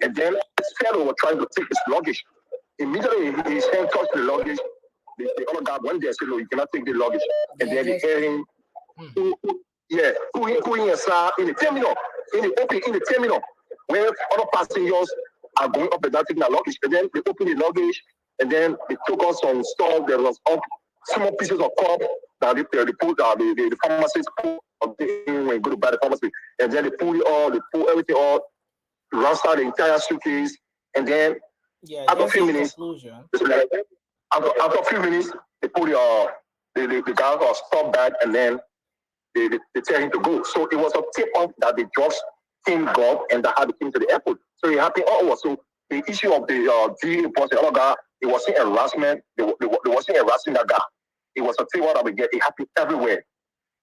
And then this fellow was trying to take his luggage. Immediately, his hand touched the luggage. The other guard went there and said, "No, you cannot take the luggage." And then they hear him, who inside in the terminal, in the terminal, where other passengers are going up and down taking their luggage. And then they opened the luggage, and then they took us some stuff. There was small pieces of cup that they pulled the pharmacist pulled when you go to buy the pharmacy. And then they pull everything all, ransacked the entire suitcase. And then after a few minutes, after a few minutes, they pull the guy stop back, and then they tell him to go. So it was a tip off that the drugs came up and that had to come to the airport. So it happened all. So the issue of the DA boss, the other guy, it wasn't harassment. They wasn't harassing that guy. It was a thing that we get. It happened everywhere.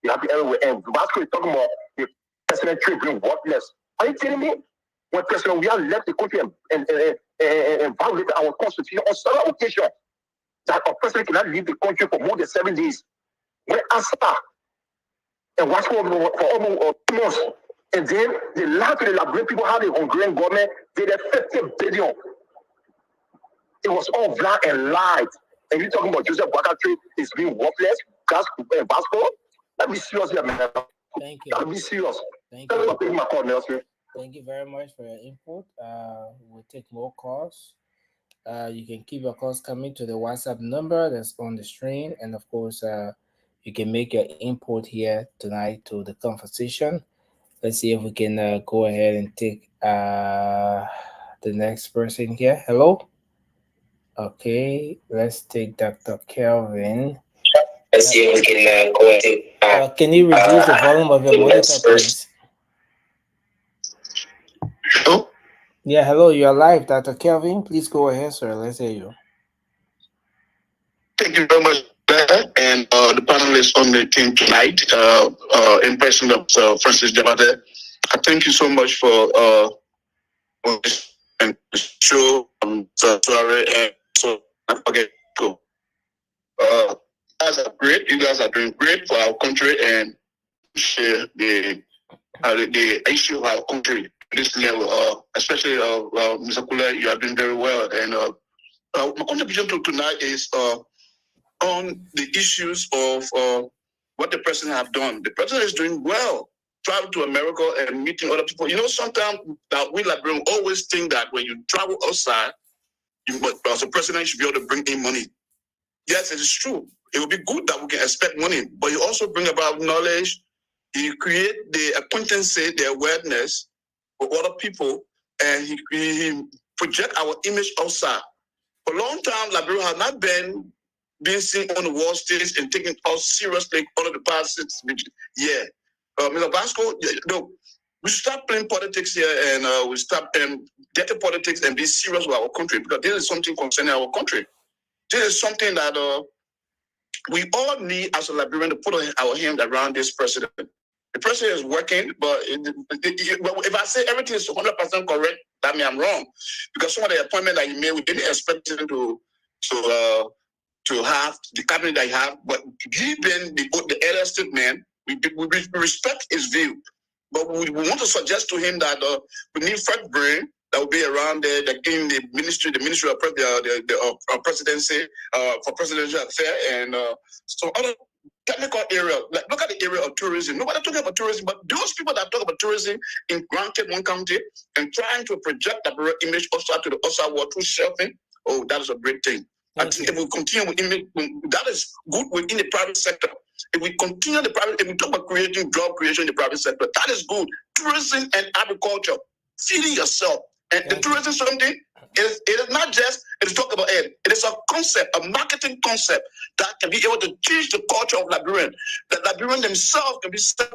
It happened everywhere. And Vasco is talking about the president trade being worthless. Are you kidding me? When President, we have left the country and violated our constitution on several occasions, that a president cannot leave the country for more than 7 days. When Asa and watch for almost 2 months, and then they lie to the Liberian people how the Hungarian government did a 50 billion. It was all black and light. And you're talking about Joseph Boakai is being worthless, Vasco? Let me serious here, man.
Thank you.
Let me serious.
Thank you.
Take my call, Nelson.
Thank you very much for your input. We'll take more calls. You can keep your calls coming to the WhatsApp number that's on the screen. And of course, you can make your input here tonight to the conversation. Let's see if we can go ahead and take the next person here. Hello? Okay, let's take Dr. Kelvin.
Let's see if we can go ahead and take
can you reduce the volume of your monitor, please?
Hello?
Yeah, hello, you're live, Dr. Kelvin. Please go ahead, sir. Let's hear you.
Thank you very much, and the panelists on the team tonight, in person of Francis Jabate. I thank you so much for this and show sorry, and so I forget to go. You guys are great. You guys are doing great for our country and share the issue of our country. This level, especially Mr. Kula, you are doing very well. And my contribution to tonight is on the issues of what the president have done. The president is doing well. Travel to America and meeting other people. You know, sometimes that we Liberians always think that when you travel outside, as a president, you should be able to bring in money. Yes, it is true. It would be good that we can expect money, but you also bring about knowledge. You create the acquaintances, the awareness for other people, and he project our image outside. For a long time, Liberia has not been being seen on the world stage and taken us seriously over the past 6 years. Mr. Vasco, we stop playing politics here and we stop getting politics and be serious with our country, because this is something concerning our country. This is something that we all need as a Liberian to put our hand around this president. The president is working, but if I say everything is 100% correct, that means I'm wrong. Because some of the appointment that he made, we didn't expect him to have the cabinet that he have. But he being the elder statesman, we respect his view. But we want to suggest to him that we need fresh brain that will be around there, in the ministry of presidency, for presidential affairs, and some other technical area. Like, look at the area of tourism. Nobody talking about tourism, but those people that talk about tourism in Grand Cape, one county, and trying to project the image outside to the outside world through surfing, oh, that is a great thing. I think if we continue with image, that is good within the private sector. If we continue if we talk about creating job creation in the private sector, that is good. Tourism and agriculture, feeding yourself. And the tourism something, it is not just, it is talk about it. It is a concept, a marketing concept that can be able to change the culture of Liberian. That Liberian themselves can be set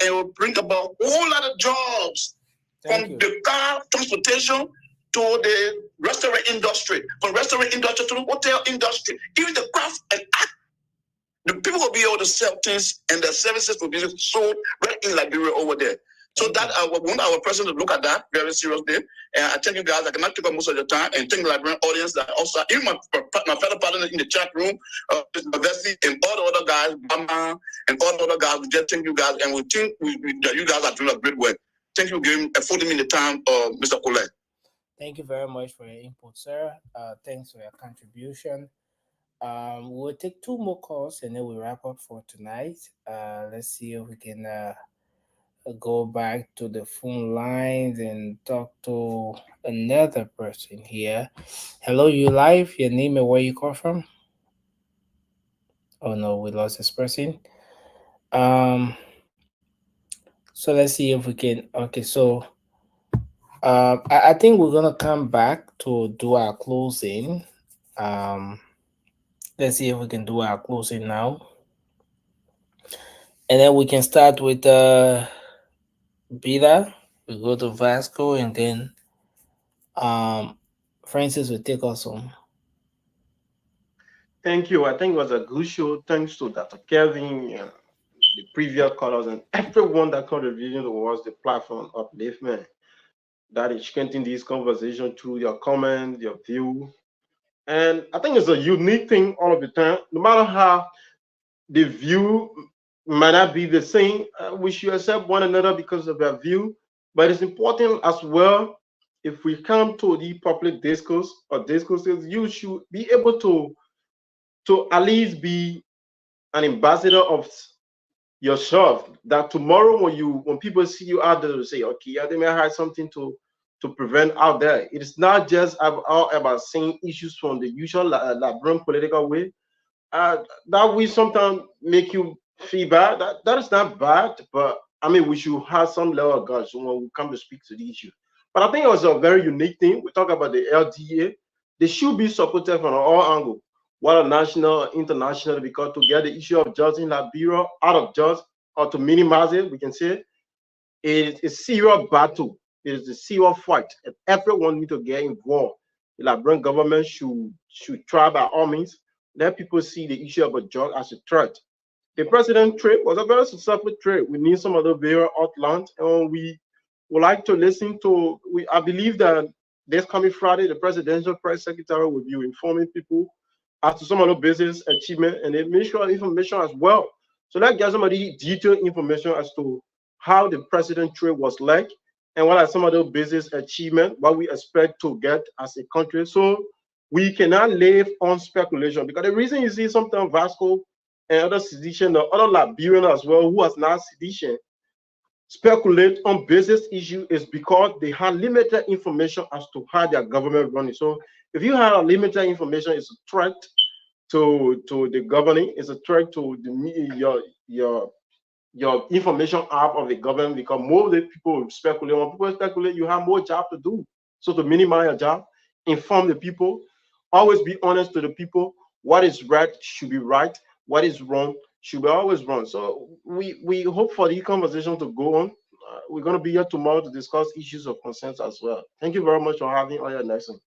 and will bring about a whole lot of jobs. From the car transportation to the restaurant industry, from restaurant industry to the hotel industry, even the craft and art. The people will be able to sell things and the services will be sold right in Liberia over there. So that I want our president to look at that very seriously. And I thank you guys. I cannot take up most of your time. And thank the Liberian audience that also, even my fellow partners in the chat room, Mr. Vesey and all the other guys, Bama and all the other guys. We just thank you guys, and we think that you guys are doing a great work. Thank you for giving affording me the time, Mr. Colette.
Thank you very much for your input, sir. Thanks for your contribution. We'll take 2 more calls and then we'll wrap up for tonight. Let's see if we can go back to the phone lines and talk to another person here. Hello, you live? Your name and where you call from? Oh no, we lost this person. So let's see if we can. Okay, so I think we're gonna come back to do our closing. Let's see if we can do our closing now, and then we can start with Bida. We go to Vasco, and then Francis will take us home.
Thank you. I think it was a good show. Thanks to Dr. Kevin, the previous callers, and everyone that contributed towards the platform upliftment. That is strengthening this conversation through your comments, your view. And I think it's a unique thing all of the time. No matter how the view might not be the same, we should accept one another because of our view. But it's important as well, if we come to the public discourse or discourses, you should be able to at least be an ambassador of yourself. That tomorrow when people see you out there, they say, okay, yeah, they may have something to prevent out there. It is not just about seeing issues from the usual Liberian political way. That will sometimes make you feel bad. That is not bad, but I mean, we should have some level of guts when we come to speak to the issue. But I think it was a very unique thing. We talk about the LDA. They should be supported from all angles, whether national or international, because to get the issue of drugs in Liberia out of drugs or to minimize it, we can say it is a serious battle. It is a serious fight, and everyone needs to get involved. The Liberian government should try by all means let people see the issue of a drug as a threat. The president trip was a very successful trip. We need some other very outlined, and we would like to listen to. I believe that this coming Friday, the presidential press secretary will be informing people as to some of the business achievement and administrative information as well. So let's get some of the detailed information as to how the president trip was like and what are some of the business achievement, what we expect to get as a country. So we cannot live on speculation, because the reason you see sometimes Vasco and other sedition or other Liberian as well who has not sedition speculate on business issue is because they have limited information as to how their government running. So if you have limited information, it's a threat to the governing, it's a threat to the your information out of the government, because more of the people speculate. When people speculate, you have more job to do. So to minimize your job, inform the people, always be honest to the people. What is right should be right. What is wrong should be always wrong. So we hope for the conversation to go on. We're going to be here tomorrow to discuss issues of consent as well. Thank you very much for having all your lesson.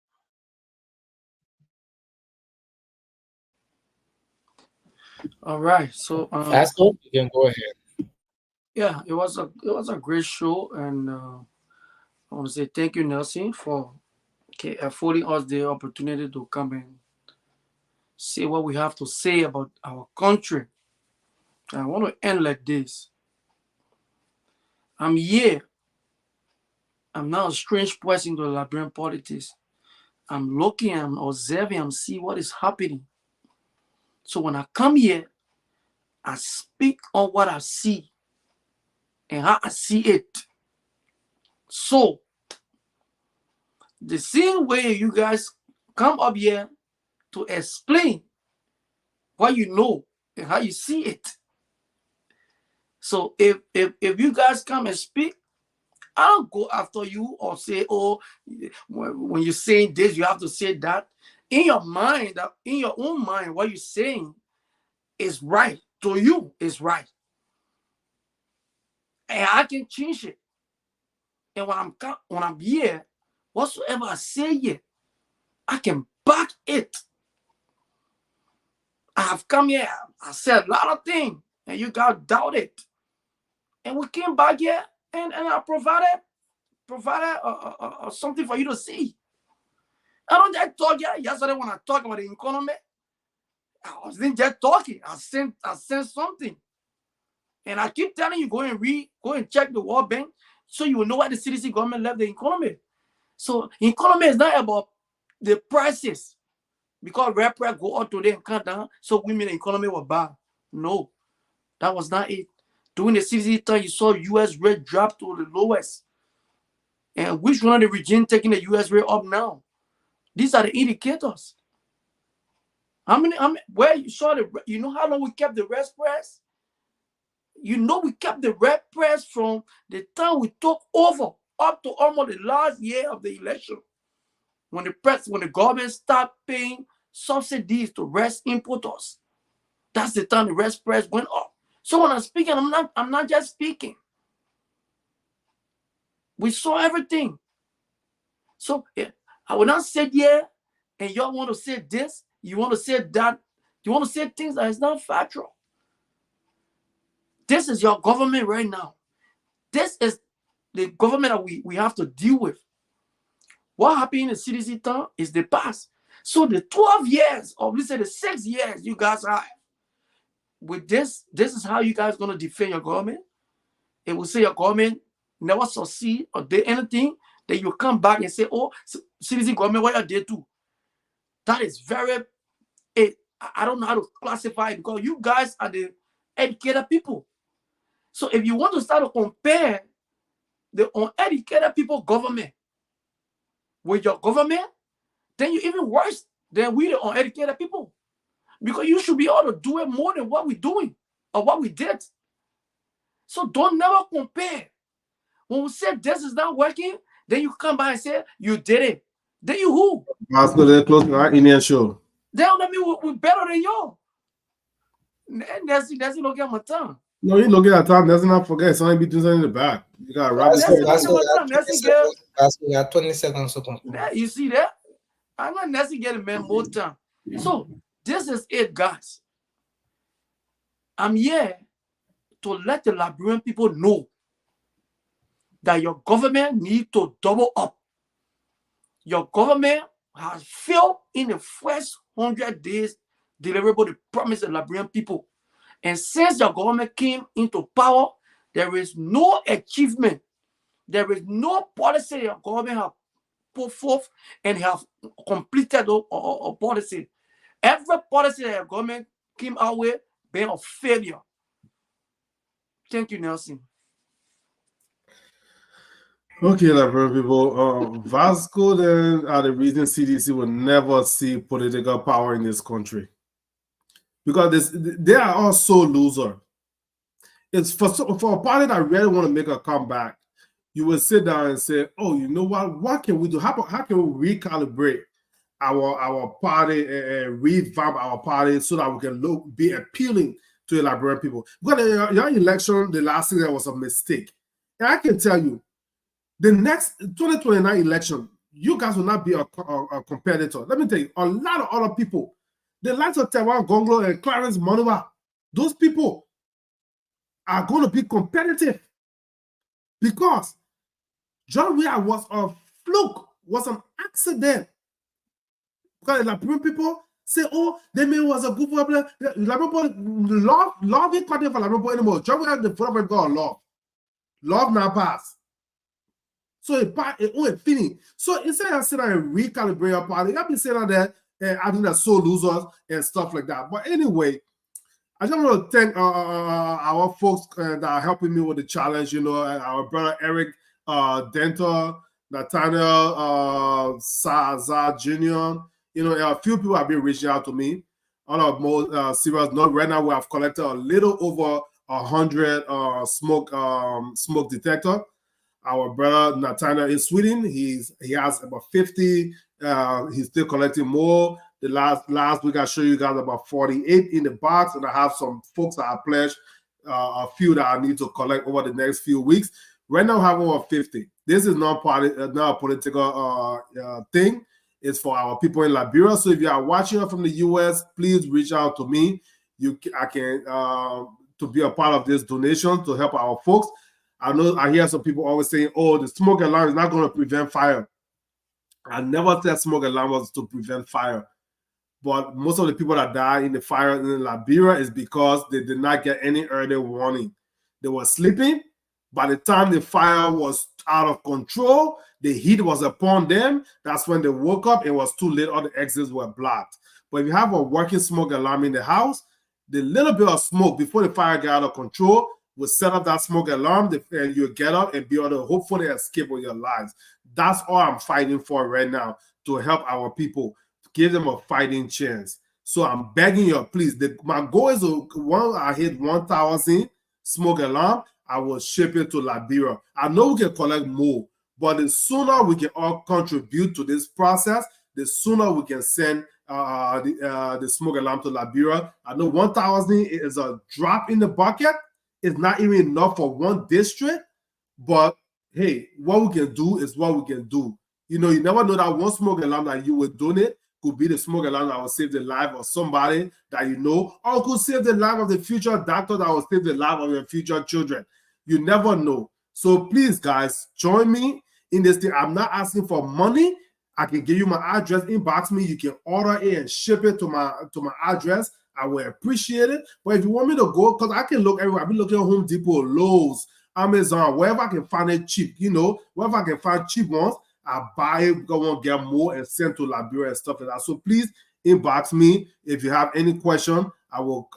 All right, so
Vasco, you can go ahead.
Yeah, it was a great show, and I want to say thank you, Nelson, for affording us the opportunity to come and say what we have to say about our country. And I want to end like this. I'm here. I'm not a strange person to Liberian politics. I'm looking, I'm observing, I'm seeing what is happening. So when I come here, I speak on what I see and how I see it. So, the same way you guys come up here to explain what you know and how you see it. So if you guys come and speak, I don't go after you or say, oh, when you're saying this, you have to say that. In your mind, in your own mind, what you're saying is right. To you, is right. And I can change it. And when I'm here, whatsoever I say here, I can back it. I have come here, I said a lot of things, and you guys doubted. And we came back here, and I provided something for you to see. I don't just talk here. Yesterday when I talked about the economy, I wasn't just talking. I sent something. And I keep telling you, go and check the World Bank so you will know why the CDC government left the economy. So economy is not about the prices. Because red price go up today and come down, so we mean the economy was bad. No, that was not it. During the CDC time, you saw US rate drop to the lowest. And which one of the regime taking the US rate up now? These are the indicators. Where you saw you know how long we kept the red price? You know we kept the red price from the time we took over up to almost the last year of the election. When the government stopped paying subsidies to rice importers, that's the time the rice price went up. So when I'm speaking, I'm not just speaking. We saw everything. So I will not sit here and y'all want to say this, you want to say that, you want to say things that is not factual. This is your government right now. This is the government that we have to deal with. What happened in the CDC time is the past. So the 12 years, or let's say the 6 years you guys have, with this is how you guys going to defend your government. It will say your government never succeed or did anything, then you come back and say, oh, CDC government, what you did too. That is very, I don't know how to classify it because you guys are the educated people. So if you want to start to compare the uneducated people government with your government, then you're even worse than we the uneducated people. Because you should be able to do it more than what we're doing or what we did. So don't never compare. When we say this is not working, then you come by and say you did it. Then you who?
Let's go to close our Indian show.
They don't let me we're better than you. That's look at my tongue.
No, you looking at time. Let's not forget something between something in the back. You got right.
We got 20 seconds to conclude.
You see that? I'm not necessarily getting man more time. So this is it, guys. I'm here to let the Liberian people know that your government needs to double up. Your government has failed in the first 100 days deliverable the promise of the Liberian people. And since your government came into power, there is no achievement. There is no policy your government have put forth and have completed a policy. Every policy that your government came out with been a failure. Thank you, Nelson.
Okay, Liberian people. Vasco then are the reason CDC will never see political power in this country. Because they are all so loser. It's for a party that really want to make a comeback, you will sit down and say, oh, you know what can we do? How can we recalibrate our party and revamp our party so that we can be appealing to the Liberian people? Because your election, the last thing, there was a mistake. And I can tell you, the next 2029 election, you guys will not be a competitor. Let me tell you, a lot of other people, the likes of Taiwan Gonglo and Clarence Manuwa, those people are going to be competitive because John Weah was a fluke, was an accident. Because the Liberian people say, oh, they may was a good problem. Love is not for Liberian anymore. John Weah, the problem got love. Love now pass. So it finish. So instead of sitting and recalibrate your party, you have been sitting there and adding that so losers and stuff like that. But anyway, I just want to thank our folks that are helping me with the challenge. You know, our brother Eric Dentor, Nathaniel Salazar Jr. You know, a few people have been reaching out to me. On a more serious note, right now we have collected a little over 100 smoke detector. Our brother Nathaniel in Sweden, he has about 50. He's still collecting more. The last week I showed you guys about 48 in the box, and I have some folks that I pledged a few that I need to collect over the next few weeks. Right now, we have over 50. This is not a political thing. It's for our people in Liberia. So if you are watching from the US, please reach out to me. I can to be a part of this donation to help our folks. I hear some people always saying, "Oh, the smoke alarm is not going to prevent fire." I never said smoke alarm was to prevent fire. But most of the people that died in the fire in Liberia is because they did not get any early warning. They were sleeping. By the time the fire was out of control, the heat was upon them. That's when they woke up. It was too late. All the exits were blocked. But if you have a working smoke alarm in the house, the little bit of smoke before the fire got out of control will set up that smoke alarm, and you'll get up and be able to hopefully escape with your lives. That's all I'm fighting for right now, to help our people, give them a fighting chance. So I'm begging you, please. My goal is once I hit 1,000 smoke alarm, I will ship it to Liberia. I know we can collect more, but the sooner we can all contribute to this process, the sooner we can send the smoke alarm to Liberia. I know 1,000 is a drop in the bucket. It's not even enough for one district, but hey, what we can do is what we can do. You know, you never know that one smoke alarm that you would donate could be the smoke alarm that will save the life of somebody that you know, or could save the life of the future doctor that will save the life of your future children. You never know. So please, guys, join me in this thing. I'm not asking for money. I can give you my address, inbox me. You can order it and ship it to my address. I will appreciate it. But if you want me to go, because I can look everywhere. I've been looking at Home Depot, Lowe's, Amazon, wherever I can find it cheap, you know, wherever I can find cheap ones, I buy it, go and get more and send to Liberia and stuff like that. So please inbox me if you have any question. I will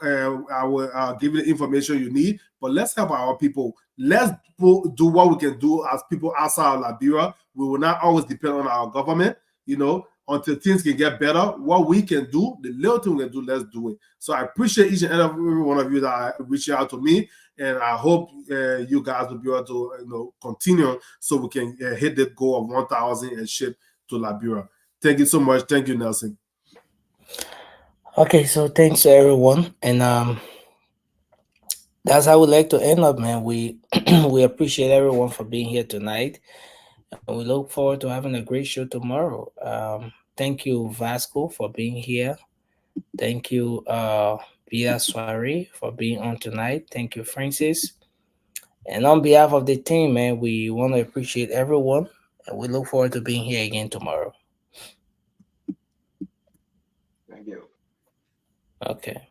give you the information you need. But let's help our people. Let's do what we can do as people outside of Liberia. We will not always depend on our government, you know, until things can get better. What we can do, the little thing we can do, let's do it. So I appreciate each and every one of you that reach out to me, and I hope you guys will be able to, you know, continue so we can hit the goal of 1,000 and ship to Liberia. Thank you so much. Thank you, Nelson.
Okay, so thanks to everyone, and that's how we like to end up, man. We we appreciate everyone for being here tonight, and we look forward to having a great show tomorrow. Thank you, Vasco, for being here. Thank you, Bia Soiree, for being on tonight. Thank you, Francis. And on behalf of the team, man, we want to appreciate everyone, and we look forward to being here again tomorrow.
Thank you.
Okay.